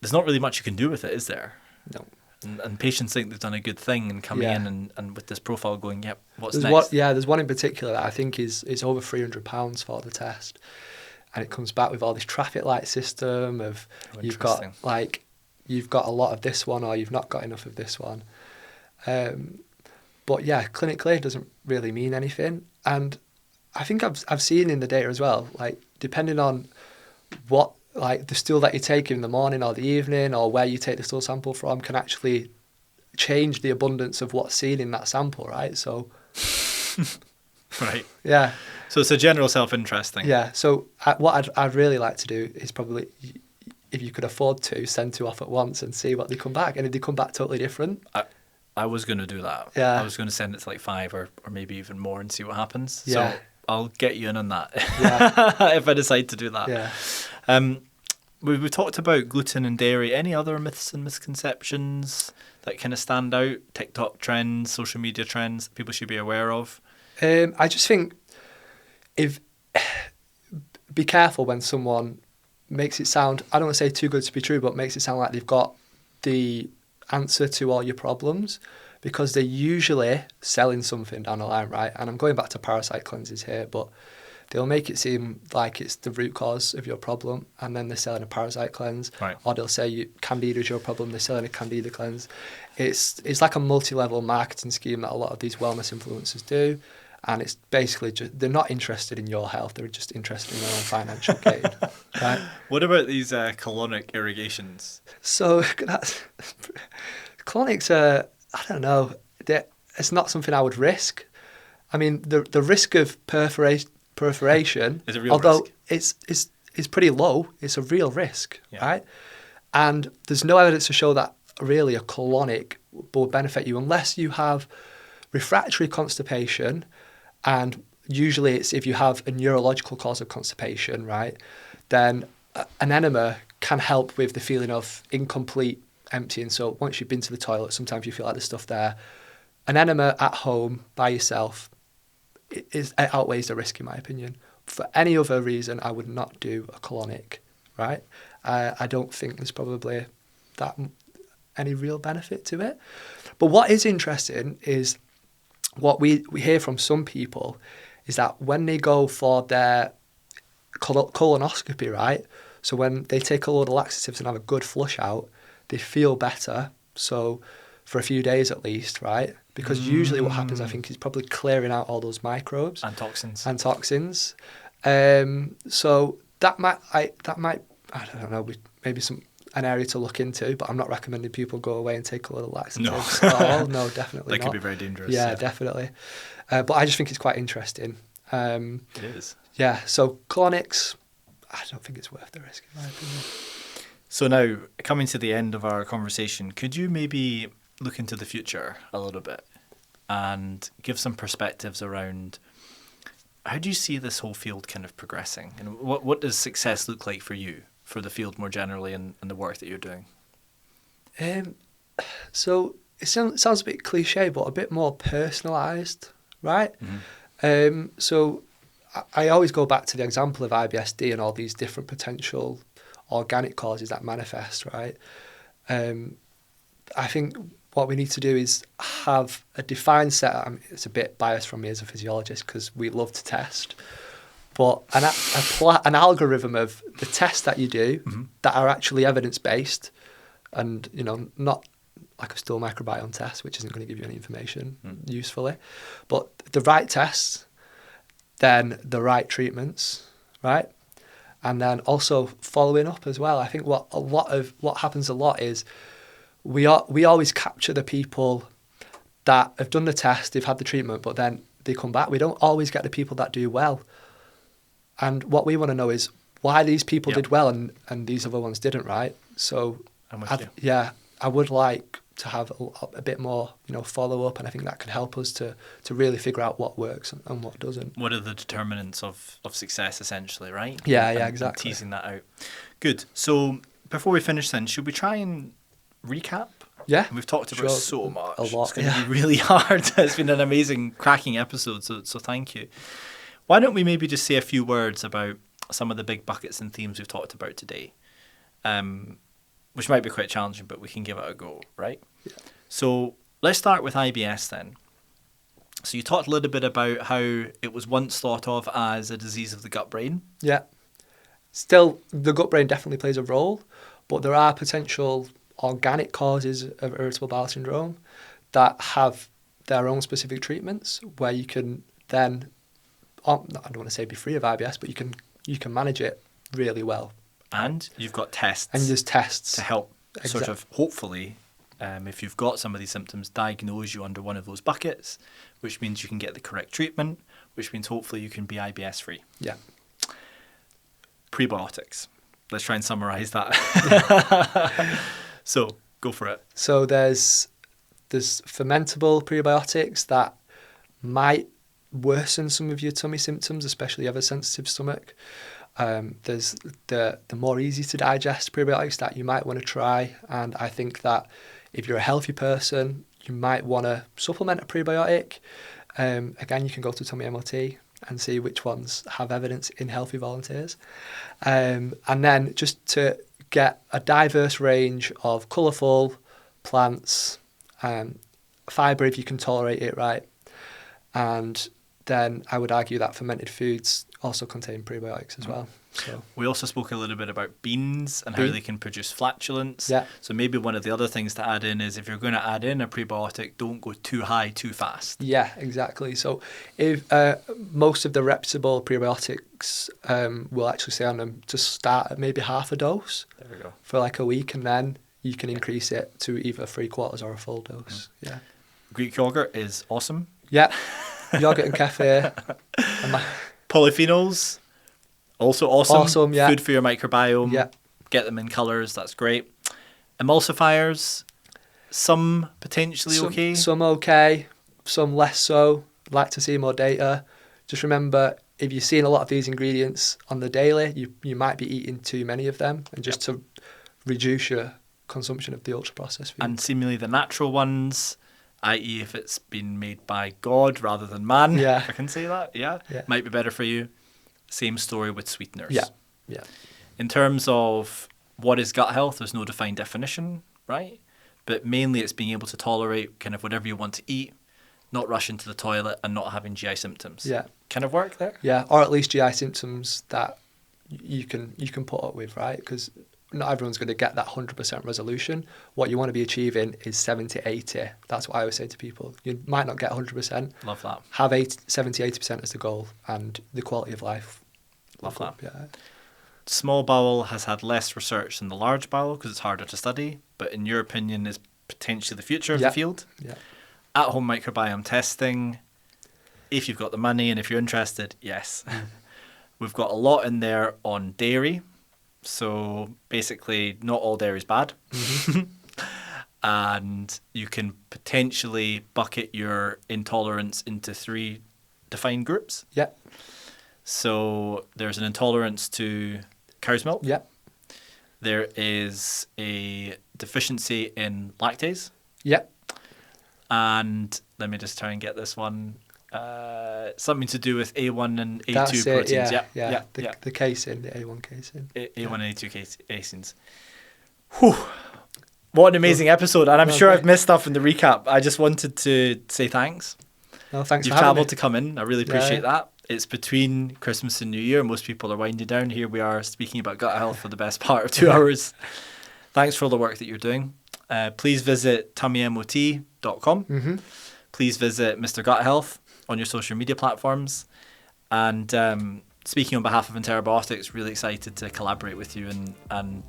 There's not really much you can do with it, is there? No. And patients think they've done a good thing and coming in and with this profile going, yep, what's next? There's one in particular that I think is over £300 for the test. And it comes back with all this traffic light system of you've got a lot of this one or you've not got enough of this one. But yeah, clinically it doesn't really mean anything. And I think I've seen in the data as well, like depending on what, like the stool that you take in the morning or the evening or where you take the stool sample from can actually change the abundance of what's seen in that sample, right? So, right. Yeah. So it's a general self-interest thing. Yeah. So what I'd really like to do is probably, if you could afford to, send 2 off at once and see what they come back. And if they come back totally different. I was going to do that. Yeah. I was going to send it to like 5 or maybe even more and see what happens. Yeah. So I'll get you in on that yeah. if I decide to do that. Yeah. We talked about gluten and dairy. Any other myths and misconceptions that kind of stand out? TikTok trends, social media trends that people should be aware of? I just think be careful when someone makes it sound, I don't want to say too good to be true, but makes it sound like they've got the answer to all your problems, because they're usually selling something down the line, right? And I'm going back to parasite cleanses here, but they'll make it seem like it's the root cause of your problem, and then they're selling a parasite cleanse. Right. Or they'll say Candida is your problem, they're selling a Candida cleanse. It's like a multi-level marketing scheme that a lot of these wellness influencers do, and it's basically just, they're not interested in your health, they're just interested in their own financial gain. Right? What about these colonic irrigations? So colonics are, I don't know, it's not something I would risk. I mean, the risk of perforation, is a real although risk. it's pretty low, it's a real risk, yeah. right? And there's no evidence to show that really a colonic will benefit you unless you have refractory constipation, and usually it's if you have a neurological cause of constipation, right? Then an enema can help with the feeling of incomplete emptying. So once you've been to the toilet, sometimes you feel like there's stuff there. An enema at home by yourself, it outweighs the risk, in my opinion. For any other reason, I would not do a colonic, right? I don't think there's probably that any real benefit to it. But what is interesting is what we hear from some people is that when they go for their colonoscopy, right? So when they take a load of laxatives and have a good flush out, they feel better. So for a few days at least, right? Because usually what happens, I think, is probably clearing out all those microbes and toxins. So that might I don't know, maybe an area to look into, but I'm not recommending people go away and take a lot of laxatives. No, no, definitely that not. could be very dangerous. Yeah, definitely. But I just think it's quite interesting. It is. Yeah. So colonics, I don't think it's worth the risk, in my opinion. So now, coming to the end of our conversation, could you maybe look into the future a little bit and give some perspectives around how do you see this whole field kind of progressing? And what does success look like for you, for the field more generally and the work that you're doing? So it sounds a bit cliche, but a bit more personalised, right? Mm-hmm. So I always go back to the example of IBSD and all these different potential organic causes that manifest, right? I think what we need to do is have a defined set. I mean, it's a bit biased from me as a physiologist because we love to test, but an algorithm of the tests that you do mm-hmm. that are actually evidence-based and, you know, not like a stool microbiome test, which isn't going to give you any information usefully, but the right tests, then the right treatments, right? And then also following up as well. I think what happens a lot is we always capture the people that have done the test, they've had the treatment, but then they come back. We don't always get the people that do well. And what we want to know is why these people did well and these other ones didn't, right? So I'm with you. I would like to have a bit more, follow up, and I think that can help us to really figure out what works and what doesn't. What are the determinants of success, essentially, right? Yeah, and exactly. Teasing that out. Good. So before we finish, then, should we try and recap? Yeah, We've talked about so much. A lot. It's going to be really hard. It's been an amazing, cracking episode. So thank you. Why don't we maybe just say a few words about some of the big buckets and themes we've talked about today, which might be quite challenging, but we can give it a go, right? Yeah. So let's start with IBS then. So you talked a little bit about how it was once thought of as a disease of the gut-brain. Yeah. Still, the gut-brain definitely plays a role, but there are potential organic causes of irritable bowel syndrome that have their own specific treatments where you can then, I don't want to say be free of IBS, but you can manage it really well. And you've got tests. And there's tests to help sort of, hopefully, if you've got some of these symptoms, diagnose you under one of those buckets, which means you can get the correct treatment, which means hopefully you can be IBS free. Yeah. Prebiotics. Let's try and summarize that. So go for it. So there's fermentable prebiotics that might worsen some of your tummy symptoms, especially if you have a sensitive stomach. There's the more easy to digest prebiotics that you might want to try, and I think that if you're a healthy person, you might want to supplement a prebiotic. Again, you can go to Tummy MOT and see which ones have evidence in healthy volunteers, and then just to get a diverse range of colourful plants, fibre if you can tolerate it right, and then I would argue that fermented foods also contain prebiotics as well. So we also spoke a little bit about beans and how they can produce flatulence. Yeah. So maybe one of the other things to add in is if you're going to add in a prebiotic, don't go too high too fast. Yeah, exactly. So if most of the reputable prebiotics will actually say on them to start at maybe half a dose. There we go. For like a week, and then you can increase it to either 3/4 or a full dose. Yeah. Greek yogurt is awesome. Yeah. Yogurt and kefir. Polyphenols, also awesome. Awesome, yeah. Food for your microbiome. Yeah. Get them in colours, that's great. Emulsifiers, some potentially okay. Some okay, some less so. I'd like to see more data. Just remember, if you're seeing a lot of these ingredients on the daily, you might be eating too many of them, and just to reduce your consumption of the ultra-processed food. And seemingly the natural ones, i.e. if it's been made by God rather than man, if I can say that, might be better for you. Same story with sweeteners. Yeah. In terms of what is gut health, there's no defined definition, right? But mainly it's being able to tolerate kind of whatever you want to eat, not rush into the toilet and not having GI symptoms. Yeah. Kind of work there? Yeah, or at least GI symptoms that you can put up with, right? Because not everyone's going to get that 100% resolution. What you want to be achieving is 70, 80. That's what I always say to people. You might not get 100%. Love that. Have 70, 80% as the goal, and the quality of life. Love that. Yeah. Small bowel has had less research than the large bowel because it's harder to study, but in your opinion is potentially the future of the field. Yeah. At-home microbiome testing, if you've got the money and if you're interested, yes. We've got a lot in there on dairy. So basically, not all dairy is bad. Mm-hmm. And you can potentially bucket your intolerance into 3 defined groups. Yeah. So there's an intolerance to cow's milk. Yeah. There is a deficiency in lactase. Yeah. And let me just try and get this one. Something to do with A1 and A2 That's proteins. It, yeah. The casein, the A1 casein. A1 and A2 caseins. Whew. What an amazing episode. And I'm sure I've missed stuff in the recap. I just wanted to say thanks. No, thanks You've for having me. travelled to come in. I really appreciate that. It's between Christmas and New Year. Most people are winding down. Here we are speaking about gut health for the best part of 2 hours. Thanks for all the work that you're doing. Please visit tummymot.com. Mm-hmm. Please visit Mr. Gut Health on your social media platforms. And speaking on behalf of Prebiotics, really excited to collaborate with you and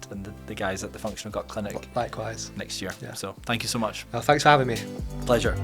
the guys at the Functional Gut Clinic. Likewise. Next year. Yeah. So thank you so much. Thanks for having me. Pleasure.